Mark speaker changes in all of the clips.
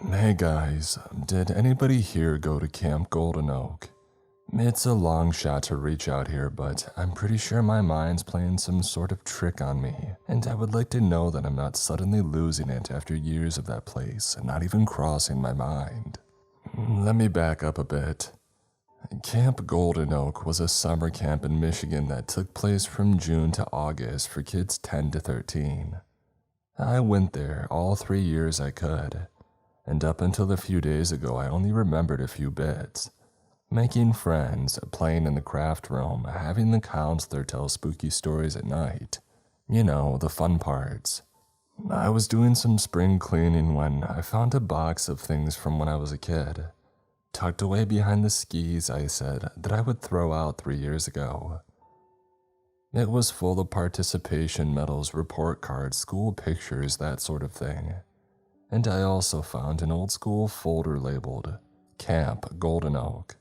Speaker 1: Hey guys, did anybody here go to Camp Golden Oak? It's a long shot to reach out here, but I'm pretty sure my mind's playing some sort of trick on me, and I would like to know that I'm not suddenly losing it after years of that place and not even crossing my mind. Let me back up a bit. Camp Golden Oak was a summer camp in Michigan that took place from June to August for kids 10 to 13. I went there all 3 years I could. And up until a few days ago, I only remembered a few bits. Making friends, playing in the craft room, having the counselor tell spooky stories at night. You know, the fun parts. I was doing some spring cleaning when I found a box of things from when I was a kid. Tucked away behind the skis, I said, that I would throw out 3 years ago. It was full of participation medals, report cards, school pictures, that sort of thing. And I also found an old school folder labeled Camp Golden Oak.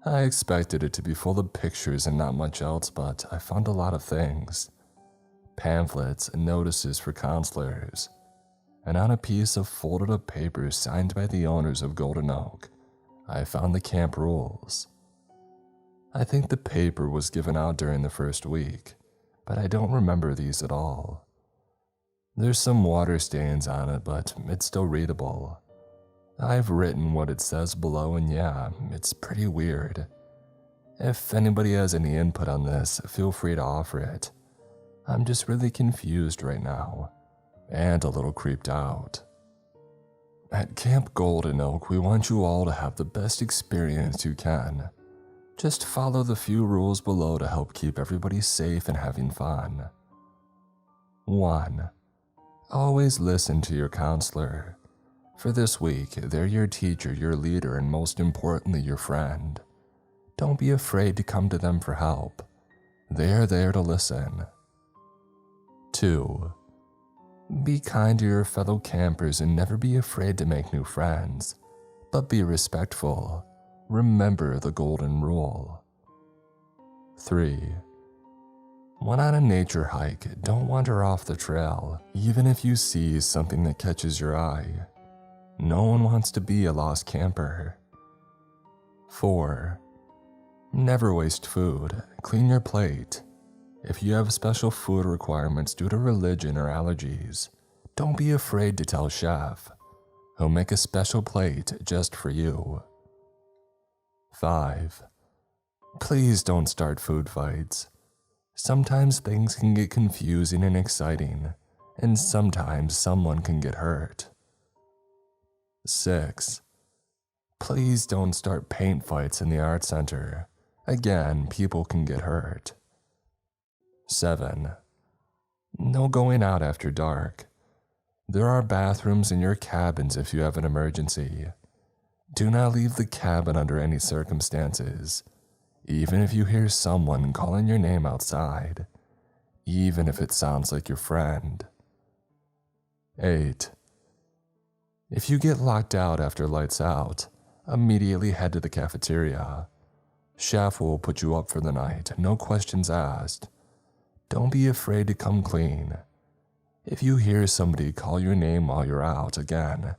Speaker 1: I expected it to be full of pictures and not much else, but I found a lot of things. Pamphlets and notices for counselors. And on a piece of folded up paper signed by the owners of Golden Oak, I found the camp rules. I think the paper was given out during the first week, but I don't remember these at all. There's some water stains on it, but it's still readable. I've written what it says below, and yeah, it's pretty weird. If anybody has any input on this, feel free to offer it. I'm just really confused right now, and a little creeped out. At Camp Golden Oak, we want you all to have the best experience you can. Just follow the few rules below to help keep everybody safe and having fun. 1. Always listen to your counselor. For this week, they're your teacher, your leader, and most importantly, your friend. Don't be afraid to come to them for help. They're there to listen. 2. Be kind to your fellow campers and never be afraid to make new friends, but be respectful. Remember the golden rule. 3. When on a nature hike, don't wander off the trail, even if you see something that catches your eye. No one wants to be a lost camper. 4. Never waste food. Clean your plate. If you have special food requirements due to religion or allergies, don't be afraid to tell Chef. He'll make a special plate just for you. 5. Please don't start food fights. Sometimes things can get confusing and exciting, and sometimes someone can get hurt. 6. Please don't start paint fights in the art center. Again, people can get hurt. 7. No going out after dark. There are bathrooms in your cabins if you have an emergency. Do not leave the cabin under any circumstances. Even if you hear someone calling your name outside, even if it sounds like your friend. 8. If you get locked out after lights out, immediately head to the cafeteria. Chef will put you up for the night, no questions asked. Don't be afraid to come clean. If you hear somebody call your name while you're out again,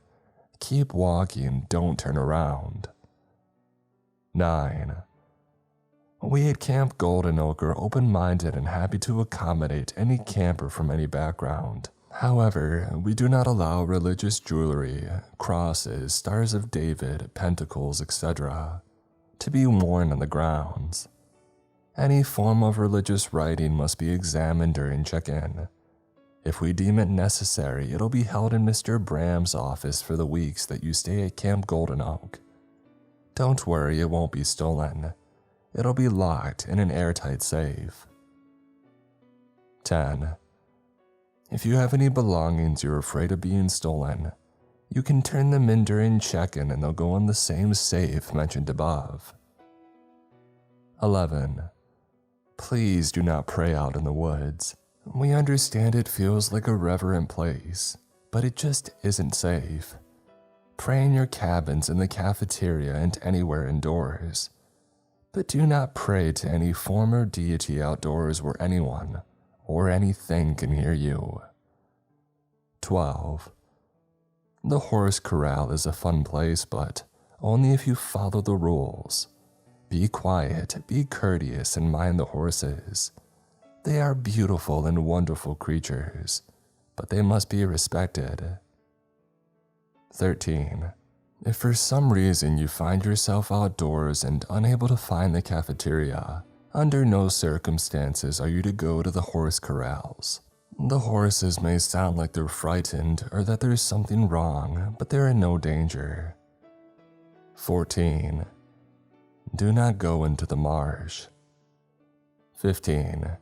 Speaker 1: keep walking, don't turn around. 9. We at Camp Golden Oak are open-minded and happy to accommodate any camper from any background. However, we do not allow religious jewelry, crosses, stars of David, pentacles, etc. to be worn on the grounds. Any form of religious writing must be examined during check-in. If we deem it necessary, it'll be held in Mr. Bram's office for the weeks that you stay at Camp Golden Oak. Don't worry, it won't be stolen. It'll be locked in an airtight safe. 10. If you have any belongings you're afraid of being stolen, you can turn them in during check-in and they'll go in the same safe mentioned above. 11. Please do not pray out in the woods. We understand it feels like a reverent place, but it just isn't safe. Pray in your cabins, in the cafeteria, and anywhere indoors. But do not pray to any form or deity outdoors where anyone or anything can hear you. 12. The horse corral is a fun place, but only if you follow the rules. Be quiet, be courteous, and mind the horses. They are beautiful and wonderful creatures, but they must be respected. 13. If for some reason you find yourself outdoors and unable to find the cafeteria, under no circumstances are you to go to the horse corrals. The horses may sound like they're frightened or that there's something wrong, but they're in no danger. 14. Do not go into the marsh. 15.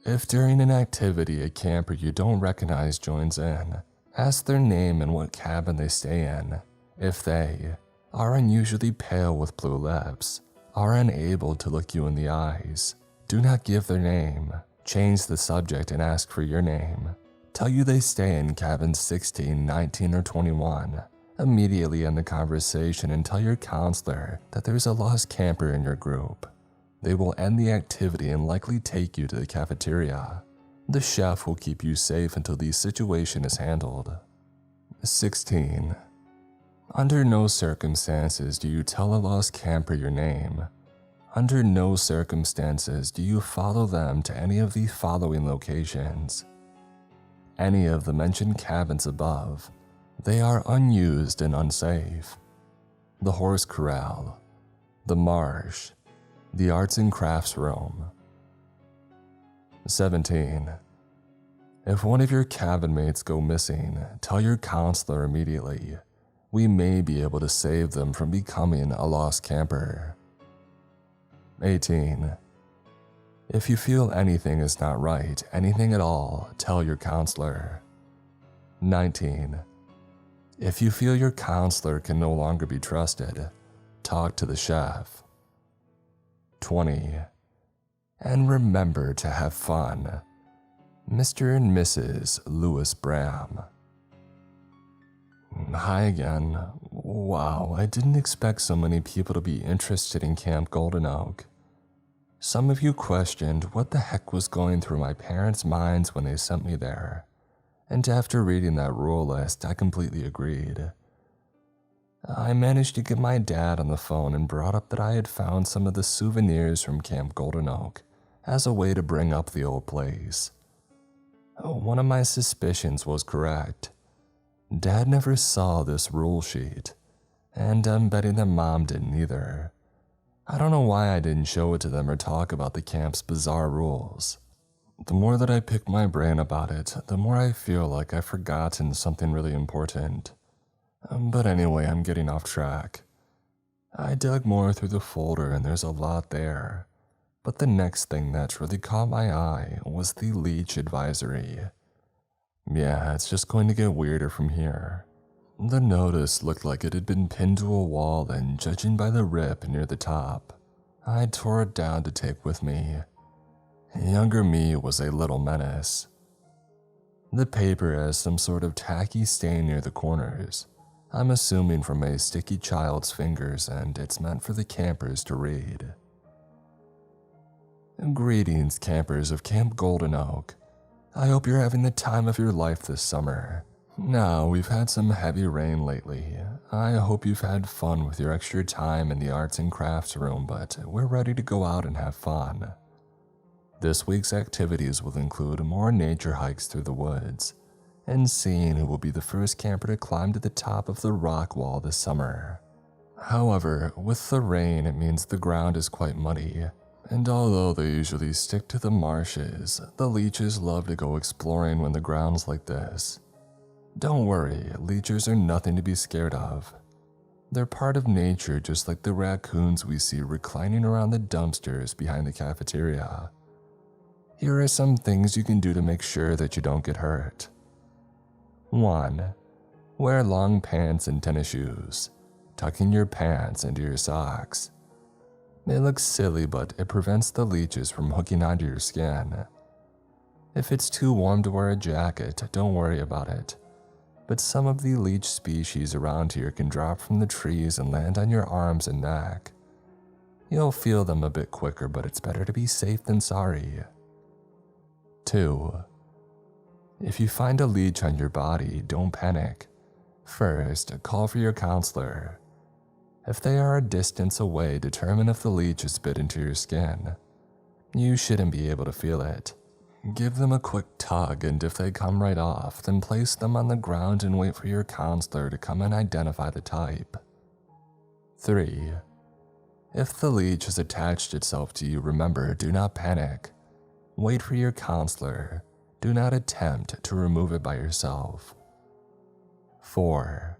Speaker 1: If during an activity a camper you don't recognize joins in, ask their name and what cabin they stay in. If they are unusually pale with blue lips, are unable to look you in the eyes, do not give their name. Change the subject and ask for your name. Tell you they stay in cabins 16, 19, or 21. Immediately end the conversation and tell your counselor that there's a lost camper in your group. They will end the activity and likely take you to the cafeteria. The chef will keep you safe until the situation is handled. 16. Under no circumstances do you tell a lost camper your name. Under no circumstances do you follow them to any of the following locations. Any of the mentioned cabins above. They are unused and unsafe. The horse corral, the marsh, the arts and crafts room. 17. If one of your cabin mates go missing, tell your counselor immediately. We may be able to save them from becoming a lost camper. 18. If you feel anything is not right, anything at all, tell your counselor. 19. If you feel your counselor can no longer be trusted, talk to the chef. 20. And remember to have fun. Mr. and Mrs. Lewis Bram. Hi again. Wow, I didn't expect so many people to be interested in Camp Golden Oak. Some of you questioned what the heck was going through my parents' minds when they sent me there. And after reading that rule list, I completely agreed. I managed to get my dad on the phone and brought up that I had found some of the souvenirs from Camp Golden Oak as a way to bring up the old place. One of my suspicions was correct. Dad never saw this rule sheet, and I'm betting that Mom didn't either. I don't know why I didn't show it to them or talk about the camp's bizarre rules. The more that I pick my brain about it, the more I feel like I've forgotten something really important. But anyway, I'm getting off track. I dug more through the folder and there's a lot there. But the next thing that really caught my eye was the leech advisory. Yeah, it's just going to get weirder from here. The notice looked like it had been pinned to a wall, and judging by the rip near the top, I tore it down to take with me. Younger me was a little menace. The paper has some sort of tacky stain near the corners. I'm assuming from a sticky child's fingers, and it's meant for the campers to read. Greetings, campers of Camp Golden Oak. I hope you're having the time of your life this summer. Now, we've had some heavy rain lately. I hope you've had fun with your extra time in the arts and crafts room, but we're ready to go out and have fun. This week's activities will include more nature hikes through the woods, and seeing who will be the first camper to climb to the top of the rock wall this summer. However, with the rain, it means the ground is quite muddy. And although they usually stick to the marshes, the leeches love to go exploring when the ground's like this. Don't worry, leeches are nothing to be scared of. They're part of nature, just like the raccoons we see reclining around the dumpsters behind the cafeteria. Here are some things you can do to make sure that you don't get hurt. 1. Wear long pants and tennis shoes, tucking your pants into your socks. It looks silly, but it prevents the leeches from hooking onto your skin. If it's too warm to wear a jacket, don't worry about it. But some of the leech species around here can drop from the trees and land on your arms and neck. You'll feel them a bit quicker, but it's better to be safe than sorry. 2. If you find a leech on your body, don't panic. First, call for your counselor. If they are a distance away, determine if the leech is bit into your skin. You shouldn't be able to feel it. Give them a quick tug, and if they come right off, then place them on the ground and wait for your counselor to come and identify the type. 3. If the leech has attached itself to you, remember, do not panic. Wait for your counselor. Do not attempt to remove it by yourself. 4.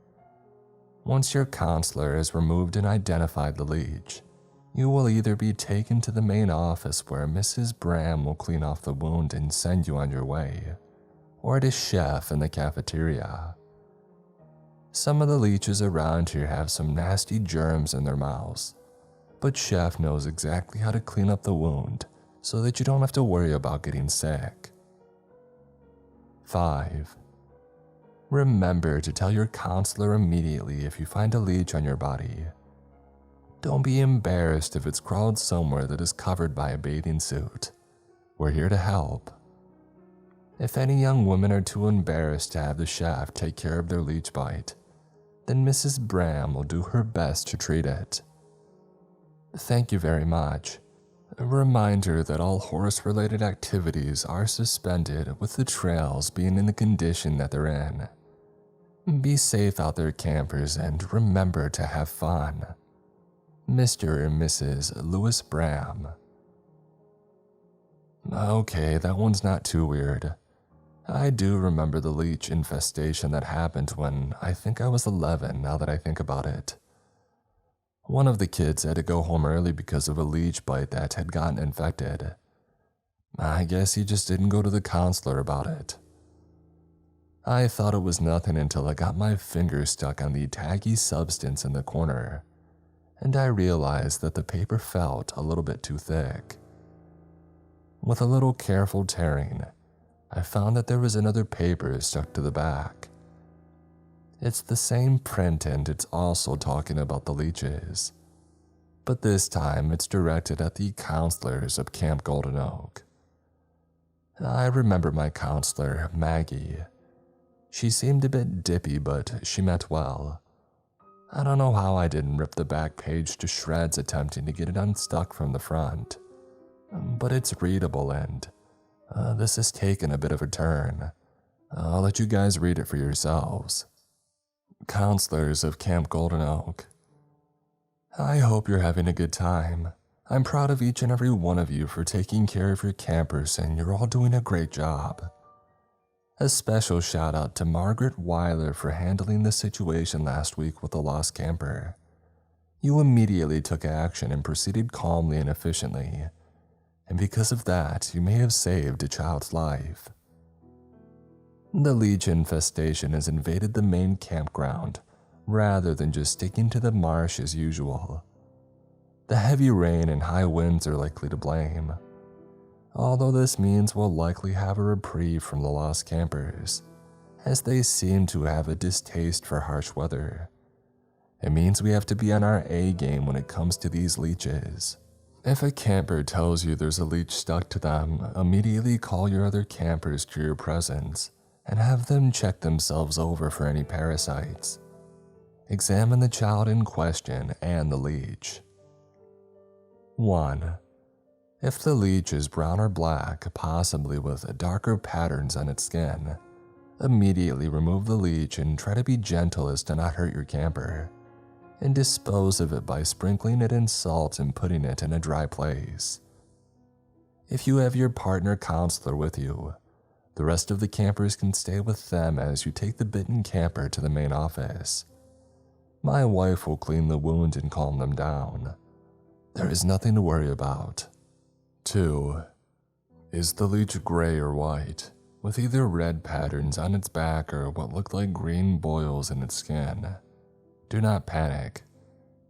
Speaker 1: Once your counselor has removed and identified the leech, you will either be taken to the main office where Mrs. Bram will clean off the wound and send you on your way, or to Chef in the cafeteria. Some of the leeches around here have some nasty germs in their mouths, but Chef knows exactly how to clean up the wound so that you don't have to worry about getting sick. 5. Remember to tell your counselor immediately if you find a leech on your body. Don't be embarrassed if it's crawled somewhere that is covered by a bathing suit. We're here to help. If any young women are too embarrassed to have the chef take care of their leech bite, then Mrs. Bram will do her best to treat it. Thank you very much. A reminder that all horse-related activities are suspended with the trails being in the condition that they're in. Be safe out there, campers, and remember to have fun. Mr. and Mrs. Louis Bram. Okay, that one's not too weird. I do remember the leech infestation that happened when I think I was 11, now that I think about it. One of the kids had to go home early because of a leech bite that had gotten infected. I guess he just didn't go to the counselor about it. I thought it was nothing until I got my finger stuck on the taggy substance in the corner, and I realized that the paper felt a little bit too thick. With a little careful tearing, I found that there was another paper stuck to the back. It's the same print and it's also talking about the leeches, but this time it's directed at the counselors of Camp Golden Oak. I remember my counselor, Maggie. She seemed a bit dippy, but she meant well. I don't know how I didn't rip the back page to shreds attempting to get it unstuck from the front, but it's readable and this has taken a bit of a turn. I'll let you guys read it for yourselves. Counselors of Camp Golden Oak. I hope you're having a good time. I'm proud of each and every one of you for taking care of your campers, and you're all doing a great job. A special shout out to Margaret Weiler for handling the situation last week with the lost camper. You immediately took action and proceeded calmly and efficiently, and because of that, you may have saved a child's life. The leech infestation has invaded the main campground rather than just sticking to the marsh as usual. The heavy rain and high winds are likely to blame, although this means we'll likely have a reprieve from the lost campers, as they seem to have a distaste for harsh weather. It means we have to be on our A game when it comes to these leeches. If a camper tells you there's a leech stuck to them, immediately call your other campers to your presence and have them check themselves over for any parasites. Examine the child in question and the leech. 1. If the leech is brown or black, possibly with darker patterns on its skin, immediately remove the leech and try to be gentle as to not hurt your camper, and dispose of it by sprinkling it in salt and putting it in a dry place. If you have your partner counselor with you, the rest of the campers can stay with them as you take the bitten camper to the main office. My wife will clean the wound and calm them down. There is nothing to worry about. 2. Is the leech gray or white, with either red patterns on its back or what look like green boils in its skin? Do not panic.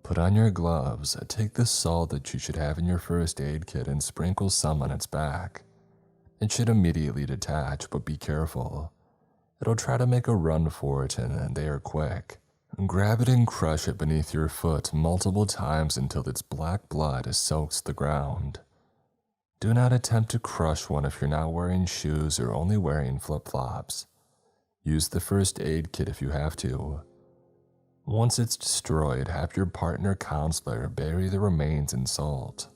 Speaker 1: Put on your gloves, take the salt that you should have in your first aid kit and sprinkle some on its back. It should immediately detach, but be careful. It'll try to make a run for it and they are quick. Grab it and crush it beneath your foot multiple times until its black blood soaks the ground. Do not attempt to crush one if you're not wearing shoes or only wearing flip-flops. Use the first aid kit if you have to, Once it's destroyed, have your partner counselor bury the remains in salt.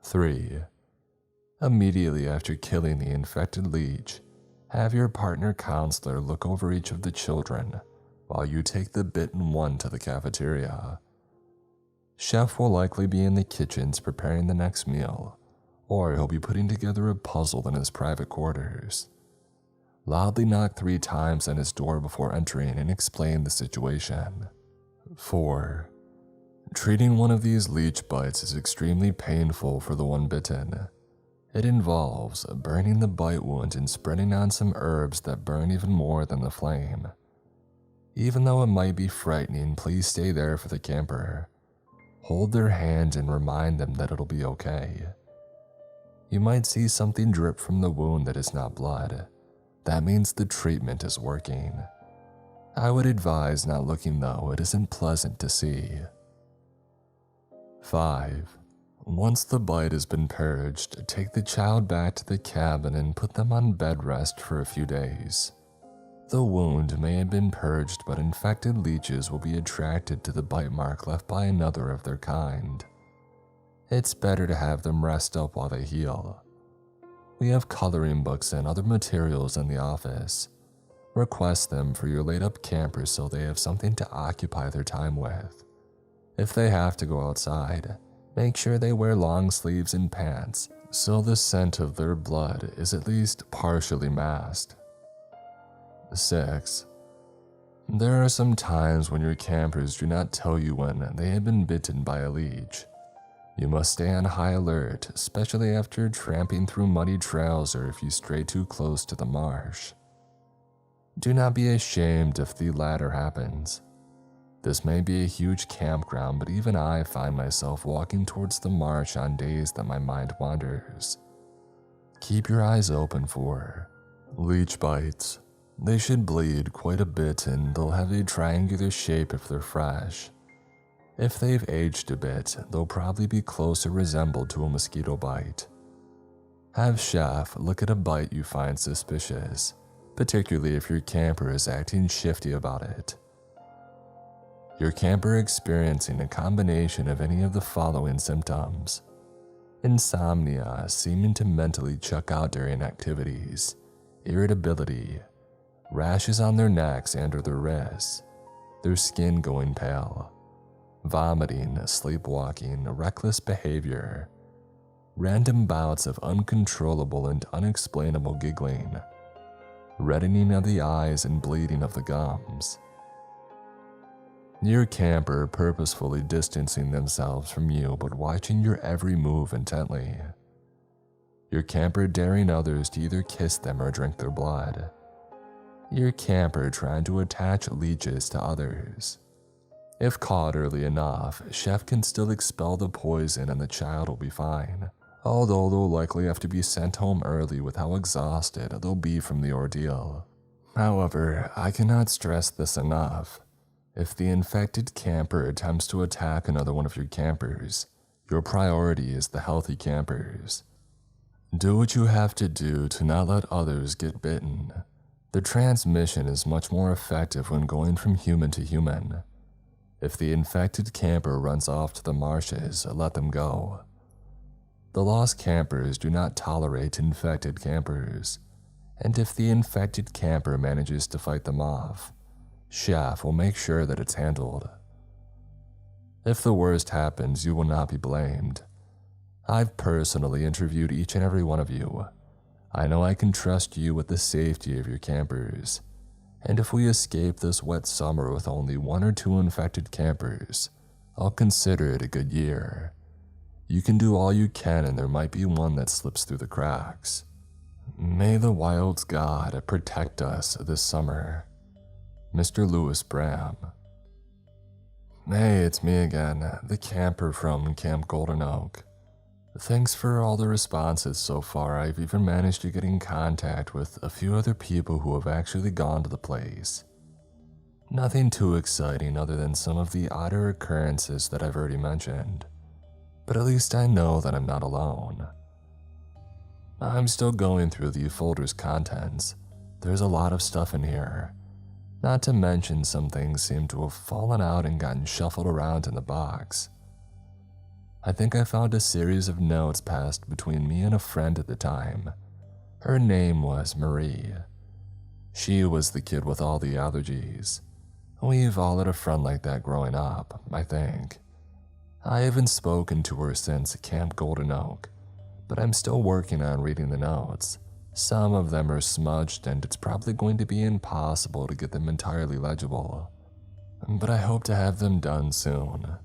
Speaker 1: 3. Immediately after killing the infected leech, have your partner counselor look over each of the children while you take the bitten one to the cafeteria. Chef will likely be in the kitchens preparing the next meal, or he'll be putting together a puzzle in his private quarters. Loudly knock 3 times on his door before entering and explain the situation. 4. Treating one of these leech bites is extremely painful for the one bitten. It involves burning the bite wound and spreading on some herbs that burn even more than the flame. Even though it might be frightening, please stay there for the camper. Hold their hand and remind them that it'll be okay. You might see something drip from the wound that is not blood. That means the treatment is working. I would advise not looking though, it isn't pleasant to see. 5. Once the bite has been purged, take the child back to the cabin and put them on bed rest for a few days. The wound may have been purged, but infected leeches will be attracted to the bite mark left by another of their kind. It's better to have them rest up while they heal. We have coloring books and other materials in the office. Request them for your laid-up campers so they have something to occupy their time with. If they have to go outside, make sure they wear long sleeves and pants so the scent of their blood is at least partially masked. 6. There are some times when your campers do not tell you when they have been bitten by a leech. You must stay on high alert, especially after tramping through muddy trails or if you stray too close to the marsh. Do not be ashamed if the latter happens. This may be a huge campground, but even I find myself walking towards the marsh on days that my mind wanders. Keep your eyes open for leech bites. They should bleed quite a bit and they'll have a triangular shape if they're fresh. If they've aged a bit, they'll probably be closer resembled to a mosquito bite. Have chef look at a bite you find suspicious, particularly if your camper is acting shifty about it. Your camper experiencing a combination of any of the following symptoms: insomnia, seeming to mentally check out during activities, irritability, rashes on their necks and or their wrists, their skin going pale, vomiting, sleepwalking, reckless behavior, random bouts of uncontrollable and unexplainable giggling, reddening of the eyes and bleeding of the gums. Your camper purposefully distancing themselves from you but watching your every move intently. Your camper daring others to either kiss them or drink their blood. Your camper trying to attach leeches to others. If caught early enough, chef can still expel the poison and the child will be fine, although they'll likely have to be sent home early with how exhausted they'll be from the ordeal. However, I cannot stress this enough. If the infected camper attempts to attack another one of your campers, your priority is the healthy campers. Do what you have to do to not let others get bitten. The transmission is much more effective when going from human to human. If the infected camper runs off to the marshes, let them go. The lost campers do not tolerate infected campers, and if the infected camper manages to fight them off, chef will make sure that it's handled. If the worst happens, you will not be blamed. I've personally interviewed each and every one of you. I know I can trust you with the safety of your campers, and if we escape this wet summer with only 1 or 2 infected campers, I'll consider it a good year. You can do all you can and there might be one that slips through the cracks. May the wild's God protect us this summer. Mr. Lewis Bram. Hey, it's me again, the camper from Camp Golden Oak. Thanks for all the responses so far. I've even managed to get in contact with a few other people who have actually gone to the place. Nothing too exciting other than some of the odder occurrences that I've already mentioned, but at least I know that I'm not alone. I'm still going through the folder's contents. There's a lot of stuff in here. Not to mention some things seem to have fallen out and gotten shuffled around in the box. I think I found a series of notes passed between me and a friend at the time. Her name was Marie. She was the kid with all the allergies. We've all had a friend like that growing up, I think. I haven't spoken to her since Camp Golden Oak, but I'm still working on reading the notes. Some of them are smudged and it's probably going to be impossible to get them entirely legible. But I hope to have them done soon.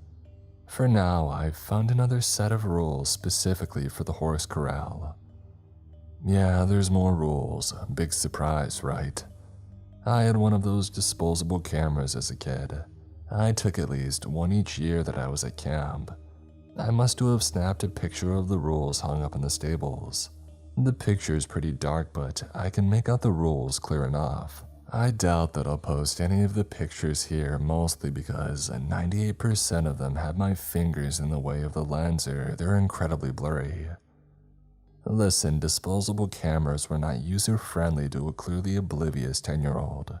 Speaker 1: For now, I've found another set of rules specifically for the horse corral. Yeah, there's more rules. Big surprise, right? I had one of those disposable cameras as a kid. I took at least one each year that I was at camp. I must have snapped a picture of the rules hung up in the stables. The picture's pretty dark, but I can make out the rules clear enough. I doubt that I'll post any of the pictures here, mostly because 98% of them have my fingers in the way of the lens or they're incredibly blurry. Listen, disposable cameras were not user-friendly to a clearly oblivious 10-year-old.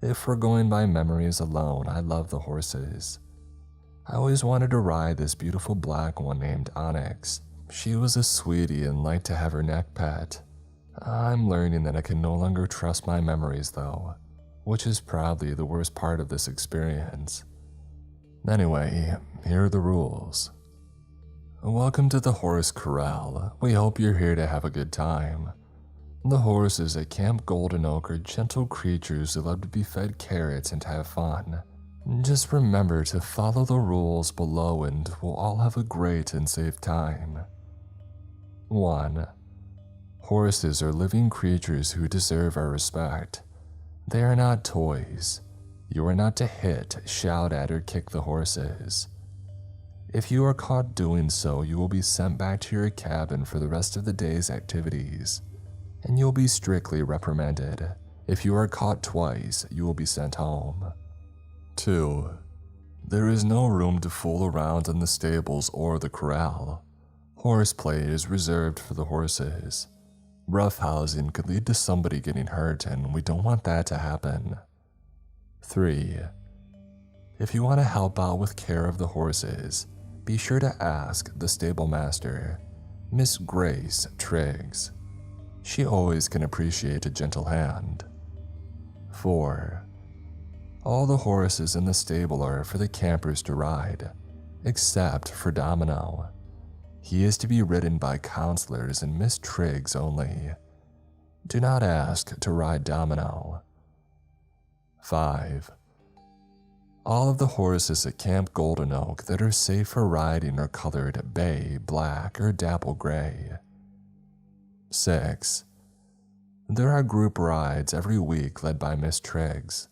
Speaker 1: If we're going by memories alone, I love the horses. I always wanted to ride this beautiful black one named Onyx. She was a sweetie and liked to have her neck pet. I'm learning that I can no longer trust my memories though, which is probably the worst part of this experience. Anyway, here are the rules. Welcome to the horse corral. We hope you're here to have a good time. The horses at Camp Golden Oak are gentle creatures who love to be fed carrots and have fun. Just remember to follow the rules below and we'll all have a great and safe time. 1. Horses are living creatures who deserve our respect. They are not toys. You are not to hit, shout at, or kick the horses. If you are caught doing so, you will be sent back to your cabin for the rest of the day's activities, and you'll be strictly reprimanded. If you are caught twice, you will be sent home. 2. There is no room to fool around in the stables or the corral. Horseplay is reserved for the horses. Roughhousing could lead to somebody getting hurt, and we don't want that to happen. 3. If you want to help out with care of the horses, be sure to ask the stable master, Miss Grace Triggs. She always can appreciate a gentle hand. 4. All the horses in the stable are for the campers to ride, except for Domino. He is to be ridden by counselors and Miss Triggs only. Do not ask to ride Domino. 5. All of the horses at Camp Golden Oak that are safe for riding are colored bay, black, or dapple gray. 6. There are group rides every week led by Miss Triggs.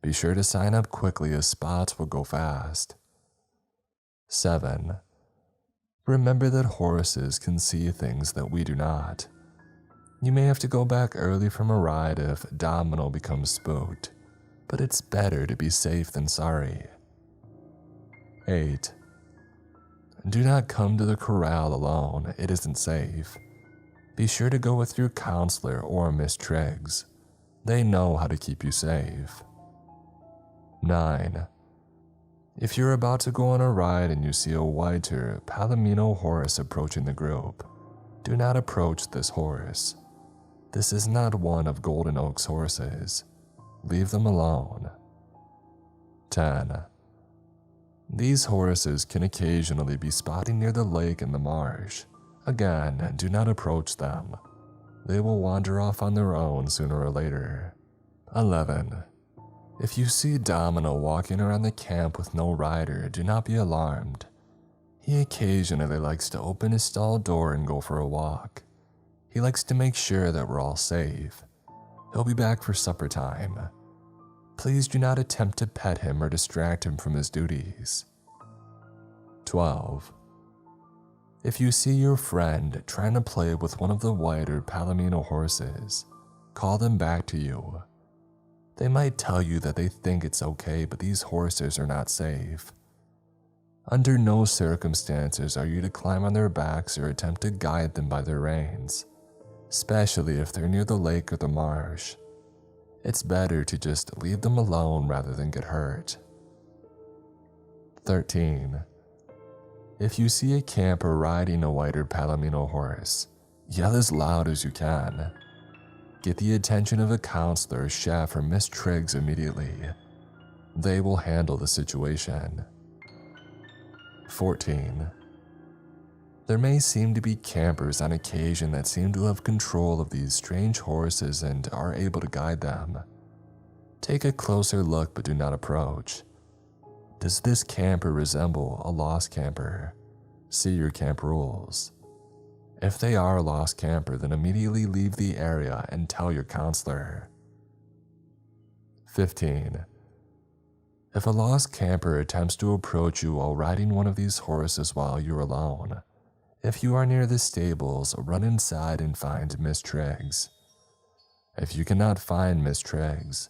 Speaker 1: Be sure to sign up quickly as spots will go fast. 7. Remember that horses can see things that we do not. You may have to go back early from a ride if Domino becomes spooked, but it's better to be safe than sorry. 8. Do not come to the corral alone, it isn't safe. Be sure to go with your counselor or Miss Triggs. They know how to keep you safe. 9. If you're about to go on a ride and you see a white or palomino horse approaching the group, do not approach this horse. This is not one of Golden Oak's horses. Leave them alone. 10. These horses can occasionally be spotted near the lake and the marsh. Again, do not approach them. They will wander off on their own sooner or later. 11. If you see Domino walking around the camp with no rider, do not be alarmed. He occasionally likes to open his stall door and go for a walk. He likes to make sure that we're all safe. He'll be back for supper time. Please do not attempt to pet him or distract him from his duties. 12. If you see your friend trying to play with one of the white or palomino horses, call them back to you. They might tell you that they think it's okay, but these horses are not safe. Under no circumstances are you to climb on their backs or attempt to guide them by their reins, especially if they're near the lake or the marsh. It's better to just leave them alone rather than get hurt. 13. If you see a camper riding a white or palomino horse, yell as loud as you can. Get the attention of a counselor, chef, or Miss Triggs immediately. They will handle the situation. 14. There may seem to be campers on occasion that seem to have control of these strange horses and are able to guide them. Take a closer look but do not approach. Does this camper resemble a lost camper? See your camp rules. If they are a lost camper, then immediately leave the area and tell your counselor. 15. If a lost camper attempts to approach you while riding one of these horses while you're alone, if you are near the stables, run inside and find Miss Triggs. If you cannot find Miss Triggs,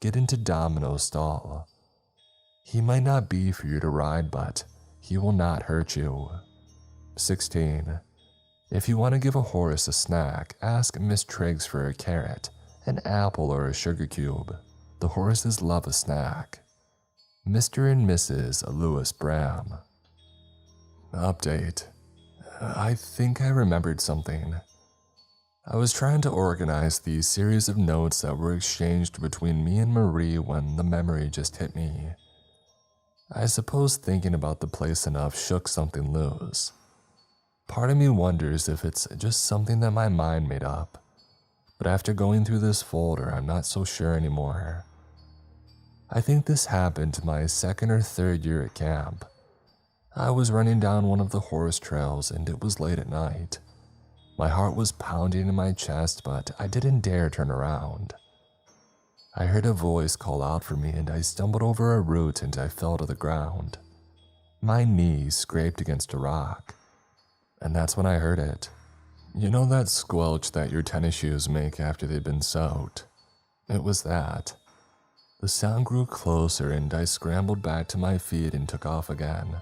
Speaker 1: get into Domino's stall. He might not be for you to ride, but he will not hurt you. 16. If you want to give a horse a snack, ask Miss Triggs for a carrot, an apple, or a sugar cube. The horses love a snack. Mr. and Mrs. Lewis Bram. Update. I think I remembered something. I was trying to organize the series of notes that were exchanged between me and Marie when the memory just hit me. I suppose thinking about the place enough shook something loose. Part of me wonders if it's just something that my mind made up, but after going through this folder, I'm not so sure anymore. I think this happened my second or third year at camp. I was running down one of the horse trails and it was late at night. My heart was pounding in my chest, but I didn't dare turn around. I heard a voice call out for me and I stumbled over a root and I fell to the ground. My knee scraped against a rock. And that's when I heard it. You know that squelch that your tennis shoes make after they've been soaked? It was that. The sound grew closer and I scrambled back to my feet and took off again.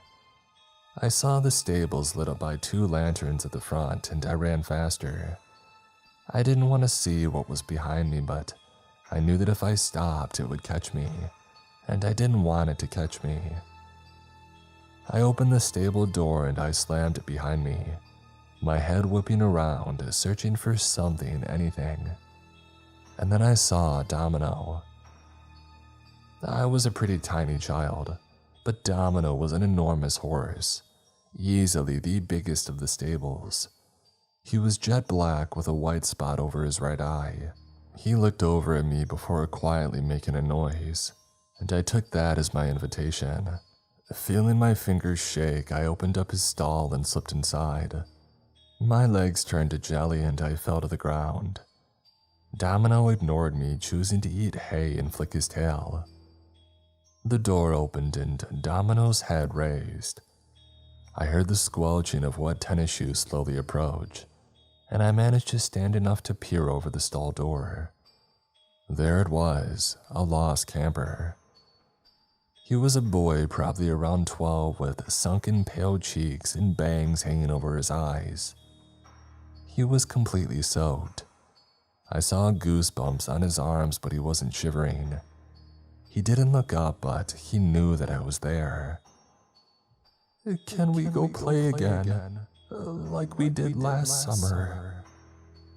Speaker 1: I saw the stables lit up by 2 lanterns at the front and I ran faster. I didn't want to see what was behind me, but I knew that if I stopped it would catch me, and I didn't want it to catch me. I opened the stable door and I slammed it behind me, my head whipping around, searching for something, anything. And then I saw Domino. I was a pretty tiny child, but Domino was an enormous horse, easily the biggest of the stables. He was jet black with a white spot over his right eye. He looked over at me before quietly making a noise, and I took that as my invitation. Feeling my fingers shake, I opened up his stall and slipped inside. My legs turned to jelly and I fell to the ground. Domino ignored me, choosing to eat hay and flick his tail. The door opened and Domino's head raised. I heard the squelching of wet tennis shoes slowly approach, and I managed to stand enough to peer over the stall door. There it was, a lost camper. He was a boy probably around 12 with sunken pale cheeks and bangs hanging over his eyes. He was completely soaked. I saw goosebumps on his arms, but he wasn't shivering. He didn't look up, but he knew that I was there. Can we go play again? Like we did last summer.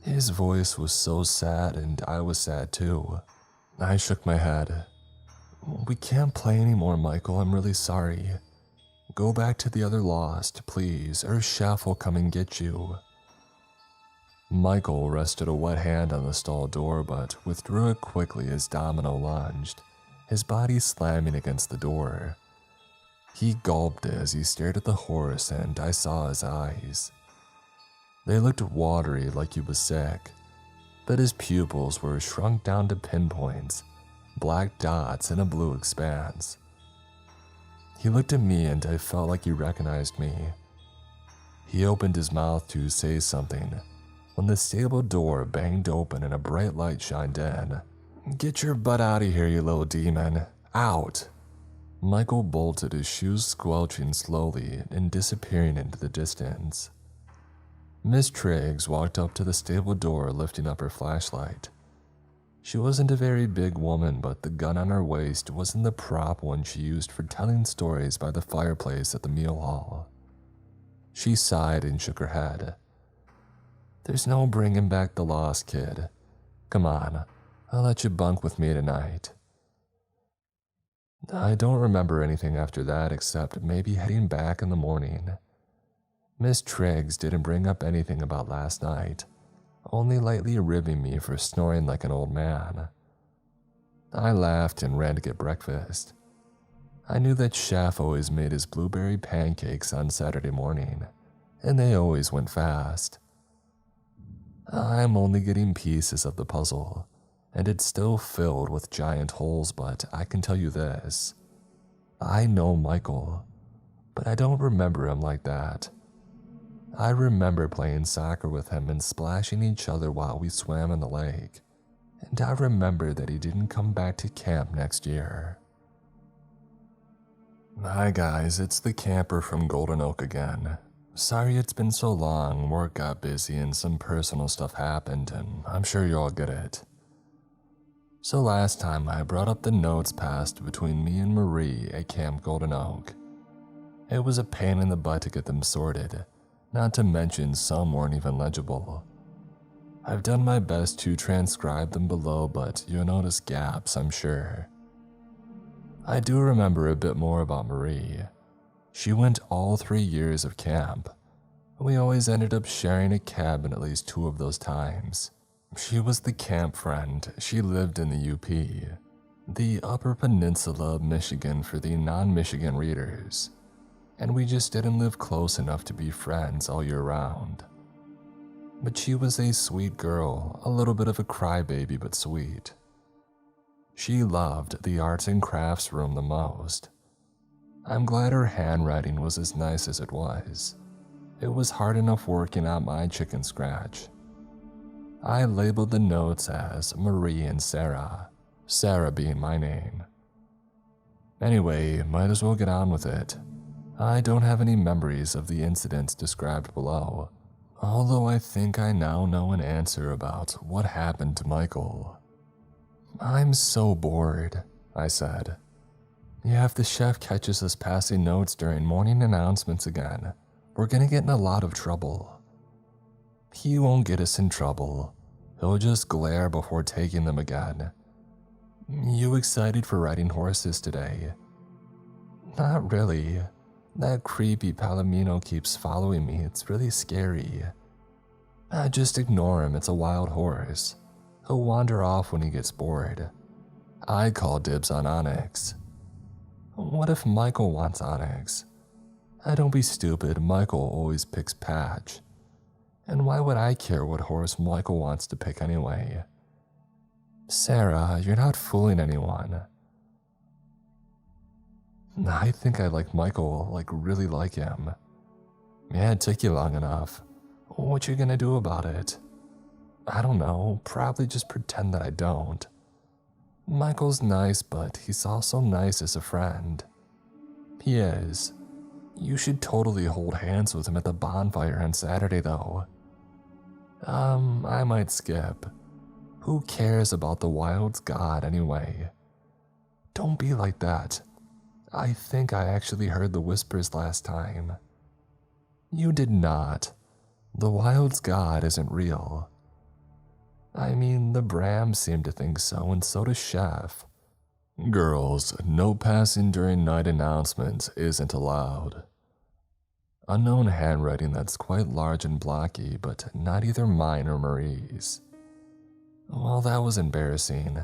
Speaker 1: His voice was so sad and I was sad too. I shook my head. We can't play anymore, Michael. I'm really sorry. Go back to the other lost, please, or Chef will come and get you. Michael rested a wet hand on the stall door but withdrew it quickly as Domino lunged, his body slamming against the door. He gulped as he stared at the horse and I saw his eyes. They looked watery like he was sick, but his pupils were shrunk down to pinpoints, black dots in a blue expanse. He looked at me and I felt like he recognized me. He opened his mouth to say something when the stable door banged open and a bright light shined in. Get your butt out of here, you little demon. Out! Michael bolted, his shoes squelching slowly and disappearing into the distance. Miss Triggs walked up to the stable door, lifting up her flashlight. She wasn't a very big woman, but the gun on her waist wasn't the prop one she used for telling stories by the fireplace at the meal hall. She sighed and shook her head. There's no bringing back the lost kid. Come on, I'll let you bunk with me tonight. I don't remember anything after that except maybe heading back in the morning. Miss Triggs didn't bring up anything about last night, only lightly ribbing me for snoring like an old man. I laughed and ran to get breakfast. I knew that Chef always made his blueberry pancakes on Saturday morning, and they always went fast. I'm only getting pieces of the puzzle, and it's still filled with giant holes, but I can tell you this. I know Michael, but I don't remember him like that. I remember playing soccer with him and splashing each other while we swam in the lake, and I remember that he didn't come back to camp next year. Hi guys, it's the camper from Golden Oak again. Sorry it's been so long, work got busy and some personal stuff happened, and I'm sure you all get it. So last time I brought up the notes passed between me and Marie at Camp Golden Oak. It was a pain in the butt to get them sorted, not to mention some weren't even legible. I've done my best to transcribe them below, but you'll notice gaps, I'm sure. I do remember a bit more about Marie. She went all 3 years of camp. We always ended up sharing a cabin at least 2 of those times. She was the camp friend. She lived in the UP, the Upper Peninsula of Michigan for the non-Michigan readers, and we just didn't live close enough to be friends all year round. But she was a sweet girl, a little bit of a crybaby but sweet. She loved the arts and crafts room the most. I'm glad her handwriting was as nice as it was. It was hard enough working out my chicken scratch. I labeled the notes as Marie and Sarah, Sarah being my name. Anyway, might as well get on with it. I don't have any memories of the incidents described below, although I think I now know an answer about what happened to Michael. I'm so bored, I said. Yeah, if the chef catches us passing notes during morning announcements again, we're gonna get in a lot of trouble. He won't get us in trouble. He'll just glare before taking them again. You excited for riding horses today? Not really. That creepy Palomino keeps following me. It's really scary. Just ignore him. It's a wild horse. He'll wander off when he gets bored. I call dibs on Onyx. What if Michael wants Onyx? Don't be stupid. Michael always picks Patch. And why would I care what horse Michael wants to pick anyway? Sarah, you're not fooling anyone. I think I like Michael, really like him. Yeah, it took you long enough. What you gonna do about it? I don't know, probably just pretend that I don't. Michael's nice, but he's also nice as a friend. He is. You should totally hold hands with him at the bonfire on Saturday, though. I might skip. Who cares about the wild's god anyway? Don't be like that. I think I actually heard the whispers last time. You did not. The wild's god isn't real. I mean, the Brams seem to think so, and so does Chef. Girls, no passing during night announcements isn't allowed. Unknown handwriting that's quite large and blocky, but not either mine or Marie's. Well, that was embarrassing.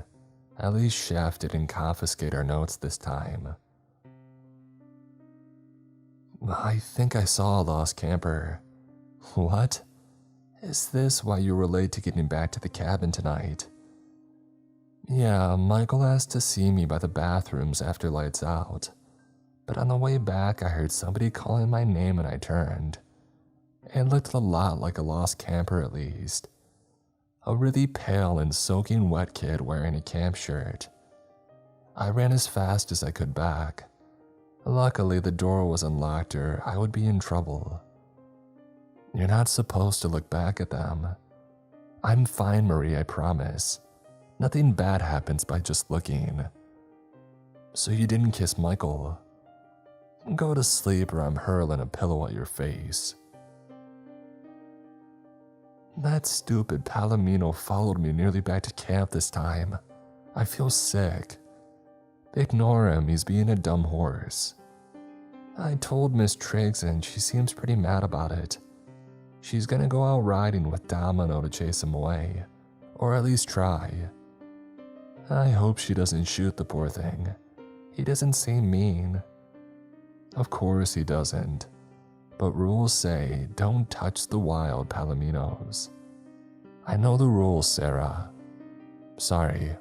Speaker 1: At least Chef didn't confiscate our notes this time. I think I saw a lost camper. What? Is this why you were late to getting back to the cabin tonight? Yeah, Michael asked to see me by the bathrooms after lights out. But on the way back, I heard somebody calling my name and I turned. It looked a lot like a lost camper at least. A really pale and soaking wet kid wearing a camp shirt. I ran as fast as I could back. Luckily, the door was unlocked or I would be in trouble. You're not supposed to look back at them. I'm fine, Marie, I promise. Nothing bad happens by just looking. So you didn't kiss Michael. Go to sleep or I'm hurling a pillow at your face. That stupid Palomino followed me nearly back to camp this time. I feel sick. Ignore him, he's being a dumb horse. I told Miss Triggs and she seems pretty mad about it. She's gonna go out riding with Domino to chase him away, or at least try. I hope she doesn't shoot the poor thing. He doesn't seem mean. Of course he doesn't, but rules say don't touch the wild Palominos. I know the rules, Sarah. Sorry,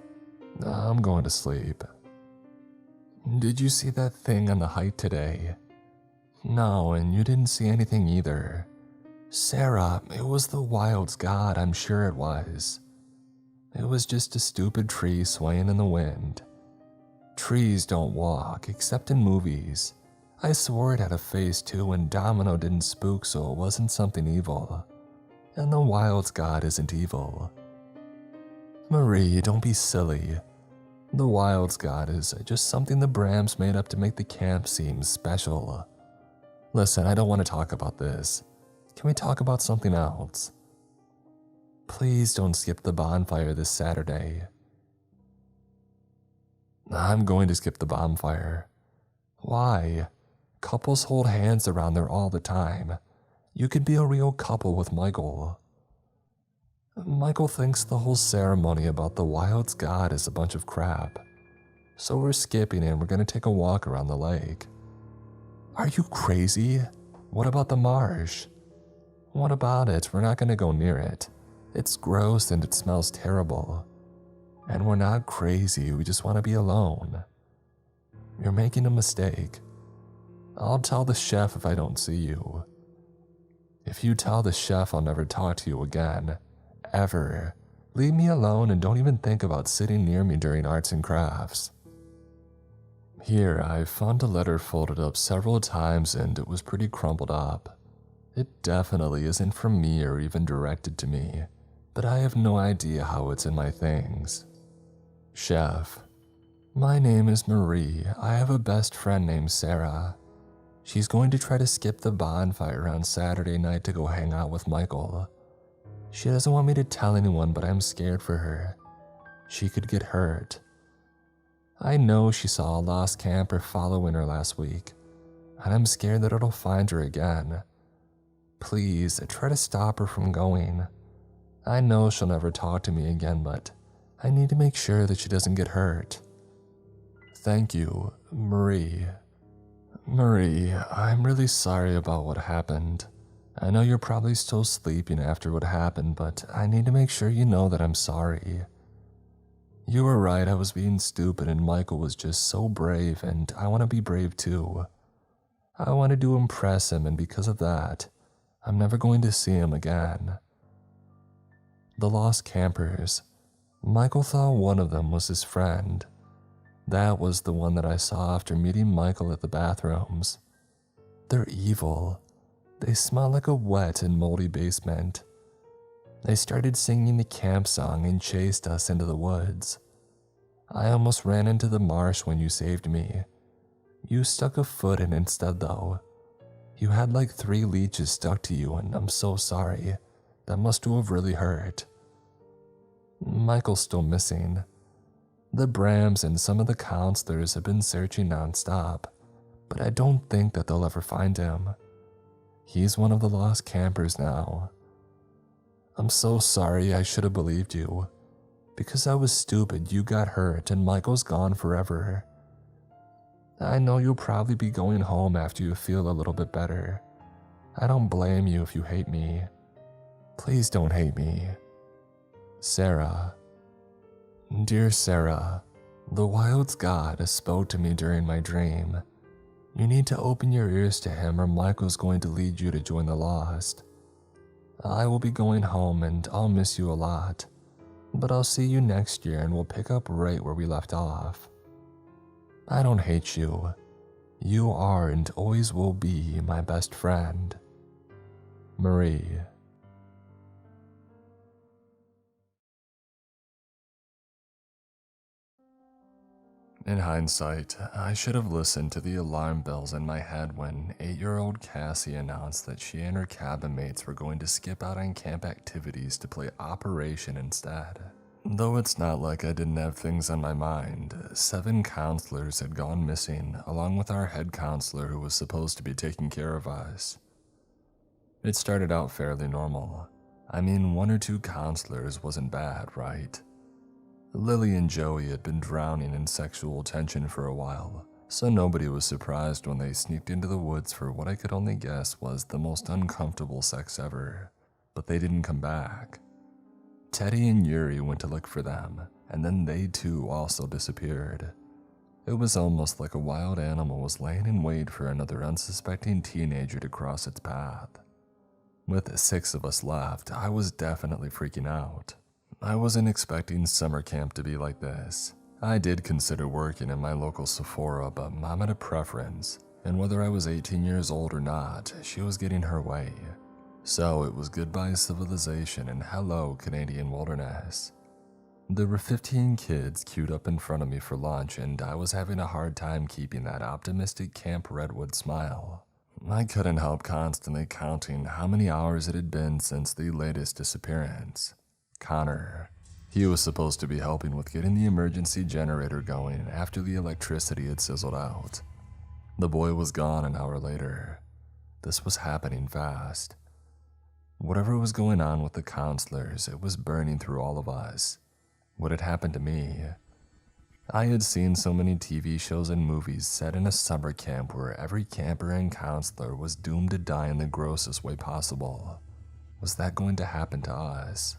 Speaker 1: I'm going to sleep. Did you see that thing on the hike today? No, and you didn't see anything either. Sarah, it was the wild's god, I'm sure it was. It was just a stupid tree swaying in the wind. Trees don't walk, except in movies. I swore it had a face too, and Domino didn't spook, so it wasn't something evil. And the wild's god isn't evil. Marie, don't be silly. The wild's god is just something the Brams made up to make the camp seem special. Listen, I don't want to talk about this. Can we talk about something else? Please don't skip the bonfire this Saturday. I'm going to skip the bonfire. Why? Couples hold hands around there all the time. You could be a real couple with Michael. Michael thinks the whole ceremony about the wild's god is a bunch of crap. So we're skipping and we're going to take a walk around the lake. Are you crazy? What about the marsh? What about it? We're not going to go near it. It's gross and it smells terrible. And we're not crazy, we just want to be alone. You're making a mistake. I'll tell the chef if I don't see you. If you tell the chef, I'll never talk to you again. Ever. Leave me alone and don't even think about sitting near me during arts and crafts. Here, I found a letter folded up several times and it was pretty crumpled up. It definitely isn't from me or even directed to me, but I have no idea how it's in my things. Chef, my name is Marie. I have a best friend named Sarah. She's going to try to skip the bonfire on Saturday night to go hang out with Michael. She doesn't want me to tell anyone, but I'm scared for her. She could get hurt. I know she saw a lost camper following her last week, and I'm scared that it'll find her again. Please, try to stop her from going. I know she'll never talk to me again, but I need to make sure that she doesn't get hurt. Thank you, Marie. Marie, I'm really sorry about what happened. I know you're probably still sleeping after what happened, but I need to make sure you know that I'm sorry. You were right, I was being stupid and Michael was just so brave, and I want to be brave too. I wanted to impress him, and because of that, I'm never going to see him again. The lost campers. Michael thought one of them was his friend. That was the one that I saw after meeting Michael at the bathrooms. They're evil. They smell like a wet and moldy basement. They started singing the camp song and chased us into the woods. I almost ran into the marsh when you saved me. You stuck a foot in instead though. You had like 3 leeches stuck to you, and I'm so sorry. That must have really hurt. Michael's still missing. The Brams and some of the counselors have been searching nonstop, but I don't think that they'll ever find him. He's one of the lost campers now. I'm so sorry, I should have believed you. Because I was stupid, you got hurt and Michael's gone forever. I know you'll probably be going home after you feel a little bit better. I don't blame you if you hate me. Please don't hate me. Sarah. Dear Sarah, the wild's god spoke to me during my dream. You need to open your ears to him or Michael's going to lead you to join the lost. I will be going home and I'll miss you a lot, but I'll see you next year and we'll pick up right where we left off. I don't hate you. You are and always will be my best friend. Marie. In hindsight, I should have listened to the alarm bells in my head when 8-year-old Cassie announced that she and her cabin mates were going to skip out on camp activities to play Operation instead. Though it's not like I didn't have things on my mind, 7 counselors had gone missing, along with our head counselor who was supposed to be taking care of us. It started out fairly normal. I mean, 1 or 2 counselors wasn't bad, right? Lily and Joey had been drowning in sexual tension for a while, so nobody was surprised when they sneaked into the woods for what I could only guess was the most uncomfortable sex ever. But they didn't come back. Teddy and Yuri went to look for them, and then they too also disappeared. It was almost like a wild animal was laying in wait for another unsuspecting teenager to cross its path. With 6 of us left, I was definitely freaking out. I wasn't expecting summer camp to be like this. I did consider working in my local Sephora, but Mom had a preference, and whether I was 18 years old or not, she was getting her way. So it was goodbye civilization and hello Canadian wilderness. There were 15 kids queued up in front of me for lunch, and I was having a hard time keeping that optimistic Camp Redwood smile. I couldn't help constantly counting how many hours it had been since the latest disappearance. Connor. He was supposed to be helping with getting the emergency generator going after the electricity had sizzled out. The boy was gone an hour later. This was happening fast. Whatever was going on with the counselors, it was burning through all of us. What had happened to me? I had seen so many TV shows and movies set in a summer camp where every camper and counselor was doomed to die in the grossest way possible. Was that going to happen to us?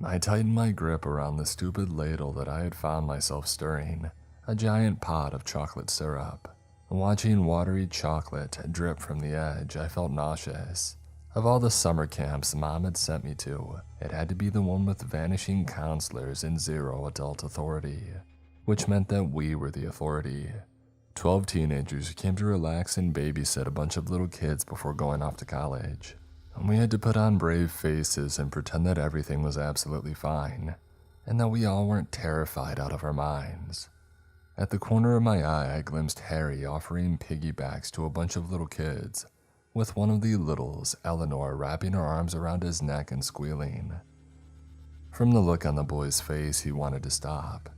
Speaker 1: I tightened my grip around the stupid ladle that I had found myself stirring, a giant pot of chocolate syrup. Watching watery chocolate drip from the edge, I felt nauseous. Of all the summer camps Mom had sent me to, it had to be the one with vanishing counselors and 0 adult authority, which meant that we were the authority. 12 teenagers came to relax and babysit a bunch of little kids before going off to college. We had to put on brave faces and pretend that everything was absolutely fine, and that we all weren't terrified out of our minds. At the corner of my eye, I glimpsed Harry offering piggybacks to a bunch of little kids, with one of the littles, Eleanor, wrapping her arms around his neck and squealing. From the look on the boy's face, he wanted to stop.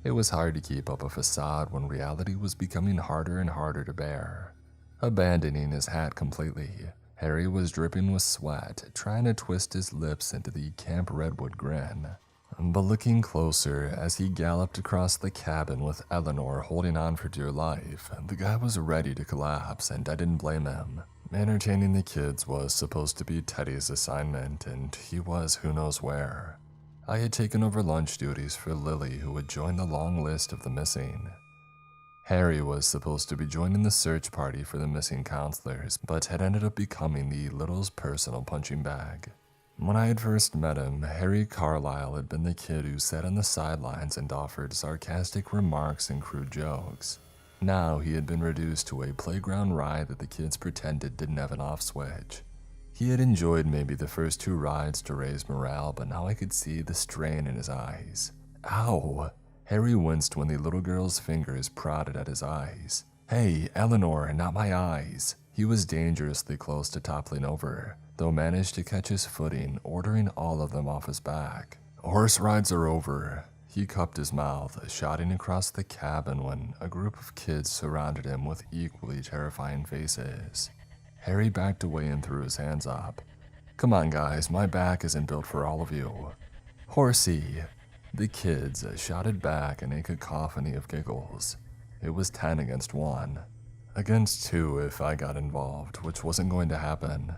Speaker 1: It was hard to keep up a facade when reality was becoming harder and harder to bear. Abandoning his hat completely, Harry was dripping with sweat, trying to twist his lips into the Camp Redwood grin. But looking closer, as he galloped across the cabin with Eleanor holding on for dear life, the guy was ready to collapse, and I didn't blame him. Entertaining the kids was supposed to be Teddy's assignment, and he was who knows where. I had taken over lunch duties for Lily, who had joined the long list of the missing. Harry was supposed to be joining the search party for the missing counselors, but had ended up becoming the little's personal punching bag. When I had first met him, Harry Carlisle had been the kid who sat on the sidelines and offered sarcastic remarks and crude jokes. Now he had been reduced to a playground ride that the kids pretended didn't have an off switch. He had enjoyed maybe the first 2 rides to raise morale, but now I could see the strain in his eyes. Ow! Harry winced when the little girl's fingers prodded at his eyes. Hey, Eleanor, not my eyes. He was dangerously close to toppling over, though managed to catch his footing, ordering all of them off his back. Horse rides are over. He cupped his mouth, shouting across the cabin when a group of kids surrounded him with equally terrifying faces. Harry backed away and threw his hands up. Come on, guys, my back isn't built for all of you. Horsey! The kids shouted back in a cacophony of giggles. It was 10 against 1. Against 2 if I got involved, which wasn't going to happen.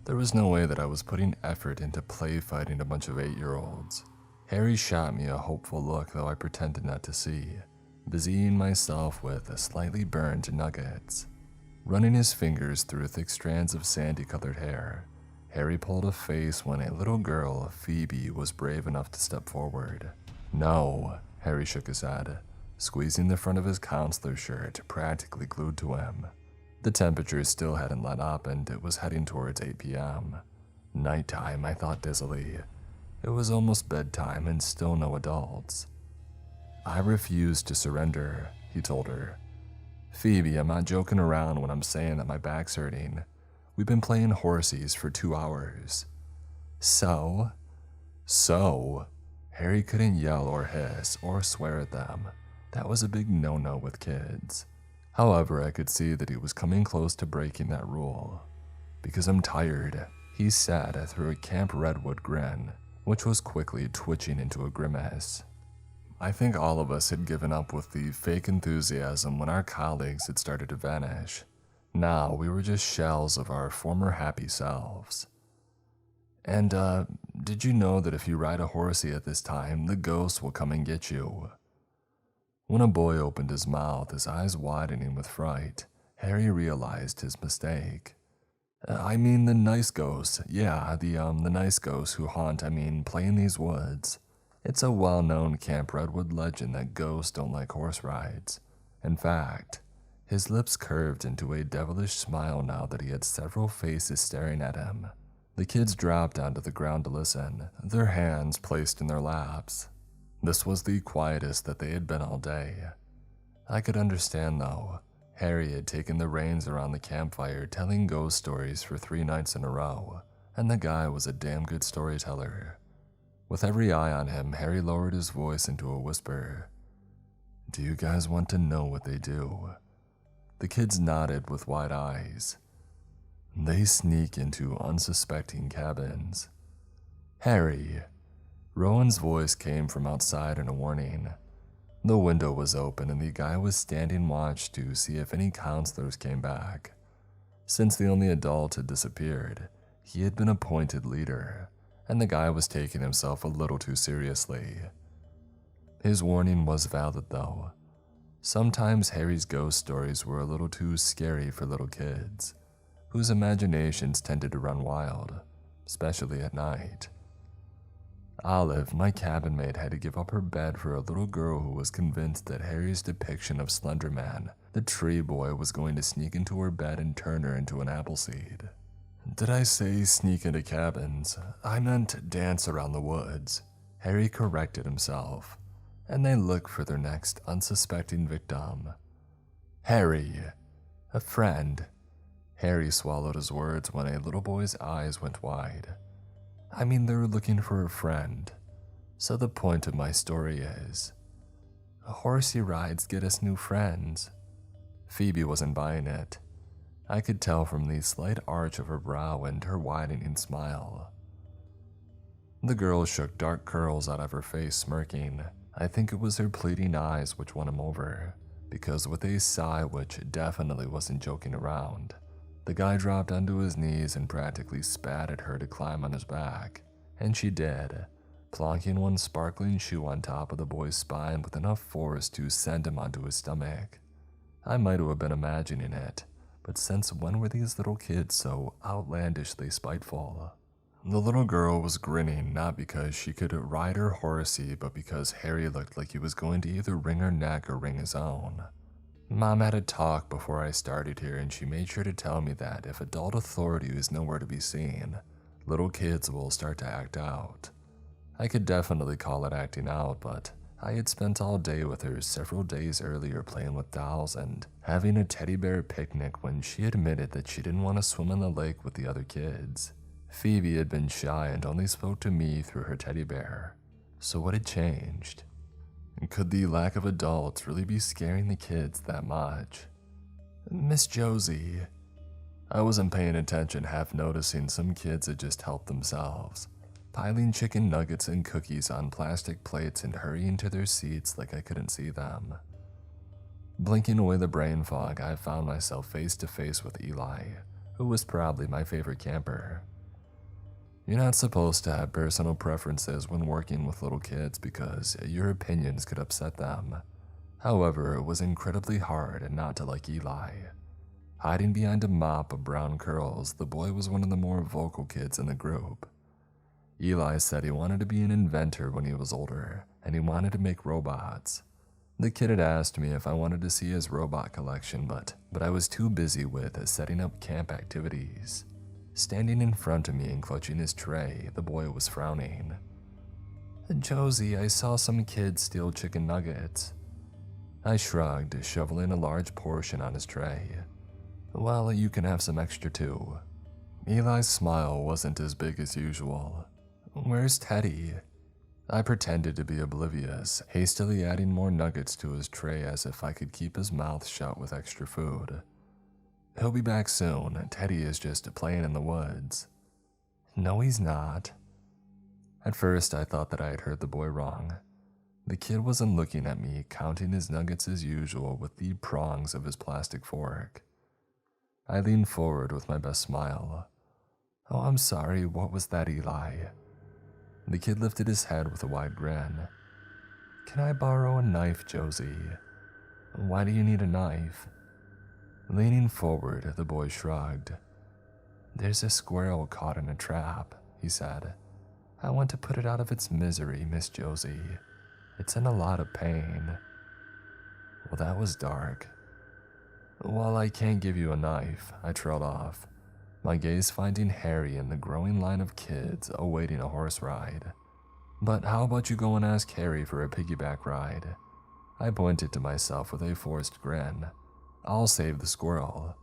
Speaker 1: There was no way that I was putting effort into play fighting a bunch of 8-year-olds. Harry shot me a hopeful look, though I pretended not to see, busying myself with slightly burned nuggets. Running his fingers through thick strands of sandy-colored hair, Harry pulled a face when a little girl, Phoebe, was brave enough to step forward. No, Harry shook his head, squeezing the front of his counselor shirt practically glued to him. The temperature still hadn't let up, and it was heading towards 8 p.m. Nighttime, I thought dizzily. It was almost bedtime and still no adults. I refuse to surrender, he told her. Phoebe, I'm not joking around when I'm saying that my back's hurting. We've been playing horsies for 2 hours. So? Harry couldn't yell or hiss or swear at them. That was a big no-no with kids. However, I could see that he was coming close to breaking that rule. Because I'm tired, he said through a Camp Redwood grin, which was quickly twitching into a grimace. I think all of us had given up with the fake enthusiasm when our colleagues had started to vanish. Now we were just shells of our former happy selves. And, did you know that if you ride a horsey at this time, the ghost will come and get you? When a boy opened his mouth, his eyes widening with fright, Harry realized his mistake. I mean the nice ghosts, yeah, the nice ghosts who haunt, play in these woods. It's a well-known Camp Redwood legend that ghosts don't like horse rides. In fact, his lips curved into a devilish smile now that he had several faces staring at him. The kids dropped onto the ground to listen, their hands placed in their laps. This was the quietest that they had been all day. I could understand, though. Harry had taken the reins around the campfire telling ghost stories for 3 nights in a row, and the guy was a damn good storyteller. With every eye on him, Harry lowered his voice into a whisper. Do you guys want to know what they do? The kids nodded with wide eyes. They sneak into unsuspecting cabins. Harry. Rowan's voice came from outside in a warning. The window was open and the guy was standing watch to see if any counselors came back. Since the only adult had disappeared, he had been appointed leader, and the guy was taking himself a little too seriously. His warning was valid though. Sometimes Harry's ghost stories were a little too scary for little kids, whose imaginations tended to run wild, especially at night. Olive, my cabin mate, had to give up her bed for a little girl who was convinced that Harry's depiction of Slender Man, the tree boy, was going to sneak into her bed and turn her into an appleseed. Did I say sneak into cabins? I meant dance around the woods. Harry corrected himself, and they looked for their next unsuspecting victim. Harry, a friend. Harry swallowed his words when a little boy's eyes went wide. They were looking for a friend. So the point of my story is, horsey rides get us new friends. Phoebe wasn't buying it. I could tell from the slight arch of her brow and her widening smile. The girl shook dark curls out of her face, smirking. I think it was her pleading eyes which won him over, because with a sigh which definitely wasn't joking around, the guy dropped onto his knees and practically spat at her to climb on his back, and she did, plonking one sparkling shoe on top of the boy's spine with enough force to send him onto his stomach. I might have been imagining it, but since when were these little kids so outlandishly spiteful? The little girl was grinning not because she could ride her horsey, but because Harry looked like he was going to either wring her neck or wring his own. Mom had a talk before I started here, and she made sure to tell me that if adult authority is nowhere to be seen, little kids will start to act out. I could definitely call it acting out, but I had spent all day with her several days earlier playing with dolls and having a teddy bear picnic when she admitted that she didn't want to swim in the lake with the other kids. Phoebe had been shy and only spoke to me through her teddy bear. So what had changed? Could the lack of adults really be scaring the kids that much? Miss Josie. I wasn't paying attention, half noticing some kids had just helped themselves, piling chicken nuggets and cookies on plastic plates and hurrying to their seats like I couldn't see them. Blinking away the brain fog, I found myself face to face with Eli, who was probably my favorite camper. You're not supposed to have personal preferences when working with little kids because your opinions could upset them. However, it was incredibly hard not to like Eli. Hiding behind a mop of brown curls, the boy was one of the more vocal kids in the group. Eli said he wanted to be an inventor when he was older, and he wanted to make robots. The kid had asked me if I wanted to see his robot collection, but I was too busy with setting up camp activities. Standing in front of me and clutching his tray, the boy was frowning. Josie, I saw some kids steal chicken nuggets. I shrugged, shoveling a large portion on his tray. Well, you can have some extra too. Eli's smile wasn't as big as usual. Where's Teddy? I pretended to be oblivious, hastily adding more nuggets to his tray as if I could keep his mouth shut with extra food. He'll be back soon. Teddy is just playing in the woods. No, he's not. At first, I thought that I had heard the boy wrong. The kid wasn't looking at me, counting his nuggets as usual with the prongs of his plastic fork. I leaned forward with my best smile. Oh, I'm sorry, what was that, Eli? The kid lifted his head with a wide grin. Can I borrow a knife, Josie? Why do you need a knife? Leaning forward, the boy shrugged. There's a squirrel caught in a trap, he said. I want to put it out of its misery, Miss Josie. It's in a lot of pain. Well, that was dark. While I can't give you a knife, I trailed off, my gaze finding Harry in the growing line of kids awaiting a horse ride. But how about you go and ask Harry for a piggyback ride? I pointed to myself with a forced grin. I'll save the squirrel.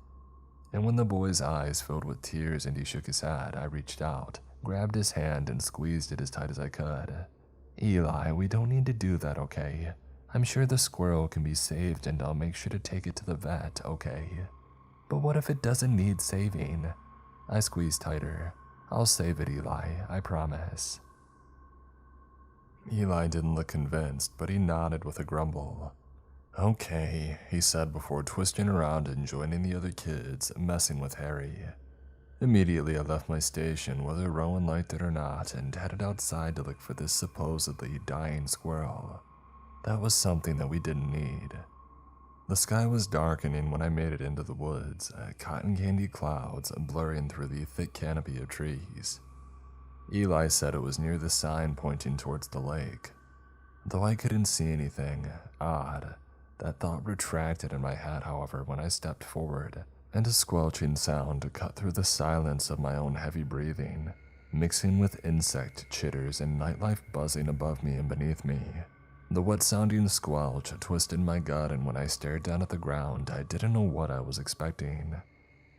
Speaker 1: And when the boy's eyes filled with tears and he shook his head, I reached out, grabbed his hand and squeezed it as tight as I could. Eli, we don't need to do that, okay? I'm sure the squirrel can be saved and I'll make sure to take it to the vet, okay? But what if it doesn't need saving? I squeezed tighter. I'll save it, Eli, I promise. Eli didn't look convinced, but he nodded with a grumble. Okay, he said before twisting around and joining the other kids, messing with Harry. Immediately I left my station, whether Rowan liked it or not, and headed outside to look for this supposedly dying squirrel. That was something that we didn't need. The sky was darkening when I made it into the woods, cotton candy clouds blurring through the thick canopy of trees. Eli said it was near the sign pointing towards the lake. Though I couldn't see anything, odd, that thought retracted in my head, however, when I stepped forward, and a squelching sound cut through the silence of my own heavy breathing, mixing with insect chitters and nightlife buzzing above me and beneath me. The wet-sounding squelch twisted my gut, and when I stared down at the ground, I didn't know what I was expecting.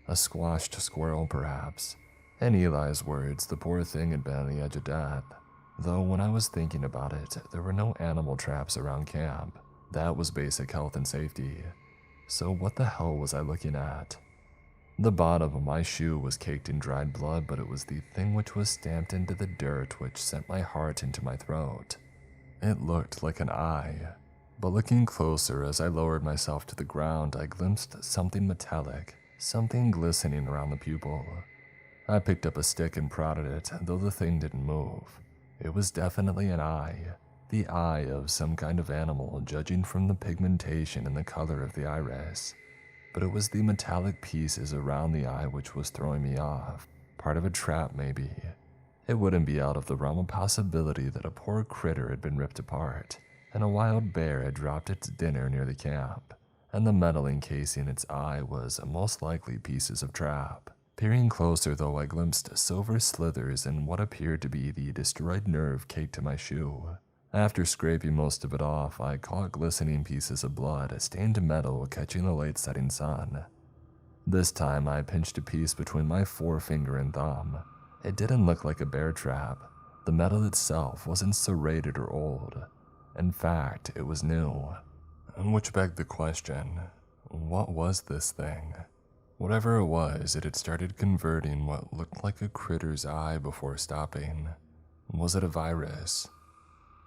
Speaker 1: A squashed squirrel, perhaps. In Eli's words, the poor thing had been on the edge of death. Though when I was thinking about it, there were no animal traps around camp. That was basic health and safety. So what the hell was I looking at? The bottom of my shoe was caked in dried blood, but it was the thing which was stamped into the dirt which sent my heart into my throat. It looked like an eye, but looking closer as I lowered myself to the ground, I glimpsed something metallic, something glistening around the pupil. I picked up a stick and prodded it, though the thing didn't move. It was definitely an eye, the eye of some kind of animal, judging from the pigmentation and the color of the iris. But it was the metallic pieces around the eye which was throwing me off, part of a trap maybe. It wouldn't be out of the realm of possibility that a poor critter had been ripped apart, and a wild bear had dropped its dinner near the camp, and the metal encasing its eye was most likely pieces of trap. Peering closer though, I glimpsed silver slithers and what appeared to be the destroyed nerve caked to my shoe. After scraping most of it off, I caught glistening pieces of blood, stained metal catching the late setting sun. This time I pinched a piece between my forefinger and thumb. It didn't look like a bear trap. The metal itself wasn't serrated or old. In fact, it was new. Which begged the question, what was this thing? Whatever it was, it had started converting what looked like a critter's eye before stopping. Was it a virus?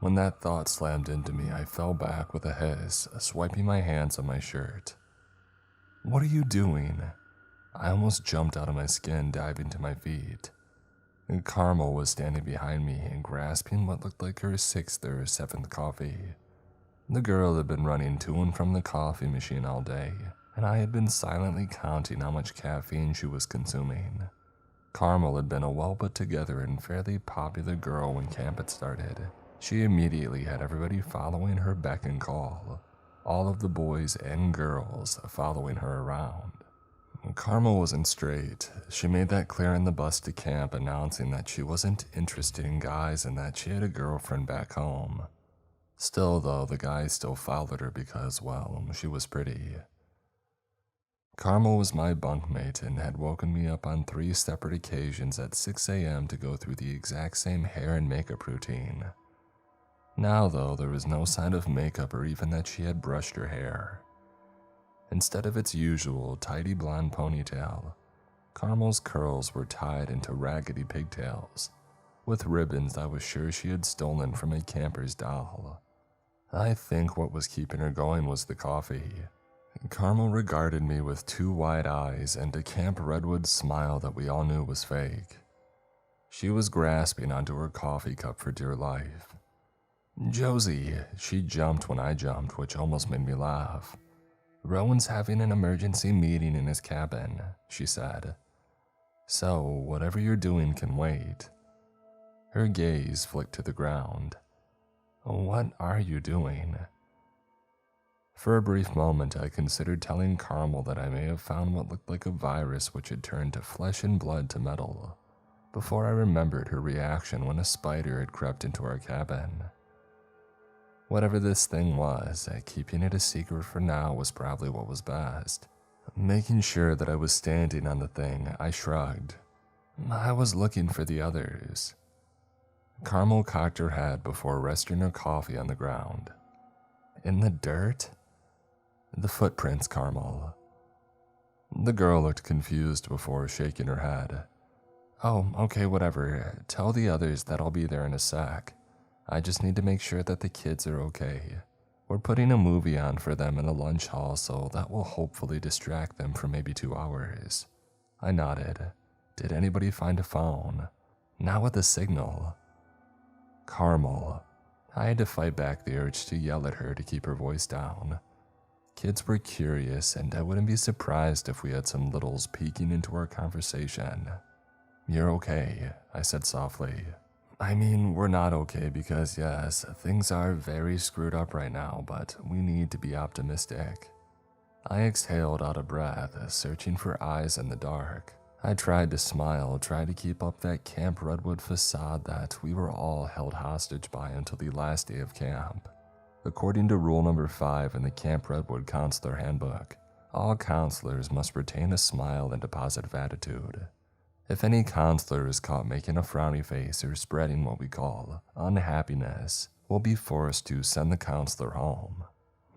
Speaker 1: When that thought slammed into me, I fell back with a hiss, swiping my hands on my shirt. What are you doing? I almost jumped out of my skin, diving to my feet. Carmel was standing behind me and grasping what looked like her 6th or 7th coffee. The girl had been running to and from the coffee machine all day, and I had been silently counting how much caffeine she was consuming. Carmel had been a well-put-together and fairly popular girl when camp had started. She immediately had everybody following her beck and call, all of the boys and girls following her around. Carmel wasn't straight. She made that clear on the bus to camp, announcing that she wasn't interested in guys and that she had a girlfriend back home. Still, though, the guys still followed her because, well, she was pretty. Carmel was my bunkmate and had woken me up on 3 separate occasions at 6 a.m. to go through the exact same hair and makeup routine. Now, though, there was no sign of makeup or even that she had brushed her hair. Instead of its usual tidy blonde ponytail, Carmel's curls were tied into raggedy pigtails, with ribbons I was sure she had stolen from a camper's doll. I think what was keeping her going was the coffee. Carmel regarded me with 2 wide eyes and a Camp Redwood smile that we all knew was fake. She was grasping onto her coffee cup for dear life. "Josie," she jumped when I jumped, which almost made me laugh. "Rowan's having an emergency meeting in his cabin," she said. "So, whatever you're doing can wait." Her gaze flicked to the ground. "What are you doing?" For a brief moment, I considered telling Carmel that I may have found what looked like a virus which had turned to flesh and blood to metal, before I remembered her reaction when a spider had crept into our cabin. Whatever this thing was, keeping it a secret for now was probably what was best. Making sure that I was standing on the thing, I shrugged. "I was looking for the others." Carmel cocked her head before resting her coffee on the ground. "In the dirt?" "The footprints, Carmel." The girl looked confused before shaking her head. "Oh, okay, whatever. Tell the others that I'll be there in a sec. I just need to make sure that the kids are okay. We're putting a movie on for them in the lunch hall, so that will hopefully distract them for maybe 2 hours. I nodded. Did anybody find a phone? Not with a signal. Carmel. I had to fight back the urge to yell at her to keep her voice down. Kids were curious, and I wouldn't be surprised if we had some littles peeking into our conversation. "You're okay," I said softly. "I mean, we're not okay because, yes, things are very screwed up right now, but we need to be optimistic." I exhaled out of breath, searching for eyes in the dark. I tried to smile, tried to keep up that Camp Redwood facade that we were all held hostage by until the last day of camp. According to rule number 5 in the Camp Redwood Counselor Handbook, all counselors must retain a smile and a positive attitude. If any counselor is caught making a frowny face or spreading what we call unhappiness, we'll be forced to send the counselor home.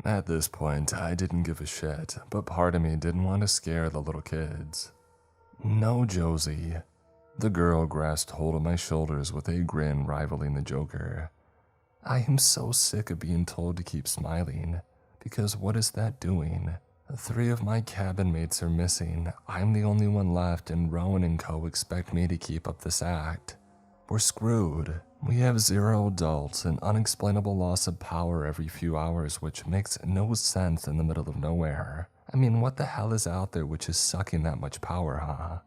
Speaker 1: At this point, I didn't give a shit, but part of me didn't want to scare the little kids. "No, Josie." The girl grasped hold of my shoulders with a grin rivaling the Joker. "I am so sick of being told to keep smiling, because what is that doing? 3 of my cabin mates are missing. I'm the only one left, and Rowan and co expect me to keep up this act. We're screwed. We have 0 adults, an unexplainable loss of power every few hours, which makes no sense in the middle of nowhere. I mean, what the hell is out there which is sucking that much power, huh?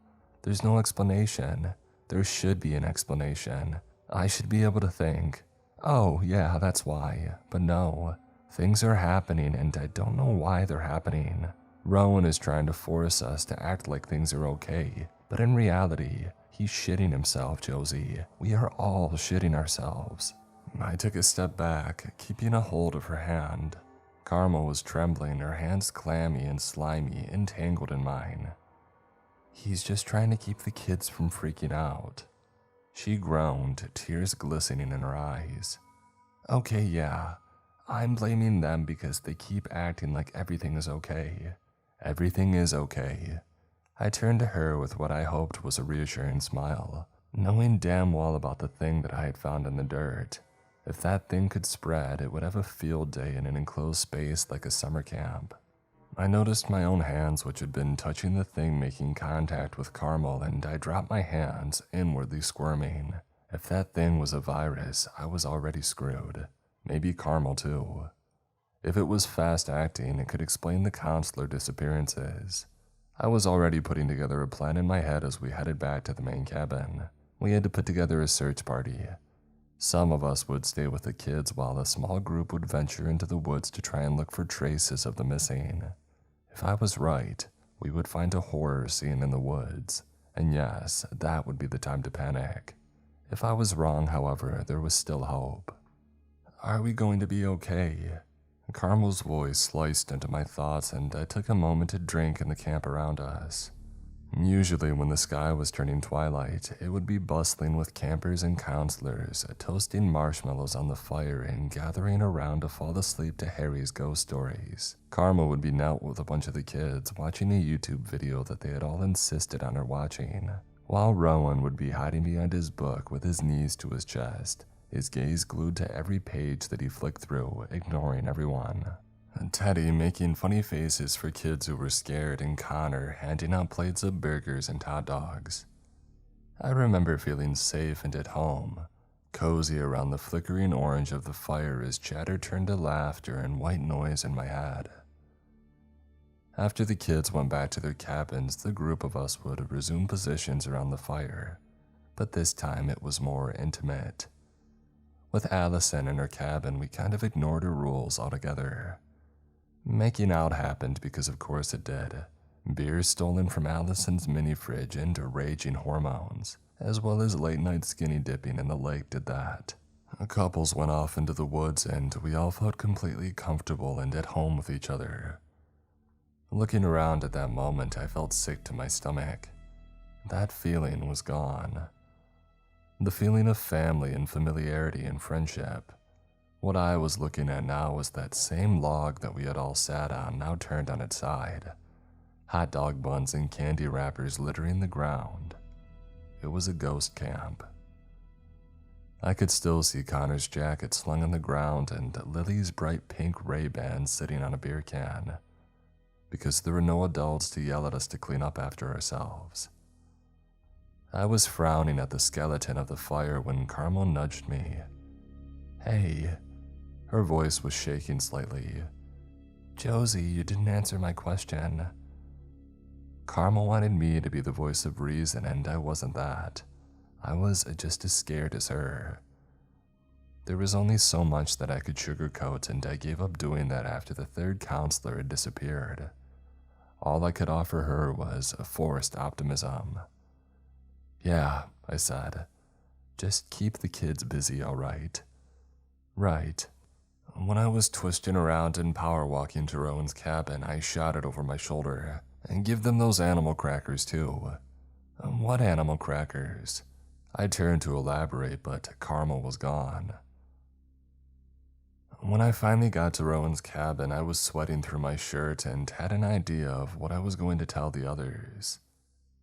Speaker 1: There's no explanation. There should be an explanation. I should be able to think, oh, yeah, that's why. But no. Things are happening, and I don't know why they're happening. Rowan is trying to force us to act like things are okay, but in reality, he's shitting himself, Josie. We are all shitting ourselves." I took a step back, keeping a hold of her hand. Carmel was trembling, her hands clammy and slimy, entangled in mine. "He's just trying to keep the kids from freaking out." She groaned, tears glistening in her eyes. "Okay, yeah. I'm blaming them because they keep acting like everything is okay. Everything is okay." I turned to her with what I hoped was a reassuring smile, knowing damn well about the thing that I had found in the dirt. If that thing could spread, it would have a field day in an enclosed space like a summer camp. I noticed my own hands, which had been touching the thing, making contact with Carmel, and I dropped my hands, inwardly squirming. If that thing was a virus, I was already screwed. Maybe Carmel too. If it was fast acting, it could explain the counselor disappearances. I was already putting together a plan in my head as we headed back to the main cabin. We had to put together a search party. Some of us would stay with the kids while a small group would venture into the woods to try and look for traces of the missing. If I was right, we would find a horror scene in the woods, and yes, that would be the time to panic. If I was wrong, however, there was still hope. Are we going to be okay? Carmel's voice sliced into my thoughts, and I took a moment to drink in the camp around us. Usually when the sky was turning twilight, it would be bustling with campers and counselors, toasting marshmallows on the fire and gathering around to fall asleep to Harry's ghost stories. Carmel would be knelt with a bunch of the kids, watching a YouTube video that they had all insisted on her watching, while Rowan would be hiding behind his book with his knees to his chest, his gaze glued to every page that he flicked through, ignoring everyone. Teddy making funny faces for kids who were scared, and Connor handing out plates of burgers and hot dogs. I remember feeling safe and at home, cozy around the flickering orange of the fire as chatter turned to laughter and white noise in my head. After the kids went back to their cabins, the group of us would resume positions around the fire, but this time it was more intimate. With Allison in her cabin, we kind of ignored her rules altogether. Making out happened because of course it did. Beer stolen from Allison's mini fridge and raging hormones, as well as late night skinny dipping in the lake did that. Couples went off into the woods and we all felt completely comfortable and at home with each other. Looking around at that moment, I felt sick to my stomach. That feeling was gone. The feeling of family and familiarity and friendship. What I was looking at now was that same log that we had all sat on, now turned on its side. Hot dog buns and candy wrappers littering the ground. It was a ghost camp. I could still see Connor's jacket slung on the ground and Lily's bright pink Ray-Bans sitting on a beer can, because there were no adults to yell at us to clean up after ourselves. I was frowning at the skeleton of the fire when Carmel nudged me. "Hey." Her voice was shaking slightly. "Josie, you didn't answer my question." Carmel wanted me to be the voice of reason, and I wasn't that. I was just as scared as her. There was only so much that I could sugarcoat, and I gave up doing that after the third counselor had disappeared. All I could offer her was a forced optimism. "Yeah," I said. "Just keep the kids busy, all right?" "Right." When I was twisting around and power walking to Rowan's cabin, I shouted over my shoulder, "And give them those animal crackers too." "What animal crackers?" I turned to elaborate, but Carmel was gone. When I finally got to Rowan's cabin, I was sweating through my shirt and had an idea of what I was going to tell the others.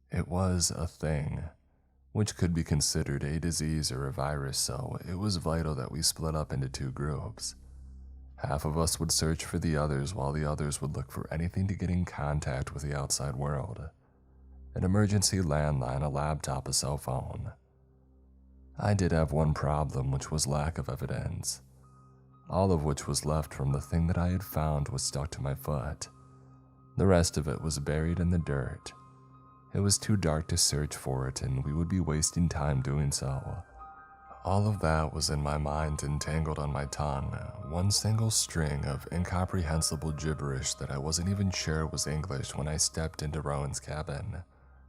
Speaker 1: It was a thing, which could be considered a disease or a virus, so it was vital that we split up into two groups. Half of us would search for the others while the others would look for anything to get in contact with the outside world. An emergency landline, a laptop, a cell phone. I did have one problem, which was lack of evidence. All of which was left from the thing that I had found was stuck to my foot. The rest of it was buried in the dirt. It was too dark to search for it, and we would be wasting time doing so. All of that was in my mind and tangled on my tongue, one single string of incomprehensible gibberish that I wasn't even sure was English when I stepped into Rowan's cabin,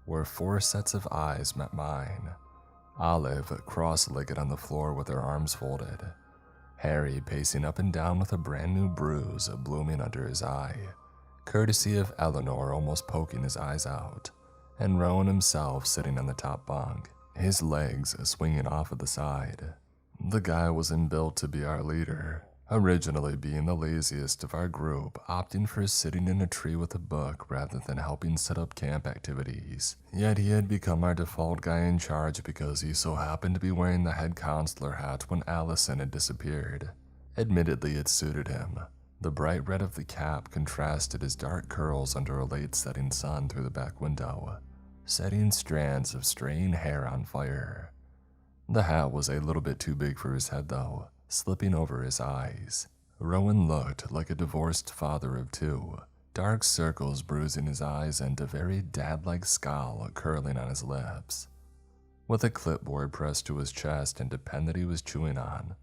Speaker 1: where 4 sets of eyes met mine. Olive cross-legged on the floor with her arms folded. Harry pacing up and down with a brand new bruise blooming under his eye, courtesy of Eleanor almost poking his eyes out, and Rowan himself sitting on the top bunk, his legs swinging off of the side. The guy wasn't built to be our leader, originally being the laziest of our group, opting for sitting in a tree with a book rather than helping set up camp activities. Yet he had become our default guy in charge because he so happened to be wearing the head counselor hat when Allison had disappeared. Admittedly, it suited him. The bright red of the cap contrasted his dark curls under a late-setting sun through the back window, setting strands of straying hair on fire. The hat was a little bit too big for his head, though, slipping over his eyes. Rowan looked like a divorced father of 2, dark circles bruising his eyes and a very dad-like scowl curling on his lips. With a clipboard pressed to his chest and a pen that he was chewing on,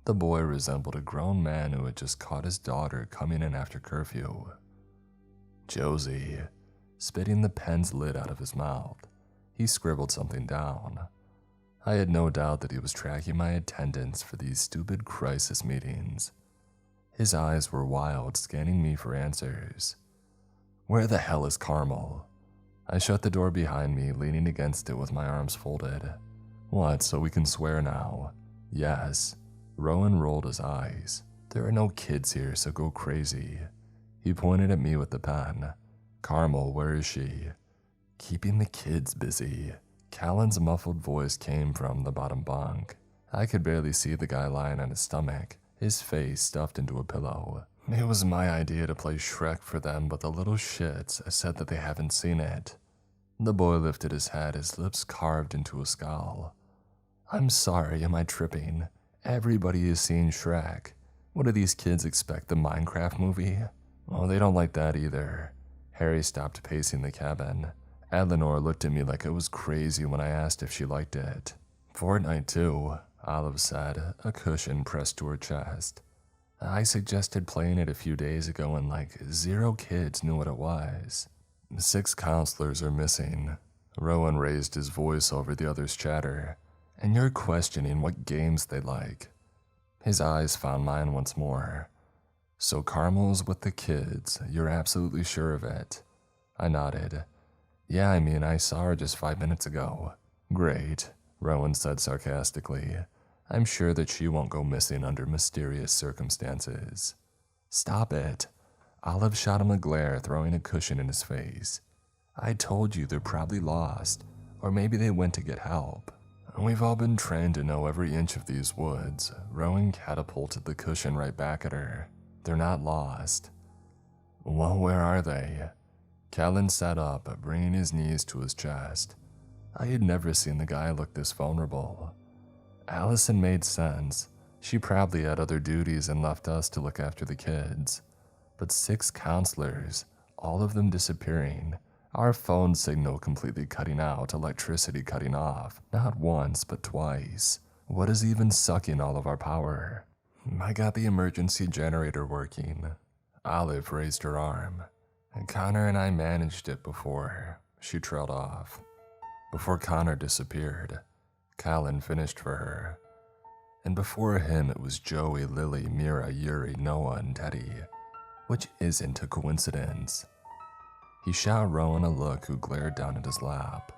Speaker 1: the boy resembled a grown man who had just caught his daughter coming in after curfew. "Josie," spitting the pen's lid out of his mouth. He scribbled something down. I had no doubt that he was tracking my attendance for these stupid crisis meetings. His eyes were wild, scanning me for answers. Where the hell is Carmel? I shut the door behind me, leaning against it with my arms folded. What, so we can swear now? Yes. Rowan rolled his eyes. There are no kids here, so go crazy. He pointed at me with the pen. Carmel, where is she? Keeping the kids busy. Callan's muffled voice came from the bottom bunk. I could barely see the guy lying on his stomach, his face stuffed into a pillow. It was my idea to play Shrek for them, but the little shits said that they haven't seen it. The boy lifted his head, his lips carved into a scowl. I'm sorry, am I tripping? Everybody has seen Shrek. What do these kids expect, the Minecraft movie? Oh, they don't like that either. Harry stopped pacing the cabin. Eleanor looked at me like I was crazy when I asked if she liked it. Fortnite too, Olive said, a cushion pressed to her chest. I suggested playing it a few days ago and like 0 kids knew what it was. 6 counselors are missing. Rowan raised his voice over the others' chatter. And you're questioning what games they like. His eyes found mine once more. So Carmel's with the kids, you're absolutely sure of it? I nodded. Yeah, I mean, I saw her just 5 minutes ago. Great, Rowan said sarcastically. I'm sure that she won't go missing under mysterious circumstances. Stop it. Olive shot him a glare, throwing a cushion in his face. I told you they're probably lost, or maybe they went to get help. We've all been trained to know every inch of these woods. Rowan catapulted the cushion right back at her. They're not lost. Well, where are they? Callan sat up, bringing his knees to his chest. I had never seen the guy look this vulnerable. Allison made sense. She probably had other duties and left us to look after the kids. But 6 counselors, all of them disappearing. Our phone signal completely cutting out, electricity cutting off, not once but twice. What is even sucking all of our power? I got the emergency generator working. Olive raised her arm. Connor and I managed it before. She trailed off. Before Connor disappeared, Callan finished for her. And before him it was Joey, Lily, Mira, Yuri, Noah, and Teddy. Which isn't a coincidence. He shot Rowan a look who glared down at his lap.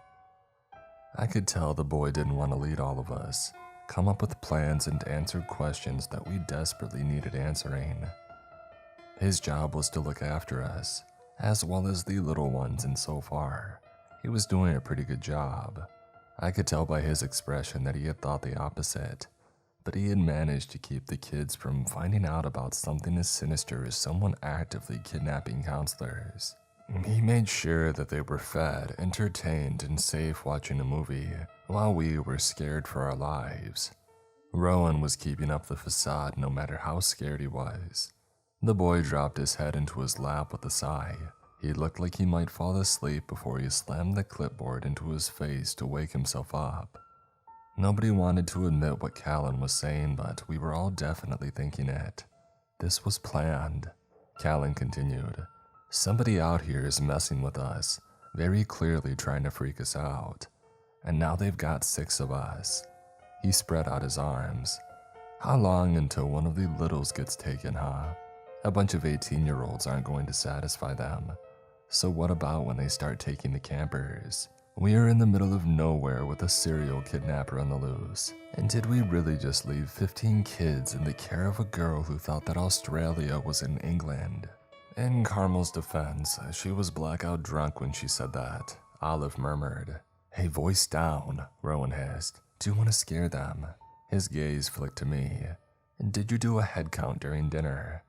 Speaker 1: I could tell the boy didn't want to lead all of us, come up with plans and answer questions that we desperately needed answering. His job was to look after us, as well as the little ones, and so far, he was doing a pretty good job. I could tell by his expression that he had thought the opposite, but he had managed to keep the kids from finding out about something as sinister as someone actively kidnapping counselors. He made sure that they were fed, entertained, and safe watching a movie, while we were scared for our lives. Rowan was keeping up the facade no matter how scared he was. The boy dropped his head into his lap with a sigh. He looked like he might fall asleep before he slammed the clipboard into his face to wake himself up. Nobody wanted to admit what Callan was saying, but we were all definitely thinking it. This was planned, Callan continued. Somebody out here is messing with us, very clearly trying to freak us out. And now they've got 6 of us. He spread out his arms. How long until one of the littles gets taken, huh? A bunch of 18-year-olds aren't going to satisfy them. So what about when they start taking the campers? We are in the middle of nowhere with a serial kidnapper on the loose. And did we really just leave 15 kids in the care of a girl who thought that Australia was in England? In Carmel's defense, she was blackout drunk when she said that, Olive murmured. Hey, voice down, Rowan hissed. Do you want to scare them? His gaze flicked to me. Did you do a head count during dinner?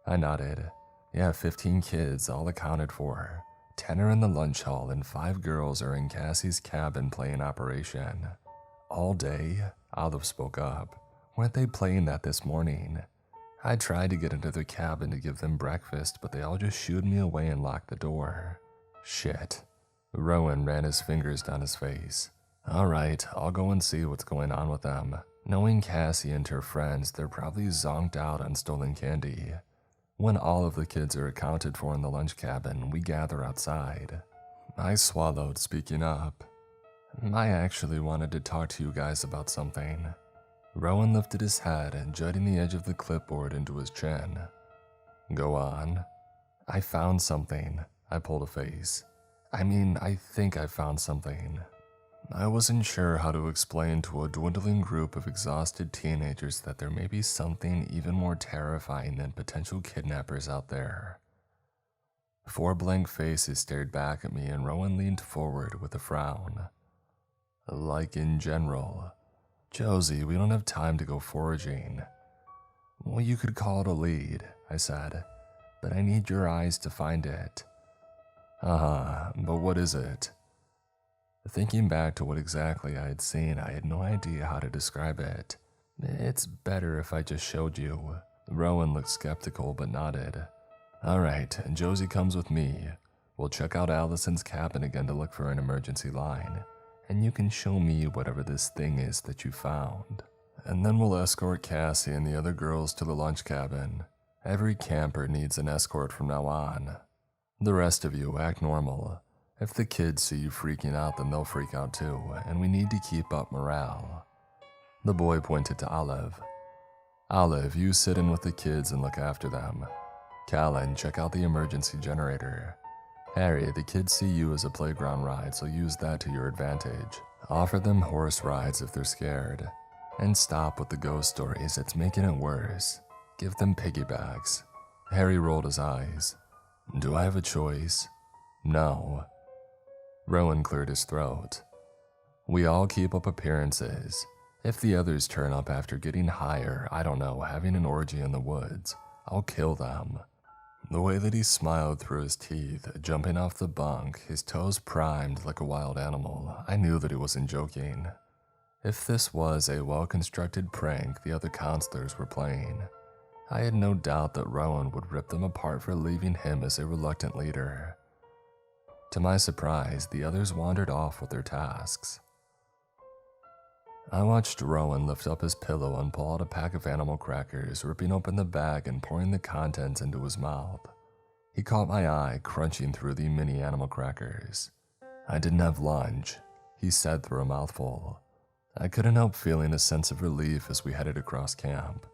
Speaker 1: I nodded. Yeah, 15 kids, all accounted for. 10 are in the lunch hall and 5 girls are in Cassie's cabin playing Operation. All day? Olive spoke up. Weren't they playing that this morning? I tried to get into their cabin to give them breakfast, but they all just shooed me away and locked the door. Shit. Rowan ran his fingers down his face. Alright, I'll go and see what's going on with them. Knowing Cassie and her friends, they're probably zonked out on stolen candy. When all of the kids are accounted for in the lunch cabin, we gather outside. I swallowed, speaking up. I actually wanted to talk to you guys about something. Rowan lifted his head and jutting the edge of the clipboard into his chin. Go on. I found something. I pulled a face. I think I found something. I wasn't sure how to explain to a dwindling group of exhausted teenagers that there may be something even more terrifying than potential kidnappers out there. 4 blank faces stared back at me and Rowan leaned forward with a frown. Like in general. Josie, we don't have time to go foraging. Well, you could call it a lead, I said, but I need your eyes to find it. But what is it? Thinking back to what exactly I had seen, I had no idea how to describe it. It's better if I just showed you. Rowan looked skeptical but nodded. Alright, Josie comes with me. We'll check out Allison's cabin again to look for an emergency line, and you can show me whatever this thing is that you found. And then we'll escort Cassie and the other girls to the lunch cabin. Every camper needs an escort from now on. The rest of you act normal. If the kids see you freaking out, then they'll freak out too, and we need to keep up morale. The boy pointed to Olive. Olive, you sit in with the kids and look after them. Callan, check out the emergency generator. Harry, the kids see you as a playground ride, so use that to your advantage. Offer them horse rides if they're scared. And stop with the ghost stories, it's making it worse. Give them piggybacks. Harry rolled his eyes. Do I have a choice? No. Rowan cleared his throat. We all keep up appearances. If the others turn up after getting higher, I don't know, having an orgy in the woods, I'll kill them. The way that he smiled through his teeth, jumping off the bunk, his toes primed like a wild animal, I knew that he wasn't joking. If this was a well-constructed prank the other counselors were playing, I had no doubt that Rowan would rip them apart for leaving him as a reluctant leader. To my surprise, the others wandered off with their tasks. I watched Rowan lift up his pillow and pull out a pack of animal crackers, ripping open the bag and pouring the contents into his mouth. He caught my eye, crunching through the mini animal crackers. I didn't have lunch, he said through a mouthful. I couldn't help feeling a sense of relief as we headed across camp,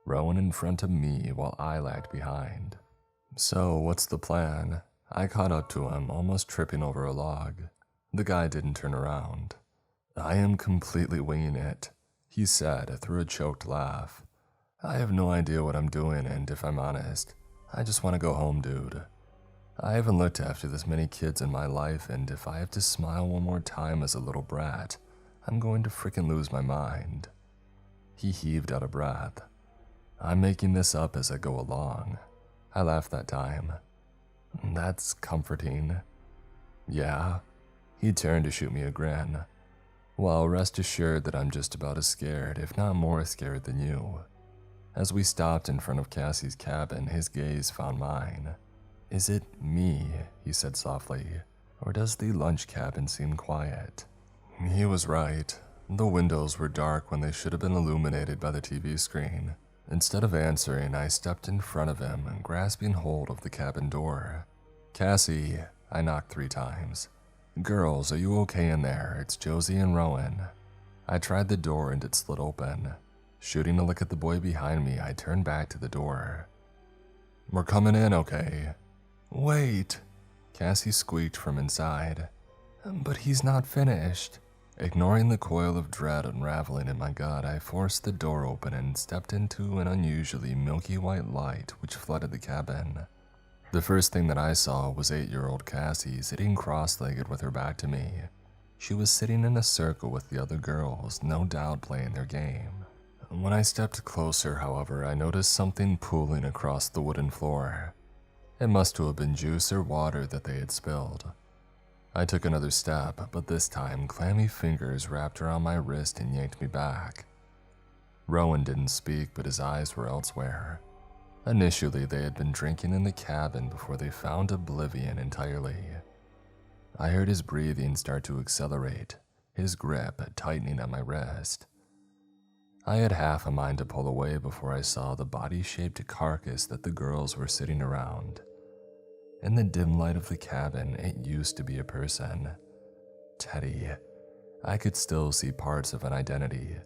Speaker 1: Rowan in front of me while I lagged behind. So, what's the plan? I caught up to him, almost tripping over a log. The guy didn't turn around. I am completely winging it, he said through a choked laugh. I have no idea what I'm doing, and if I'm honest, I just want to go home, dude. I haven't looked after this many kids in my life, and if I have to smile one more time as a little brat, I'm going to frickin' lose my mind. He heaved out a breath. I'm making this up as I go along. I laughed that time. That's comforting. Yeah? He turned to shoot me a grin. Well, rest assured that I'm just about as scared, if not more scared than you. As we stopped in front of Cassie's cabin, his gaze found mine. Is it me, he said softly, or does the lunch cabin seem quiet? He was right. The windows were dark when they should have been illuminated by the TV screen. Instead of answering, I stepped in front of him, grasping hold of the cabin door. Cassie, I knocked 3 times. Girls, are you okay in there? It's Josie and Rowan. I tried the door and it slid open. Shooting a look at the boy behind me, I turned back to the door. We're coming in, okay? Wait, Cassie squeaked from inside. But he's not finished. Ignoring the coil of dread unraveling in my gut, I forced the door open and stepped into an unusually milky white light which flooded the cabin. The first thing that I saw was 8-year-old Cassie sitting cross-legged with her back to me. She was sitting in a circle with the other girls, no doubt playing their game. When I stepped closer, however, I noticed something pooling across the wooden floor. It must have been juice or water that they had spilled. I took another step, but this time clammy fingers wrapped around my wrist and yanked me back. Rowan didn't speak, but his eyes were elsewhere. Initially, they had been drinking in the cabin before they found oblivion entirely. I heard his breathing start to accelerate, his grip tightening at my wrist. I had half a mind to pull away before I saw the body-shaped carcass that the girls were sitting around. In the dim light of the cabin, it used to be a person. Teddy. I could still see parts of an identity.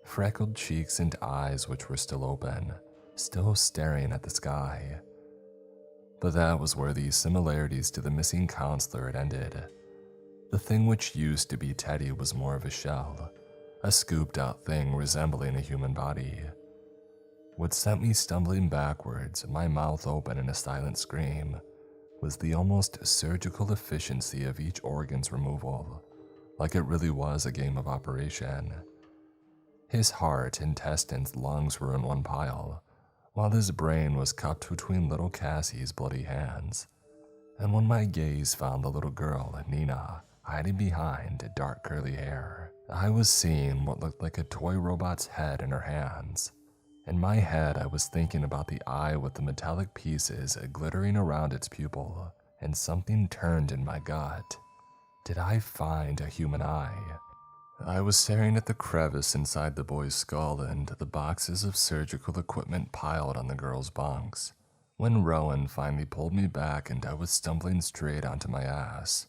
Speaker 1: Freckled cheeks and eyes which were still open, still staring at the sky. But that was where the similarities to the missing counselor had ended. The thing which used to be Teddy was more of a shell, a scooped-out thing resembling a human body. What sent me stumbling backwards, my mouth open in a silent scream, was the almost surgical efficiency of each organ's removal, like it really was a game of operation. His heart, intestines, lungs were in one pile, while his brain was cupped between little Cassie's bloody hands. And when my gaze found the little girl, Nina, hiding behind dark curly hair, I was seeing what looked like a toy robot's head in her hands. In my head, I was thinking about the eye with the metallic pieces glittering around its pupil, and something turned in my gut. Did I find a human eye? I was staring at the crevice inside the boy's skull and the boxes of surgical equipment piled on the girl's bunks, when Rowan finally pulled me back and I was stumbling straight onto my ass.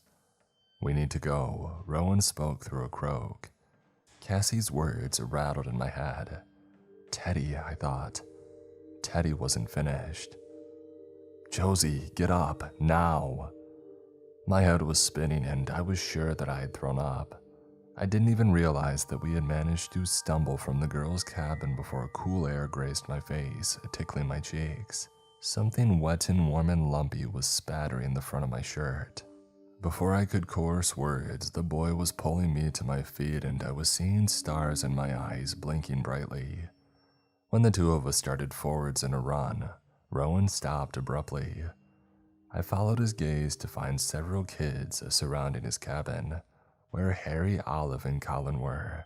Speaker 1: "We need to go," Rowan spoke through a croak. Cassie's words rattled in my head. Teddy, I thought. Teddy wasn't finished. "Josie, get up, now." My head was spinning and I was sure that I had thrown up. I didn't even realize that we had managed to stumble from the girl's cabin before cool air grazed my face, tickling my cheeks. Something wet and warm and lumpy was spattering the front of my shirt. Before I could coerce words, the boy was pulling me to my feet and I was seeing stars in my eyes blinking brightly. When the two of us started forwards in a run, Rowan stopped abruptly. I followed his gaze to find several kids surrounding his cabin, where Harry, Olive, and Colin were.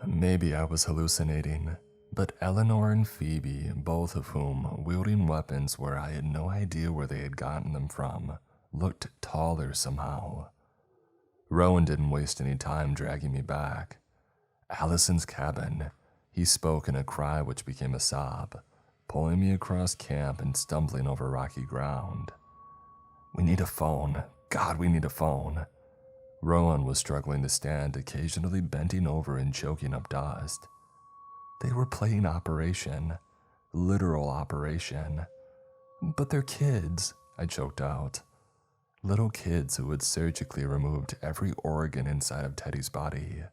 Speaker 1: Maybe I was hallucinating, but Eleanor and Phoebe, both of whom wielding weapons where I had no idea where they had gotten them from, looked taller somehow. Rowan didn't waste any time dragging me back. "Allison's cabin," he spoke in a cry which became a sob, pulling me across camp and stumbling over rocky ground. "We need a phone. God, we need a phone." Rowan was struggling to stand, occasionally bending over and choking up dust. They were playing Operation. Literal Operation. "But they're kids," I choked out. Little kids who had surgically removed every organ inside of Teddy's body.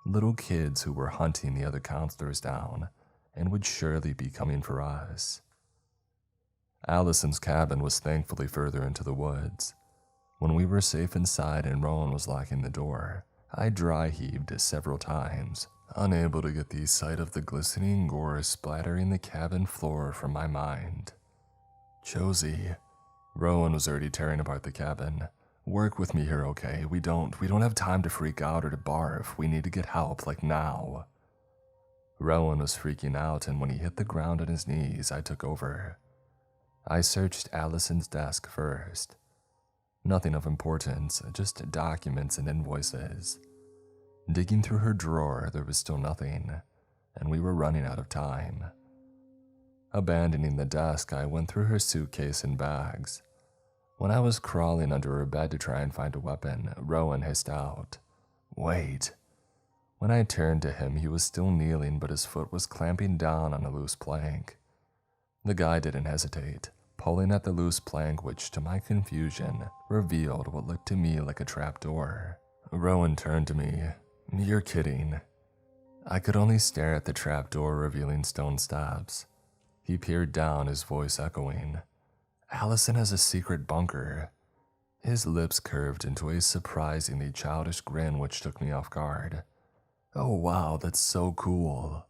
Speaker 1: Little kids who were hunting the other counselors down and would surely be coming for us. Allison's cabin was thankfully further into the woods. When we were safe inside and Rowan was locking the door, I dry heaved several times, unable to get the sight of the glistening gore splattering the cabin floor from my mind. "Josie," Rowan was already tearing apart the cabin. "Work with me here, okay? We don't have time to freak out or to barf. We need to get help, like now." Rowan was freaking out, and when he hit the ground on his knees, I took over. I searched Allison's desk first. Nothing of importance, just documents and invoices. Digging through her drawer, there was still nothing, and we were running out of time. Abandoning the desk, I went through her suitcase and bags. When I was crawling under her bed to try and find a weapon, Rowan hissed out, "Wait." When I turned to him, he was still kneeling, but his foot was clamping down on a loose plank. The guy didn't hesitate, pulling at the loose plank, which, to my confusion, revealed what looked to me like a trapdoor. Rowan turned to me. "You're kidding." I could only stare at the trapdoor revealing stone steps. He peered down, his voice echoing, "Allison has a secret bunker." His lips curved into a surprisingly childish grin which took me off guard. "Oh wow, that's so cool."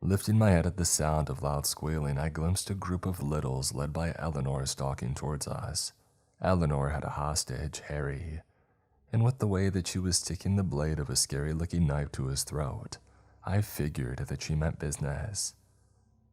Speaker 1: Lifting my head at the sound of loud squealing, I glimpsed a group of littles led by Eleanor stalking towards us. Eleanor had a hostage, Harry, and with the way that she was sticking the blade of a scary-looking knife to his throat, I figured that she meant business.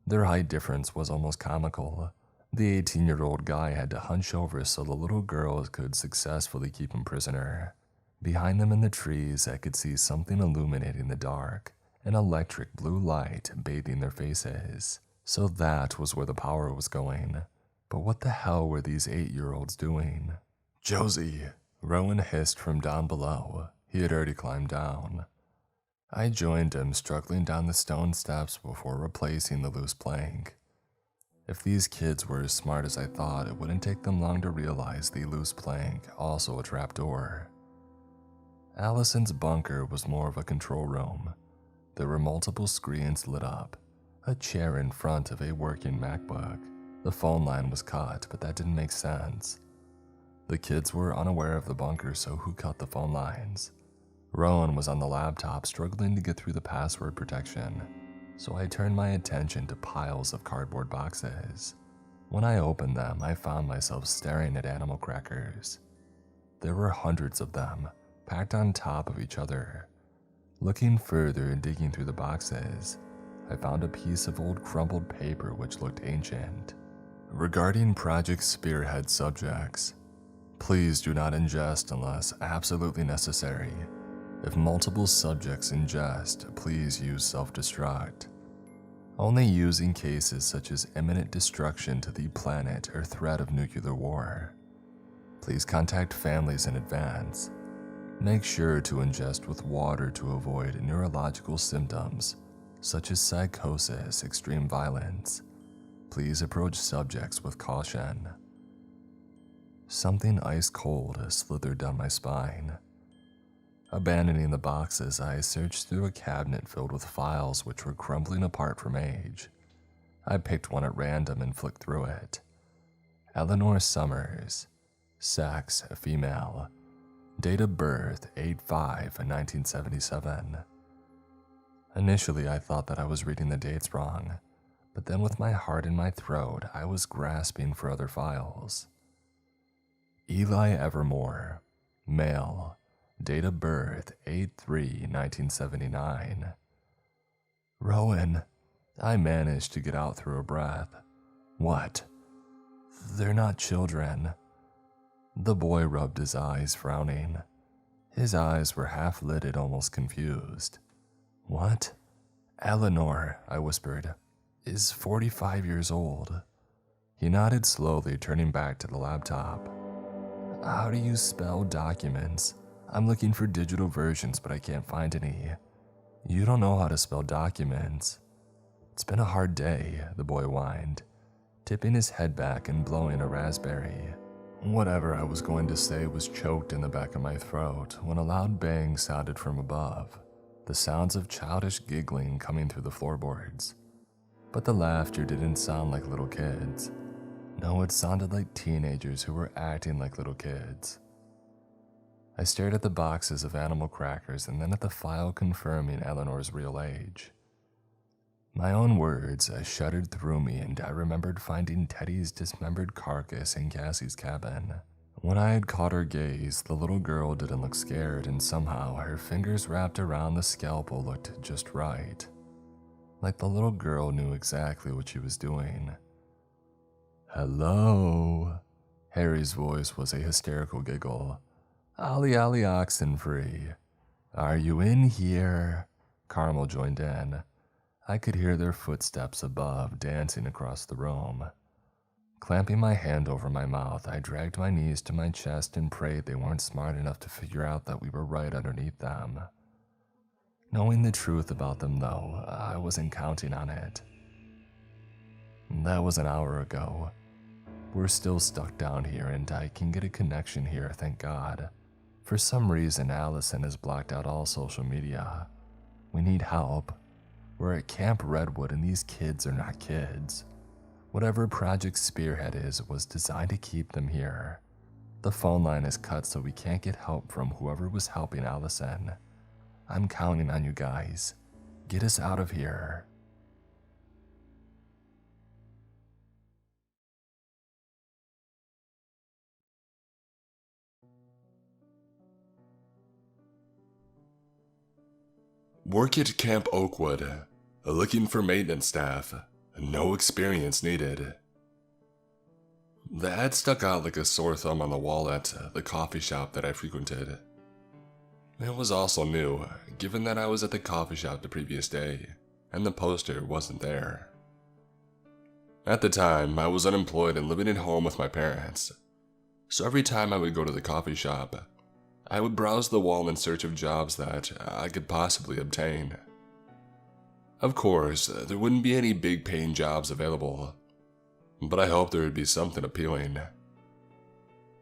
Speaker 1: Their height difference was almost comical. The 18-year-old guy had to hunch over so the little girls could successfully keep him prisoner. Behind them in the trees, I could see something illuminating the dark, an electric blue light bathing their faces. So that was where the power was going. But what the hell were these 8-year-olds doing? "Josie," Rowan hissed from down below. He had already climbed down. I joined him, struggling down the stone steps before replacing the loose plank. If these kids were as smart as I thought, it wouldn't take them long to realize the loose plank, also a trapdoor. Allison's bunker was more of a control room. There were multiple screens lit up, a chair in front of a working MacBook. The phone line was cut, but that didn't make sense. The kids were unaware of the bunker, so who cut the phone lines? Rowan was on the laptop struggling to get through the password protection, so I turned my attention to piles of cardboard boxes. When I opened them, I found myself staring at animal crackers. There were hundreds of them, packed on top of each other. Looking further and digging through the boxes, I found a piece of old crumpled paper which looked ancient. Regarding Project Spearhead subjects, please do not ingest unless absolutely necessary. If multiple subjects ingest, please use self-destruct. Only use in cases such as imminent destruction to the planet or threat of nuclear war. Please contact families in advance. Make sure to ingest with water to avoid neurological symptoms such as psychosis, extreme violence. Please approach subjects with caution. Something ice cold slithered down my spine. Abandoning the boxes, I searched through a cabinet filled with files which were crumbling apart from age. I picked one at random and flicked through it. Eleanor Summers. Sex, female. Date of birth, 8/5/1977. Initially, I thought that I was reading the dates wrong, but then with my heart in my throat, I was grasping for other files. Eli Evermore. Male. Date of birth, 8/3/1979. Rowan, I managed to get out through a breath. What? They're not children. The boy rubbed his eyes, frowning. His eyes were half-lidded, almost confused. What? Eleanor, I whispered, is 45 years old. He nodded slowly, turning back to the laptop. How do you spell documents? I'm looking for digital versions, but I can't find any. You don't know how to spell documents. It's been a hard day, the boy whined, tipping his head back and blowing a raspberry. Whatever I was going to say was choked in the back of my throat when a loud bang sounded from above, the sounds of childish giggling coming through the floorboards. But the laughter didn't sound like little kids. No, it sounded like teenagers who were acting like little kids. I stared at the boxes of animal crackers and then at the file confirming Eleanor's real age. My own words shuddered through me, and I remembered finding Teddy's dismembered carcass in Cassie's cabin. When I had caught her gaze, the little girl didn't look scared, and somehow her fingers wrapped around the scalpel looked just right. Like the little girl knew exactly what she was doing. Hello? Harry's voice was a hysterical giggle. Ollie Ollie Oxenfree. Are you in here? Carmel joined in. I could hear their footsteps above, dancing across the room. Clamping my hand over my mouth, I dragged my knees to my chest and prayed they weren't smart enough to figure out that we were right underneath them. Knowing the truth about them, though, I wasn't counting on it. That was an hour ago. We're still stuck down here, and I can get a connection here, thank God. For some reason, Allison has blocked out all social media. We need help. We're at Camp Redwood, and these kids are not kids. Whatever Project Spearhead is, it was designed to keep them here. The phone line is cut, so we can't get help from whoever was helping Allison. I'm counting on you guys. Get us out of here.
Speaker 2: Work at Camp Oakwood. Looking for maintenance staff. No experience needed. The ad stuck out like a sore thumb on the wall at the coffee shop that I frequented. It was also new, given that I was at the coffee shop the previous day, and the poster wasn't there. At the time, I was unemployed and living at home with my parents. So every time I would go to the coffee shop, I would browse the wall in search of jobs that I could possibly obtain. Of course, there wouldn't be any big paying jobs available, but I hoped there would be something appealing.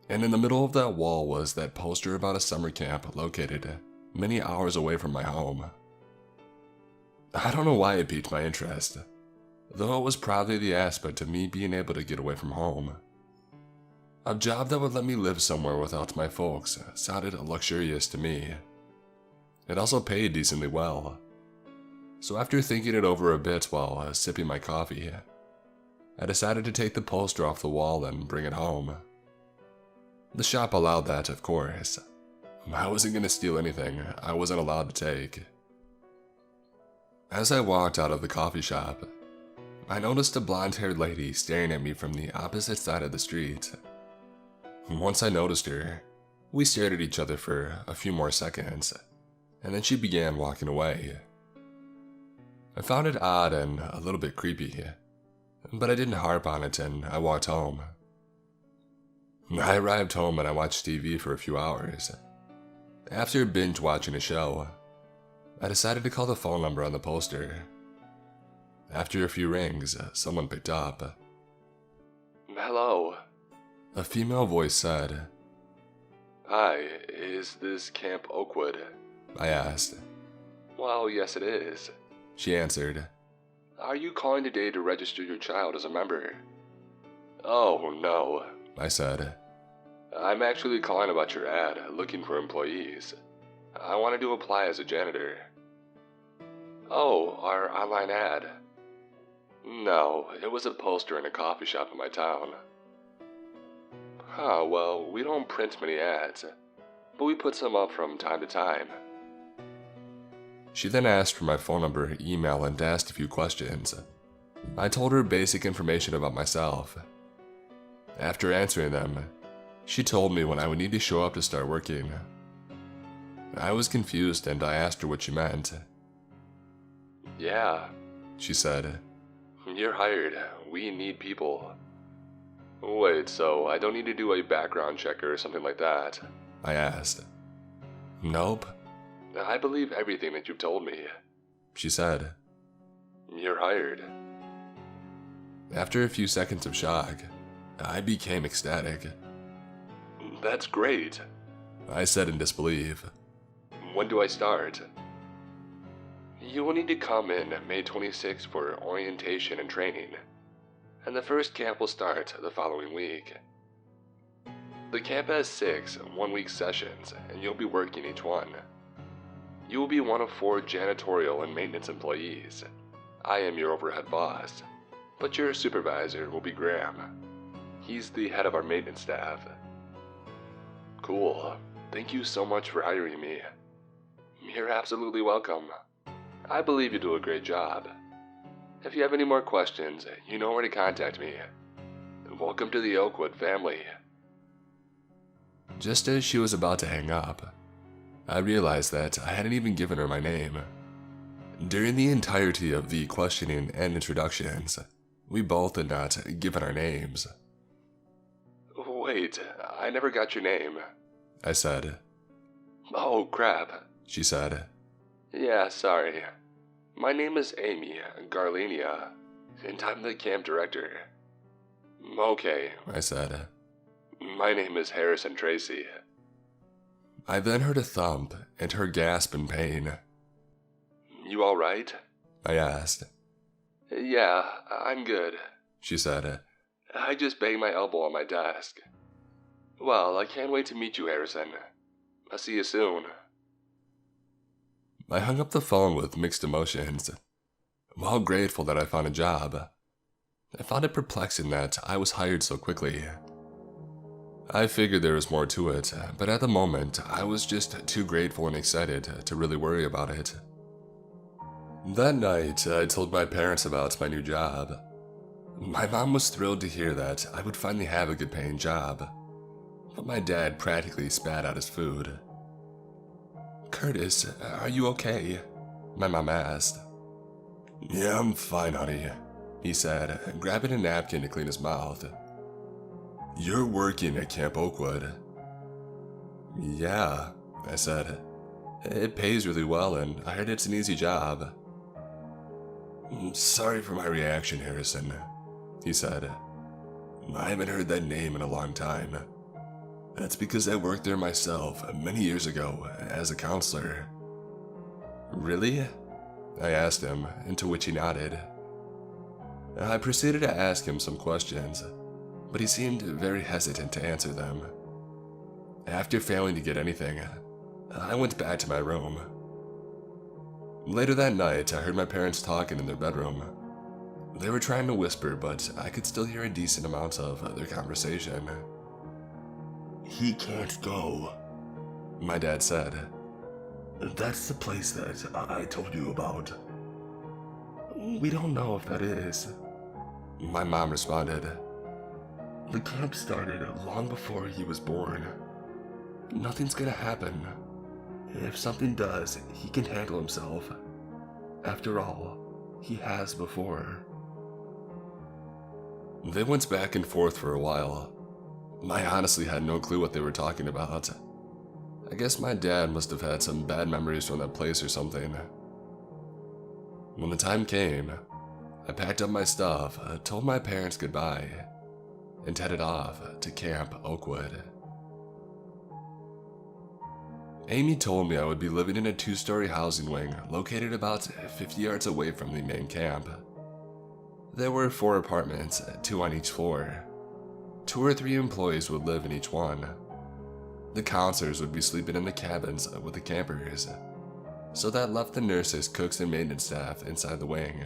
Speaker 2: And in the middle of that wall was that poster about a summer camp located many hours away from my home. I don't know why it piqued my interest, though it was probably the aspect of me being able to get away from home. A job that would let me live somewhere without my folks sounded luxurious to me. It also paid decently well. So after thinking it over a bit while sipping my coffee, I decided to take the poster off the wall and bring it home. The shop allowed that, of course. I wasn't going to steal anything I wasn't allowed to take. As I walked out of the coffee shop, I noticed a blonde-haired lady staring at me from the opposite side of the street. Once I noticed her, we stared at each other for a few more seconds, and then she began walking away. I found it odd and a little bit creepy, but I didn't harp on it and I walked home. I arrived home and I watched TV for a few hours. After binge watching a show, I decided to call the phone number on the poster. After a few rings, someone picked up. "Hello," a female voice said. "Hi, is this Camp Oakwood?" I asked. "Well, yes it is," she answered. "Are you calling today to register your child as a member?" "Oh, no," I said. "I'm actually calling about your ad, looking for employees. I wanted to apply as a janitor." "Oh, our online ad?" "No, it was a poster in a coffee shop in my town." "Huh, well, we don't print many ads, but we put some up from time to time." She then asked for my phone number, email, and asked a few questions. I told her basic information about myself. After answering them, she told me when I would need to show up to start working. I was confused and I asked her what she meant. "Yeah," she said. "You're hired. We need people." "Wait, so I don't need to do a background check or something like that?" I asked. "Nope. I believe everything that you've told me," she said. "You're hired." After a few seconds of shock, I became ecstatic. "That's great," I said in disbelief. "When do I start?" "You will need to come in May 26th for orientation and training, and the first camp will start the following week. The camp has 6 one-week sessions, and you'll be working each one. You will be one of 4 janitorial and maintenance employees. I am your overhead boss, but your supervisor will be Graham. He's the head of our maintenance staff." "Cool. Thank you so much for hiring me." "You're absolutely welcome. I believe you do a great job. If you have any more questions, you know where to contact me. Welcome to the Oakwood family." Just as she was about to hang up, I realized that I hadn't even given her my name. During the entirety of the questioning and introductions, we both had not given our names. "Wait, I never got your name," I said. "Oh, crap," she said. "Yeah, sorry. My name is Amy Garlinia, and I'm the camp director." "Okay," I said. "My name is Harrison Tracy." I then heard a thump and her gasp in pain. "You alright?" I asked. "Yeah, I'm good," she said. "I just banged my elbow on my desk." "Well, I can't wait to meet you, Harrison. I'll see you soon." I hung up the phone with mixed emotions. While grateful that I found a job, I found it perplexing that I was hired so quickly. I figured there was more to it, but at the moment, I was just too grateful and excited to really worry about it. That night, I told my parents about my new job. My mom was thrilled to hear that I would finally have a good-paying job, but my dad practically spat out his food. "Curtis, are you okay?" my mom asked. "Yeah, I'm fine, honey," he said, grabbing a napkin to clean his mouth. "You're working at Camp Oakwood." "Yeah," I said. "It pays really well, and I heard it's an easy job." "Sorry for my reaction, Harrison," he said. "I haven't heard that name in a long time. That's because I worked there myself many years ago as a counselor." "Really?" I asked him, into which he nodded. I proceeded to ask him some questions, but he seemed very hesitant to answer them. After failing to get anything, I went back to my room. Later that night, I heard my parents talking in their bedroom. They were trying to whisper, but I could still hear a decent amount of their conversation. "He can't go," my dad said. "That's the place that I told you about." "We don't know if that is," my mom responded. "The camp started long before he was born. Nothing's gonna happen. If something does, he can handle himself. After all, he has before." They went back and forth for a while. I honestly had no clue what they were talking about. I guess my dad must have had some bad memories from that place or something. When the time came, I packed up my stuff, told my parents goodbye, and headed off to Camp Oakwood. Amy told me I would be living in a 2-story housing wing located about 50 yards away from the main camp. There were 4 apartments, 2 on each floor. 2 or 3 employees would live in each one. The counselors would be sleeping in the cabins with the campers, so that left the nurses, cooks, and maintenance staff inside the wing.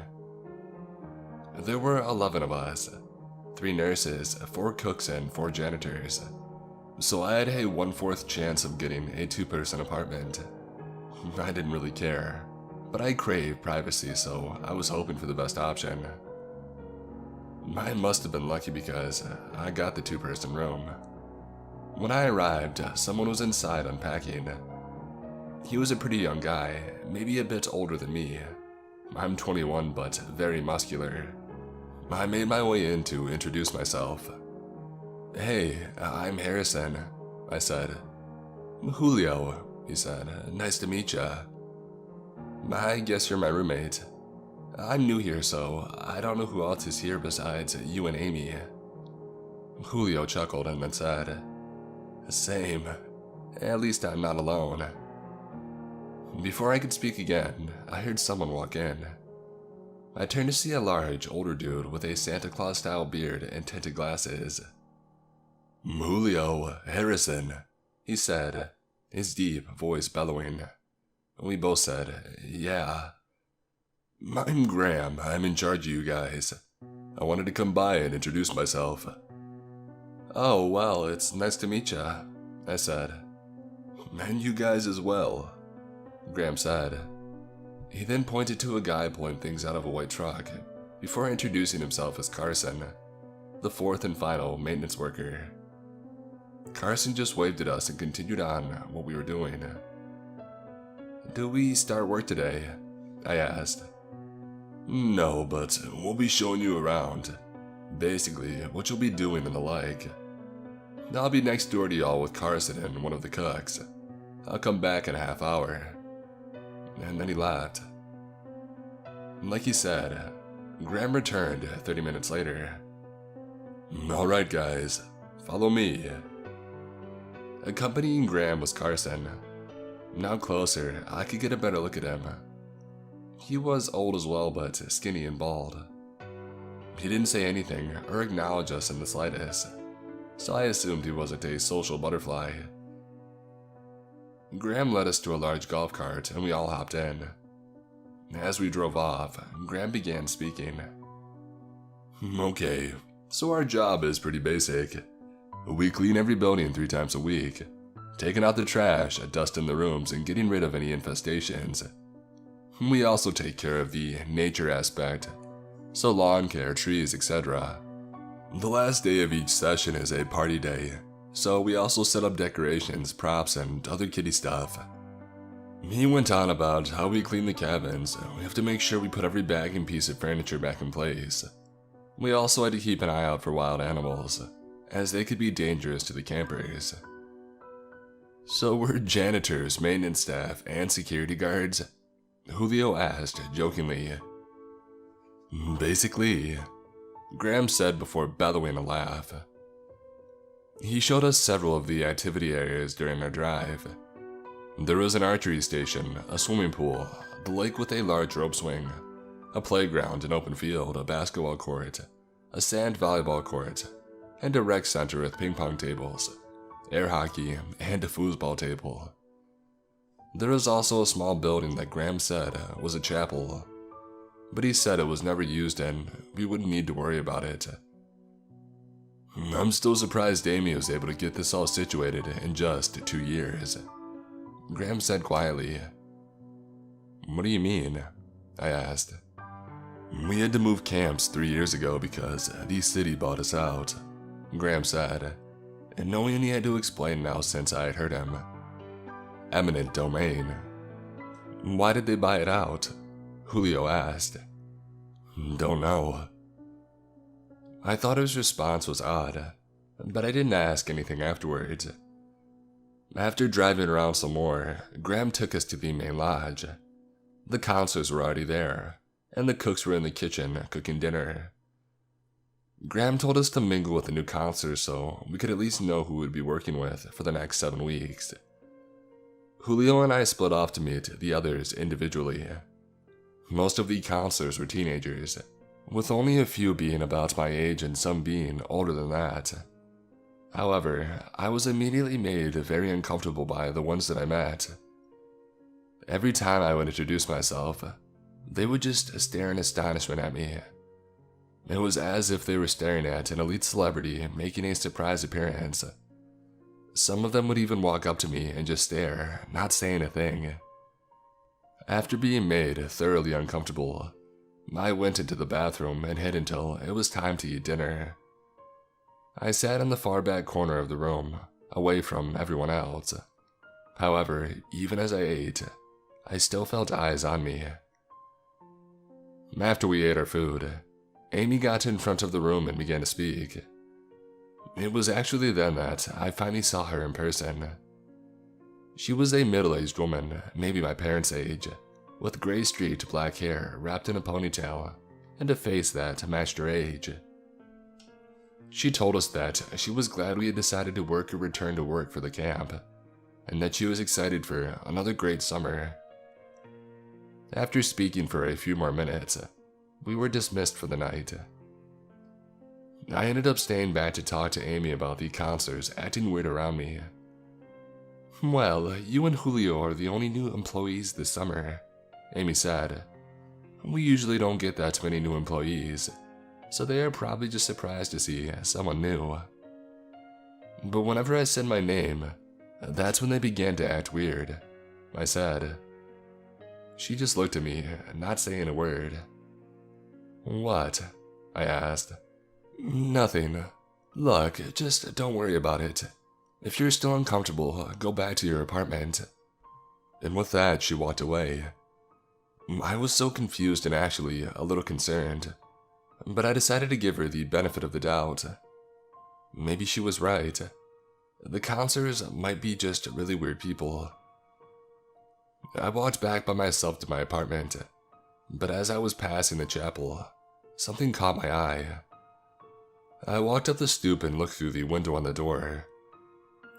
Speaker 2: There were 11 of us, 3 nurses, 4 cooks, and 4 janitors, so I had a 1/4 chance of getting a 2-person apartment. I didn't really care, but I craved privacy, so I was hoping for the best option. I must have been lucky because I got the 2-person room. When I arrived, someone was inside unpacking. He was a pretty young guy, maybe a bit older than me. I'm 21, but very muscular. I made my way in to introduce myself. "Hey, I'm Harrison," I said. "Julio," he said. "Nice to meet ya." "I guess you're my roommate. I'm new here, so I don't know who else is here besides you and Amy." Julio chuckled and then said, "Same. At least I'm not alone." Before I could speak again, I heard someone walk in. I turned to see a large, older dude with a Santa Claus-style beard and tinted glasses. "Julio, Harrison," he said, his deep voice bellowing. We both said, "Yeah." "I'm Graham. I'm in charge of you guys. I wanted to come by and introduce myself." "Oh, well, it's nice to meet ya," I said. "And you guys as well," Graham said. He then pointed to a guy pulling things out of a white truck, before introducing himself as Carson, the 4th and final maintenance worker. Carson just waved at us and continued on what we were doing. "Do we start work today?" I asked. "No, but we'll be showing you around. Basically, what you'll be doing and the like. I'll be next door to y'all with Carson and one of the cooks. I'll come back in a half hour." And then he laughed. Like he said, Graham returned 30 minutes later. "Alright guys, follow me." Accompanying Graham was Carson. Now closer, I could get a better look at him. He was old as well, but skinny and bald. He didn't say anything or acknowledge us in the slightest, so I assumed he wasn't a social butterfly. Graham led us to a large golf cart and we all hopped in. As we drove off, Graham began speaking. "Okay, so our job is pretty basic. We clean every building 3 times a week, taking out the trash, dusting the rooms, and getting rid of any infestations. We also take care of the nature aspect, so lawn care, trees, etc. The last day of each session is a party day, so we also set up decorations, props, and other kiddie stuff." He went on about how we clean the cabins. We have to make sure we put every bag and piece of furniture back in place, We also had to keep an eye out for wild animals, as they could be dangerous to the campers. "So we're janitors, maintenance staff, and security guards?" Julio asked, jokingly. "Basically," Graham said before bellowing a laugh. He showed us several of the activity areas during our drive. There was an archery station, a swimming pool, the lake with a large rope swing, a playground, an open field, a basketball court, a sand volleyball court, and a rec center with ping pong tables, air hockey, and a foosball table. There was also a small building that Graham said was a chapel, but he said it was never used and we wouldn't need to worry about it. "I'm still surprised Amy was able to get this all situated in just 2 years," Graham said quietly. "What do you mean?" I asked. "We had to move camps 3 years ago because the city bought us out," Graham said, and no one had to explain now since I had heard him. "Eminent domain." "Why did they buy it out?" Julio asked. "Don't know." I thought his response was odd, but I didn't ask anything afterwards. After driving around some more, Graham took us to the main lodge. The counselors were already there, and the cooks were in the kitchen cooking dinner. Graham told us to mingle with the new counselors so we could at least know who we'd be working with for the next 7 weeks. Julio and I split off to meet the others individually. Most of the counselors were teenagers, with only a few being about my age and some being older than that. However, I was immediately made very uncomfortable by the ones that I met. Every time I would introduce myself, they would just stare in astonishment at me. It was as if they were staring at an elite celebrity making a surprise appearance. Some of them would even walk up to me and just stare, not saying a thing. After being made thoroughly uncomfortable, I went into the bathroom and hid until it was time to eat dinner. I sat in the far back corner of the room, away from everyone else. However, even as I ate, I still felt eyes on me. After we ate our food, Amy got in front of the room and began to speak. It was actually then that I finally saw her in person. She was a middle-aged woman, maybe my parents' age, with gray-streaked black hair wrapped in a ponytail and a face that matched her age. She told us that she was glad we had decided to work or return to work for the camp, and that she was excited for another great summer. After speaking for a few more minutes, we were dismissed for the night. I ended up staying back to talk to Amy about the counselors acting weird around me. "Well, you and Julio are the only new employees this summer," Amy said. "We usually don't get that many new employees, so they are probably just surprised to see someone new. But whenever I said my name, that's when they began to act weird," I said. She just looked at me, not saying a word. "What?" I asked. "Nothing. Look, just don't worry about it. If you're still uncomfortable, go back to your apartment." And with that, she walked away. I was so confused and actually a little concerned, but I decided to give her the benefit of the doubt. Maybe she was right. The counselors might be just really weird people. I walked back by myself to my apartment, but as I was passing the chapel, something caught my eye. I walked up the stoop and looked through the window on the door.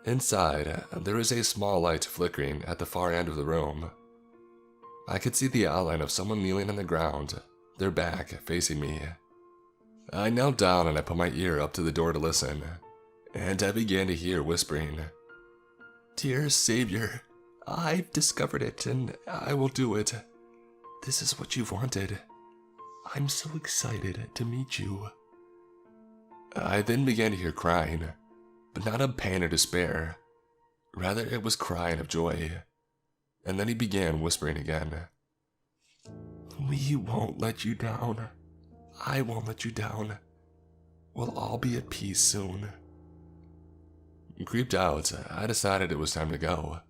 Speaker 2: Inside, there was a small light flickering at the far end of the room. I could see the outline of someone kneeling on the ground, their back facing me. I knelt down and I put my ear up to the door to listen, and I began to hear whispering. "Dear Savior, I've discovered it and I will do it. This is what you've wanted. I'm so excited to meet you." I then began to hear crying, but not of pain or despair. Rather, it was crying of joy. And then he began whispering again. "We won't let you down. I won't let you down. We'll all be at peace soon." Creeped out, I decided it was time to go.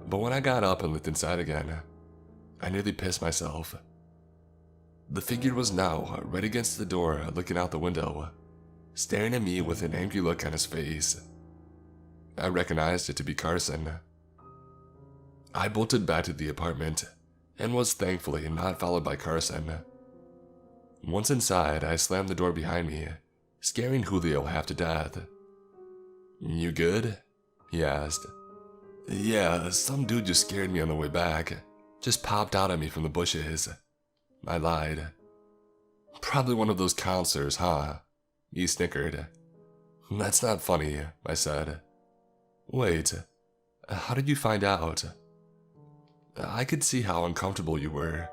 Speaker 2: But when I got up and looked inside again, I nearly pissed myself. The figure was now right against the door, looking out the window, staring at me with an angry look on his face. I recognized it to be Carson. I bolted back to the apartment and was thankfully not followed by Carson. Once inside, I slammed the door behind me, scaring Julio half to death. "You good?" he asked. "Yeah, some dude just scared me on the way back. Just popped out at me from the bushes." I lied. "Probably one of those counselors, huh?" He snickered. "That's not funny," I said. "Wait, how did you find out?" "I could see how uncomfortable you were.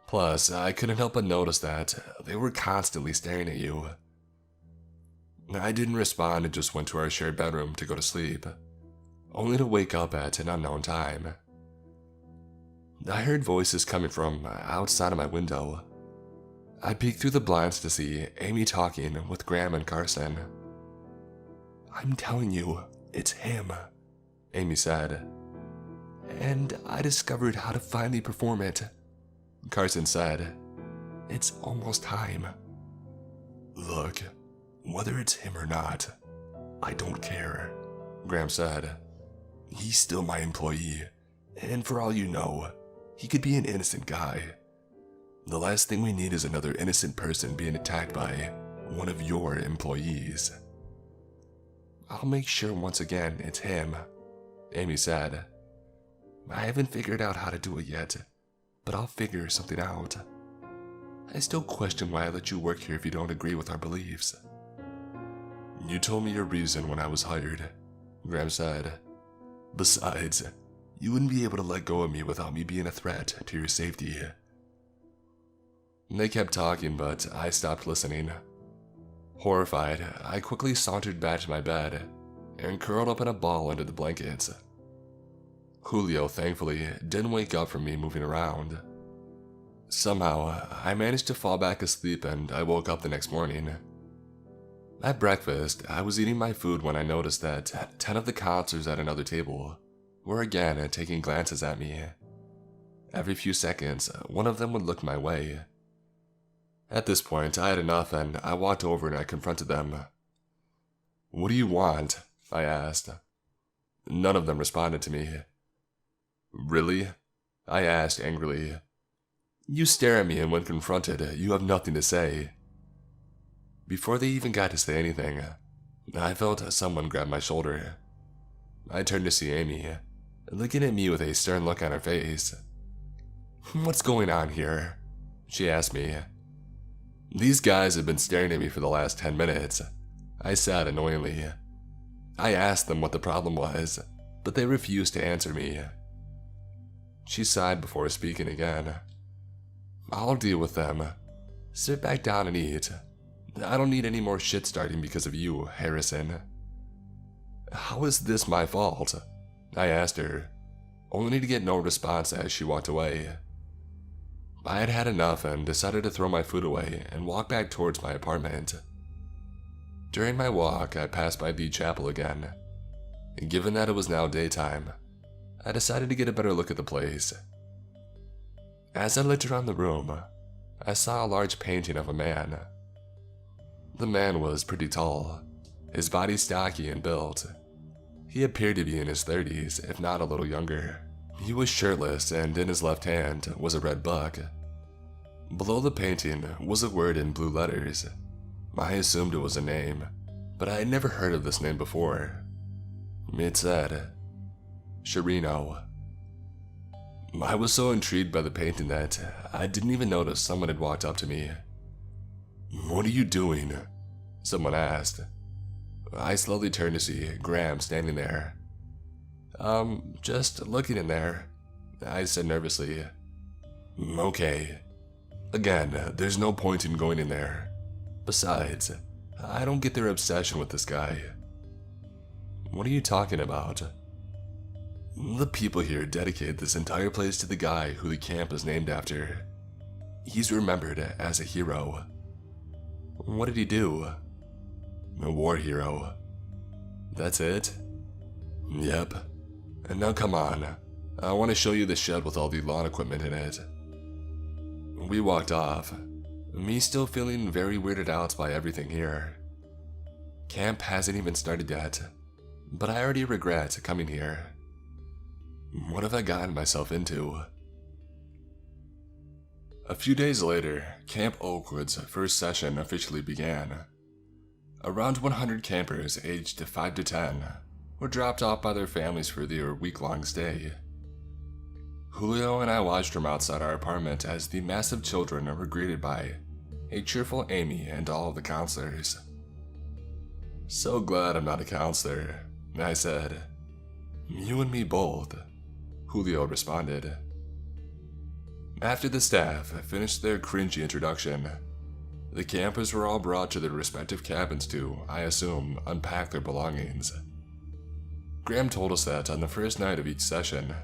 Speaker 2: Plus, I couldn't help but notice that they were constantly staring at you." I didn't respond and just went to our shared bedroom to go to sleep, only to wake up at an unknown time. I heard voices coming from outside of my window. I peeked through the blinds to see Amy talking with Graham and Carson. "I'm telling you, it's him," Amy said. "And I discovered how to finally perform it," Carson said. "It's almost time." "Look, whether it's him or not, I don't care," Graham said. "He's still my employee, and for all you know, he could be an innocent guy. The last thing we need is another innocent person being attacked by one of your employees." "I'll make sure once again it's him," Amy said. "I haven't figured out how to do it yet, but I'll figure something out. I still question why I let you work here if you don't agree with our beliefs." "You told me your reason when I was hired," Graham said. "Besides, you wouldn't be able to let go of me without me being a threat to your safety." They kept talking, but I stopped listening. Horrified, I quickly sauntered back to my bed and curled up in a ball under the blankets. Julio, thankfully, didn't wake up from me moving around. Somehow, I managed to fall back asleep and I woke up the next morning. At breakfast, I was eating my food when I noticed that 10 of the counselors at another table were again taking glances at me. Every few seconds, one of them would look my way. At this point, I had enough and I walked over and I confronted them. "What do you want?" I asked. None of them responded to me. "Really?" I asked angrily. "You stare at me and when confronted, you have nothing to say." Before they even got to say anything, I felt someone grab my shoulder. I turned to see Amy, looking at me with a stern look on her face. "What's going on here?" she asked me. "These guys have been staring at me for the last 10 minutes, I said annoyingly. I asked them what the problem was, but they refused to answer me. She sighed before speaking again. "I'll deal with them. Sit back down and eat. I don't need any more shit starting because of you, Harrison." "How is this my fault?" I asked her, only to get no response as she walked away. I had had enough and decided to throw my food away and walk back towards my apartment. During my walk, I passed by the chapel again, and given that it was now daytime, I decided to get a better look at the place. As I looked around the room, I saw a large painting of a man. The man was pretty tall, his body stocky and built. He appeared to be in his 30s, if not a little younger. He was shirtless, and in his left hand was a red book. Below the painting was a word in blue letters. I assumed it was a name, but I had never heard of this name before. It said, Chirino. I was so intrigued by the painting that I didn't even notice someone had walked up to me. "What are you doing?" someone asked. I slowly turned to see Graham standing there. Just looking in there," I said nervously. "Okay. Again, there's no point in going in there. Besides, I don't get their obsession with this guy." "What are you talking about?" "The people here dedicated this entire place to the guy who the camp is named after. He's remembered as a hero." "What did he do?" "A war hero." "That's it?" "Yep. And now come on. I want to show you the shed with all the lawn equipment in it." We walked off, me still feeling very weirded out by everything here. Camp hasn't even started yet, but I already regret coming here. What have I gotten myself into? A few days later, Camp Oakwood's first session officially began. Around 100 campers aged 5 to 10 were dropped off by their families for their week-long stay. Julio and I watched from outside our apartment as the massive children were greeted by a cheerful Amy and all of the counselors. "So glad I'm not a counselor," I said. "You and me both," Julio responded. After the staff finished their cringy introduction, the campers were all brought to their respective cabins to, I assume, unpack their belongings. Graham told us that on the first night of each session,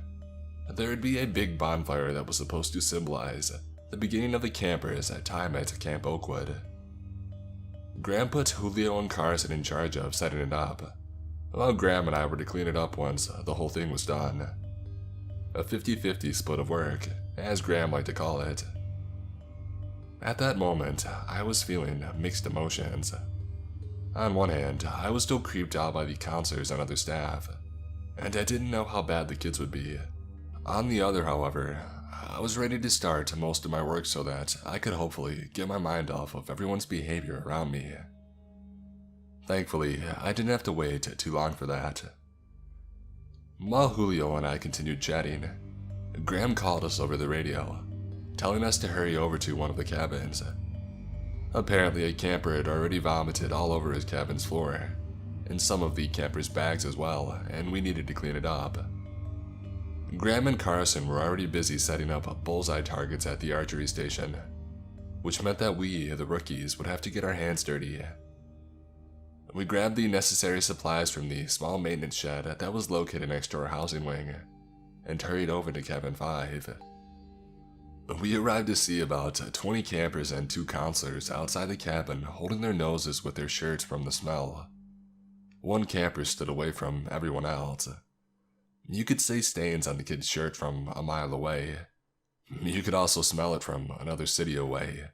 Speaker 2: there would be a big bonfire that was supposed to symbolize the beginning of the campers' time at Camp Oakwood. Graham put Julio and Carson in charge of setting it up, while Graham and I were to clean it up once the whole thing was done. A 50-50 split of work, as Graham liked to call it. At that moment, I was feeling mixed emotions. On one hand, I was still creeped out by the counselors and other staff, and I didn't know how bad the kids would be. On the other, however, I was ready to start most of my work so that I could hopefully get my mind off of everyone's behavior around me. Thankfully, I didn't have to wait too long for that. While Julio and I continued chatting, Graham called us over the radio, telling us to hurry over to one of the cabins. Apparently, a camper had already vomited all over his cabin's floor, and some of the camper's bags as well, and we needed to clean it up. Graham and Carson were already busy setting up bullseye targets at the archery station, which meant that we, the rookies, would have to get our hands dirty. We grabbed the necessary supplies from the small maintenance shed that was located next to our housing wing, and hurried over to Cabin 5. We arrived to see about 20 campers and 2 counselors outside the cabin holding their noses with their shirts from the smell. One camper stood away from everyone else. You could see stains on the kid's shirt from a mile away. You could also smell it from another city away.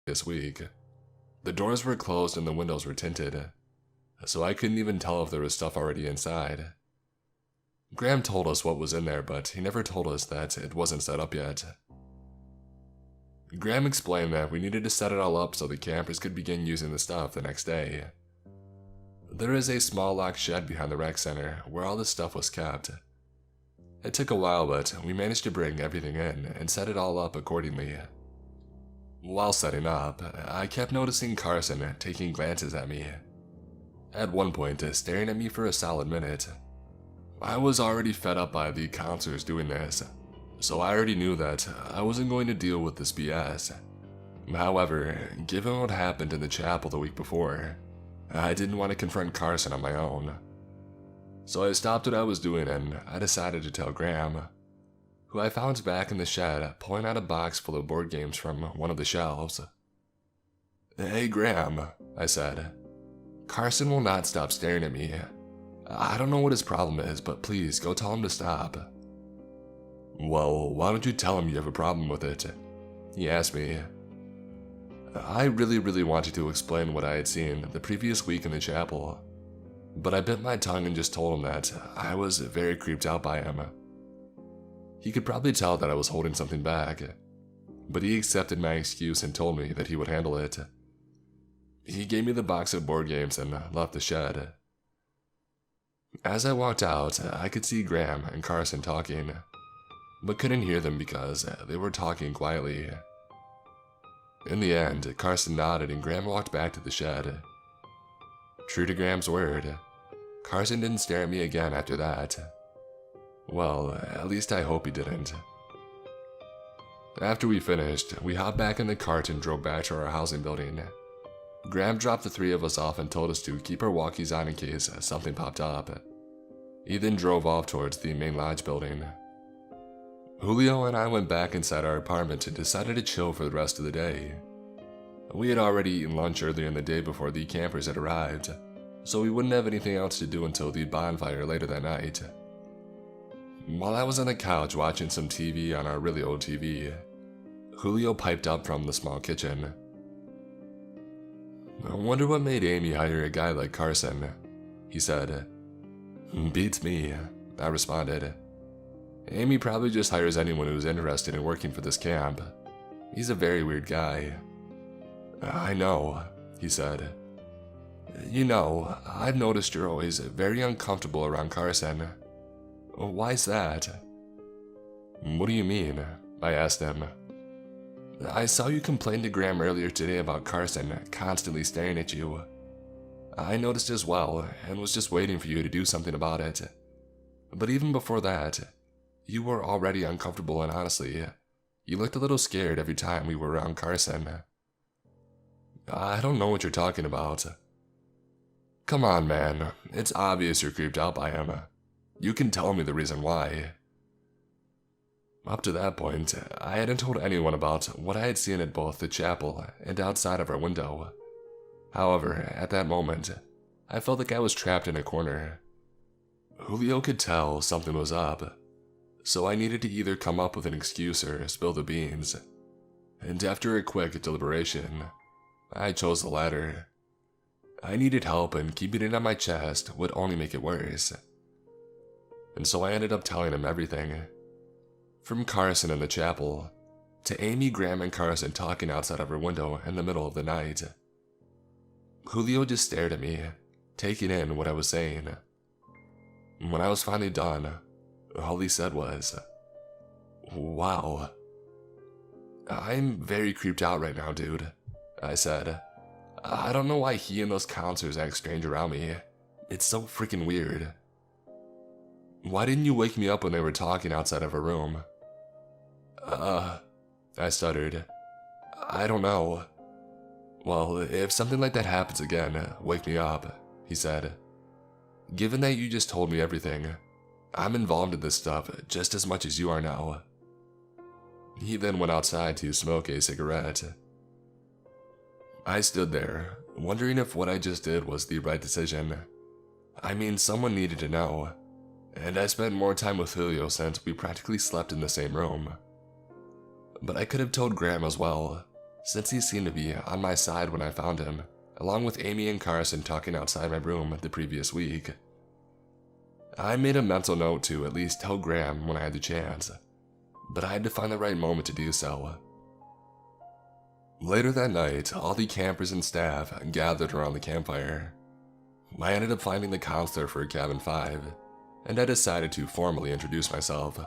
Speaker 2: this week. The doors were closed and the windows were tinted, so I couldn't even tell if there was stuff already inside. Graham told us what was in there, but he never told us that it wasn't set up yet. Graham explained that we needed to set it all up so the campers could begin using the stuff the next day. There is a small locked shed behind the rec center where all the stuff was kept. It took a while, but we managed to bring everything in and set it all up accordingly. While setting up, I kept noticing Carson taking glances at me. At one point, staring at me for a solid minute. I was already fed up by the counselors doing this, so I already knew that I wasn't going to deal with this BS. However, given what happened in the chapel the week before, I didn't want to confront Carson on my own. So I stopped what I was doing and I decided to tell Graham, who I found back in the shed pulling out a box full of board games from one of the shelves. "Hey Graham," I said. "Carson will not stop staring at me. I don't know what his problem is, but please go tell him to stop." "Well, why don't you tell him you have a problem with it?" he asked me. I really wanted to explain what I had seen the previous week in the chapel, but I bit my tongue and just told him that I was very creeped out by him. He could probably tell that I was holding something back, but he accepted my excuse and told me that he would handle it. He gave me the box of board games and left the shed. As I walked out, I could see Graham and Carson talking, but couldn't hear them because they were talking quietly. In the end, Carson nodded and Graham walked back to the shed. True to Graham's word, Carson didn't stare at me again after that. Well, at least I hope he didn't. After we finished, we hopped back in the cart and drove back to our housing building. Graham dropped the three of us off and told us to keep our walkies on in case something popped up. He then drove off towards the main lodge building. Julio and I went back inside our apartment and decided to chill for the rest of the day. We had already eaten lunch earlier in the day before the campers had arrived, so we wouldn't have anything else to do until the bonfire later that night. While I was on the couch watching some TV on our really old TV, Julio piped up from the small kitchen. "I wonder what made Amy hire a guy like Carson," he said. "Beats me," I responded. "Amy probably just hires anyone who's interested in working for this camp. He's a very weird guy." "I know," he said. "You know, I've noticed you're always very uncomfortable around Carson. Why's that?" "What do you mean?" I asked him. "I saw you complain to Graham earlier today about Carson constantly staring at you. I noticed as well and was just waiting for you to do something about it. But even before that, you were already uncomfortable and honestly, you looked a little scared every time we were around Carson." "I don't know what you're talking about." "Come on, man. It's obvious you're creeped out by him. You can tell me the reason why." Up to that point, I hadn't told anyone about what I had seen at both the chapel and outside of our window. However, at that moment, I felt like I was trapped in a corner. Julio could tell something was up, so I needed to either come up with an excuse or spill the beans. And after a quick deliberation, I chose the latter. I needed help, and keeping it on my chest would only make it worse. And so I ended up telling him everything. From Carson in the chapel, to Amy, Graham, and Carson talking outside of her window in the middle of the night. Julio just stared at me, taking in what I was saying. When I was finally done, all he said was, "Wow. I'm very creeped out right now, dude," I said. "I don't know why he and those counselors act strange around me. It's so freaking weird." "Why didn't you wake me up when they were talking outside of her room?" I stuttered. "I don't know." "Well, if something like that happens again, wake me up," he said. "Given that you just told me everything, I'm involved in this stuff just as much as you are now." He then went outside to smoke a cigarette. I stood there, wondering if what I just did was the right decision. I mean, someone needed to know, and I spent more time with Julio since we practically slept in the same room. But I could have told Graham as well, since he seemed to be on my side when I found him, along with Amy and Carson talking outside my room the previous week. I made a mental note to at least tell Graham when I had the chance, but I had to find the right moment to do so. Later that night, all the campers and staff gathered around the campfire. I ended up finding the counselor for Cabin 5, and I decided to formally introduce myself.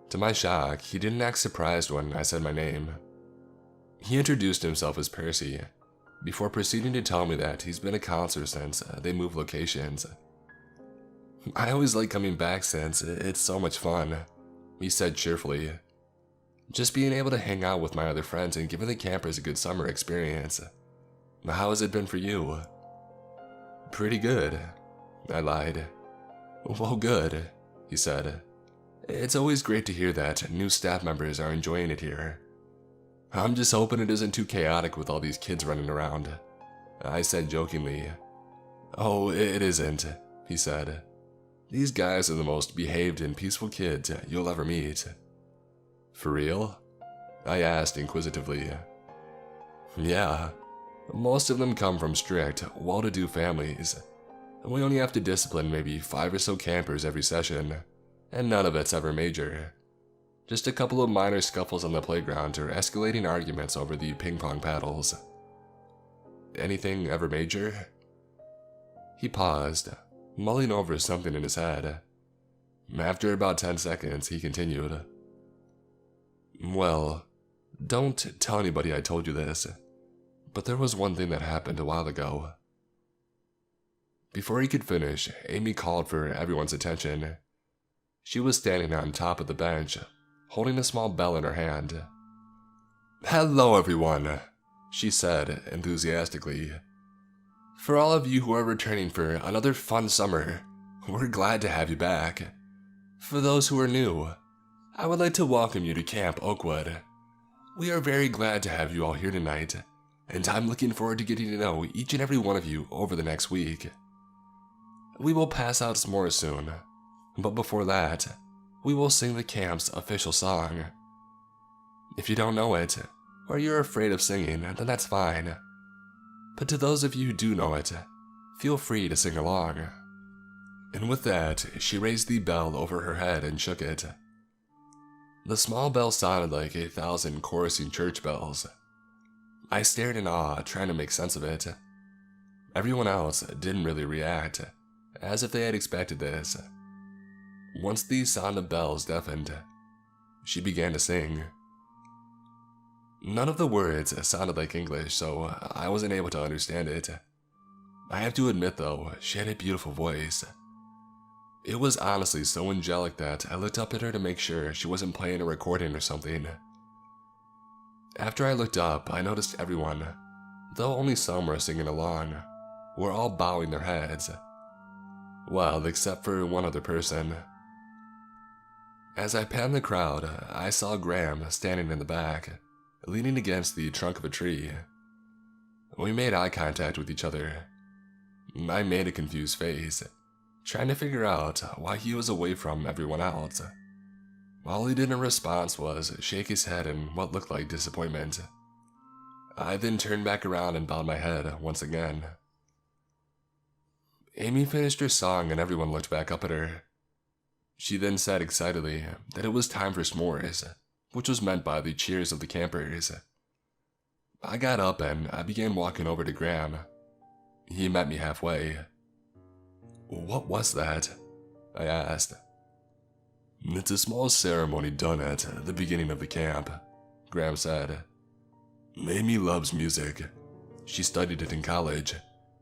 Speaker 2: To my shock, he didn't act surprised when I said my name. He introduced himself as Percy, before proceeding to tell me that he's been a counselor since they moved locations. I always like coming back since it's so much fun, he said cheerfully. Just being able to hang out with my other friends and giving the campers a good summer experience. How has it been for you? Pretty good, I lied. Well, good, he said. It's always great to hear that new staff members are enjoying it here. I'm just hoping it isn't too chaotic with all these kids running around, I said jokingly. Oh, it isn't, he said. These guys are the most behaved and peaceful kids you'll ever meet. For real? I asked inquisitively. Yeah, most of them come from strict, well-to-do families. We only have to discipline maybe 5 or so campers every session, and none of it's ever major. Just a couple of minor scuffles on the playground or escalating arguments over the ping-pong paddles. Anything ever major? He paused, mulling over something in his head. After about 10 seconds, he continued. Well, don't tell anybody I told you this, but there was one thing that happened a while ago. Before he could finish, Amy called for everyone's attention. She was standing on top of the bench, holding a small bell in her hand. Hello, everyone, she said enthusiastically. For all of you who are returning for another fun summer, we're glad to have you back. For those who are new, I would like to welcome you to Camp Oakwood. We are very glad to have you all here tonight, and I'm looking forward to getting to know each and every one of you over the next week. We will pass out s'mores soon, but before that, we will sing the camp's official song. If you don't know it, or you're afraid of singing, then that's fine. But to those of you who do know it, feel free to sing along. And with that, she raised the bell over her head and shook it. The small bell sounded like 1,000 chorusing church bells. I stared in awe, trying to make sense of it. Everyone else didn't really react, as if they had expected this. Once the sound of bells deafened, she began to sing. None of the words sounded like English, so I wasn't able to understand it. I have to admit though, she had a beautiful voice. It was honestly so angelic that I looked up at her to make sure she wasn't playing a recording or something. After I looked up, I noticed everyone, though only some were singing along, were all bowing their heads. Well, except for one other person. As I panned the crowd, I saw Graham standing in the back, leaning against the trunk of a tree. We made eye contact with each other. I made a confused face, trying to figure out why he was away from everyone else. All he did in response was shake his head in what looked like disappointment. I then turned back around and bowed my head once again. Amy finished her song and everyone looked back up at her. She then said excitedly that it was time for s'mores, which was meant by the cheers of the campers. I got up and I began walking over to Graham. He met me halfway. What was that? I asked. It's a small ceremony done at the beginning of the camp, Graham said. Amy loves music. She studied it in college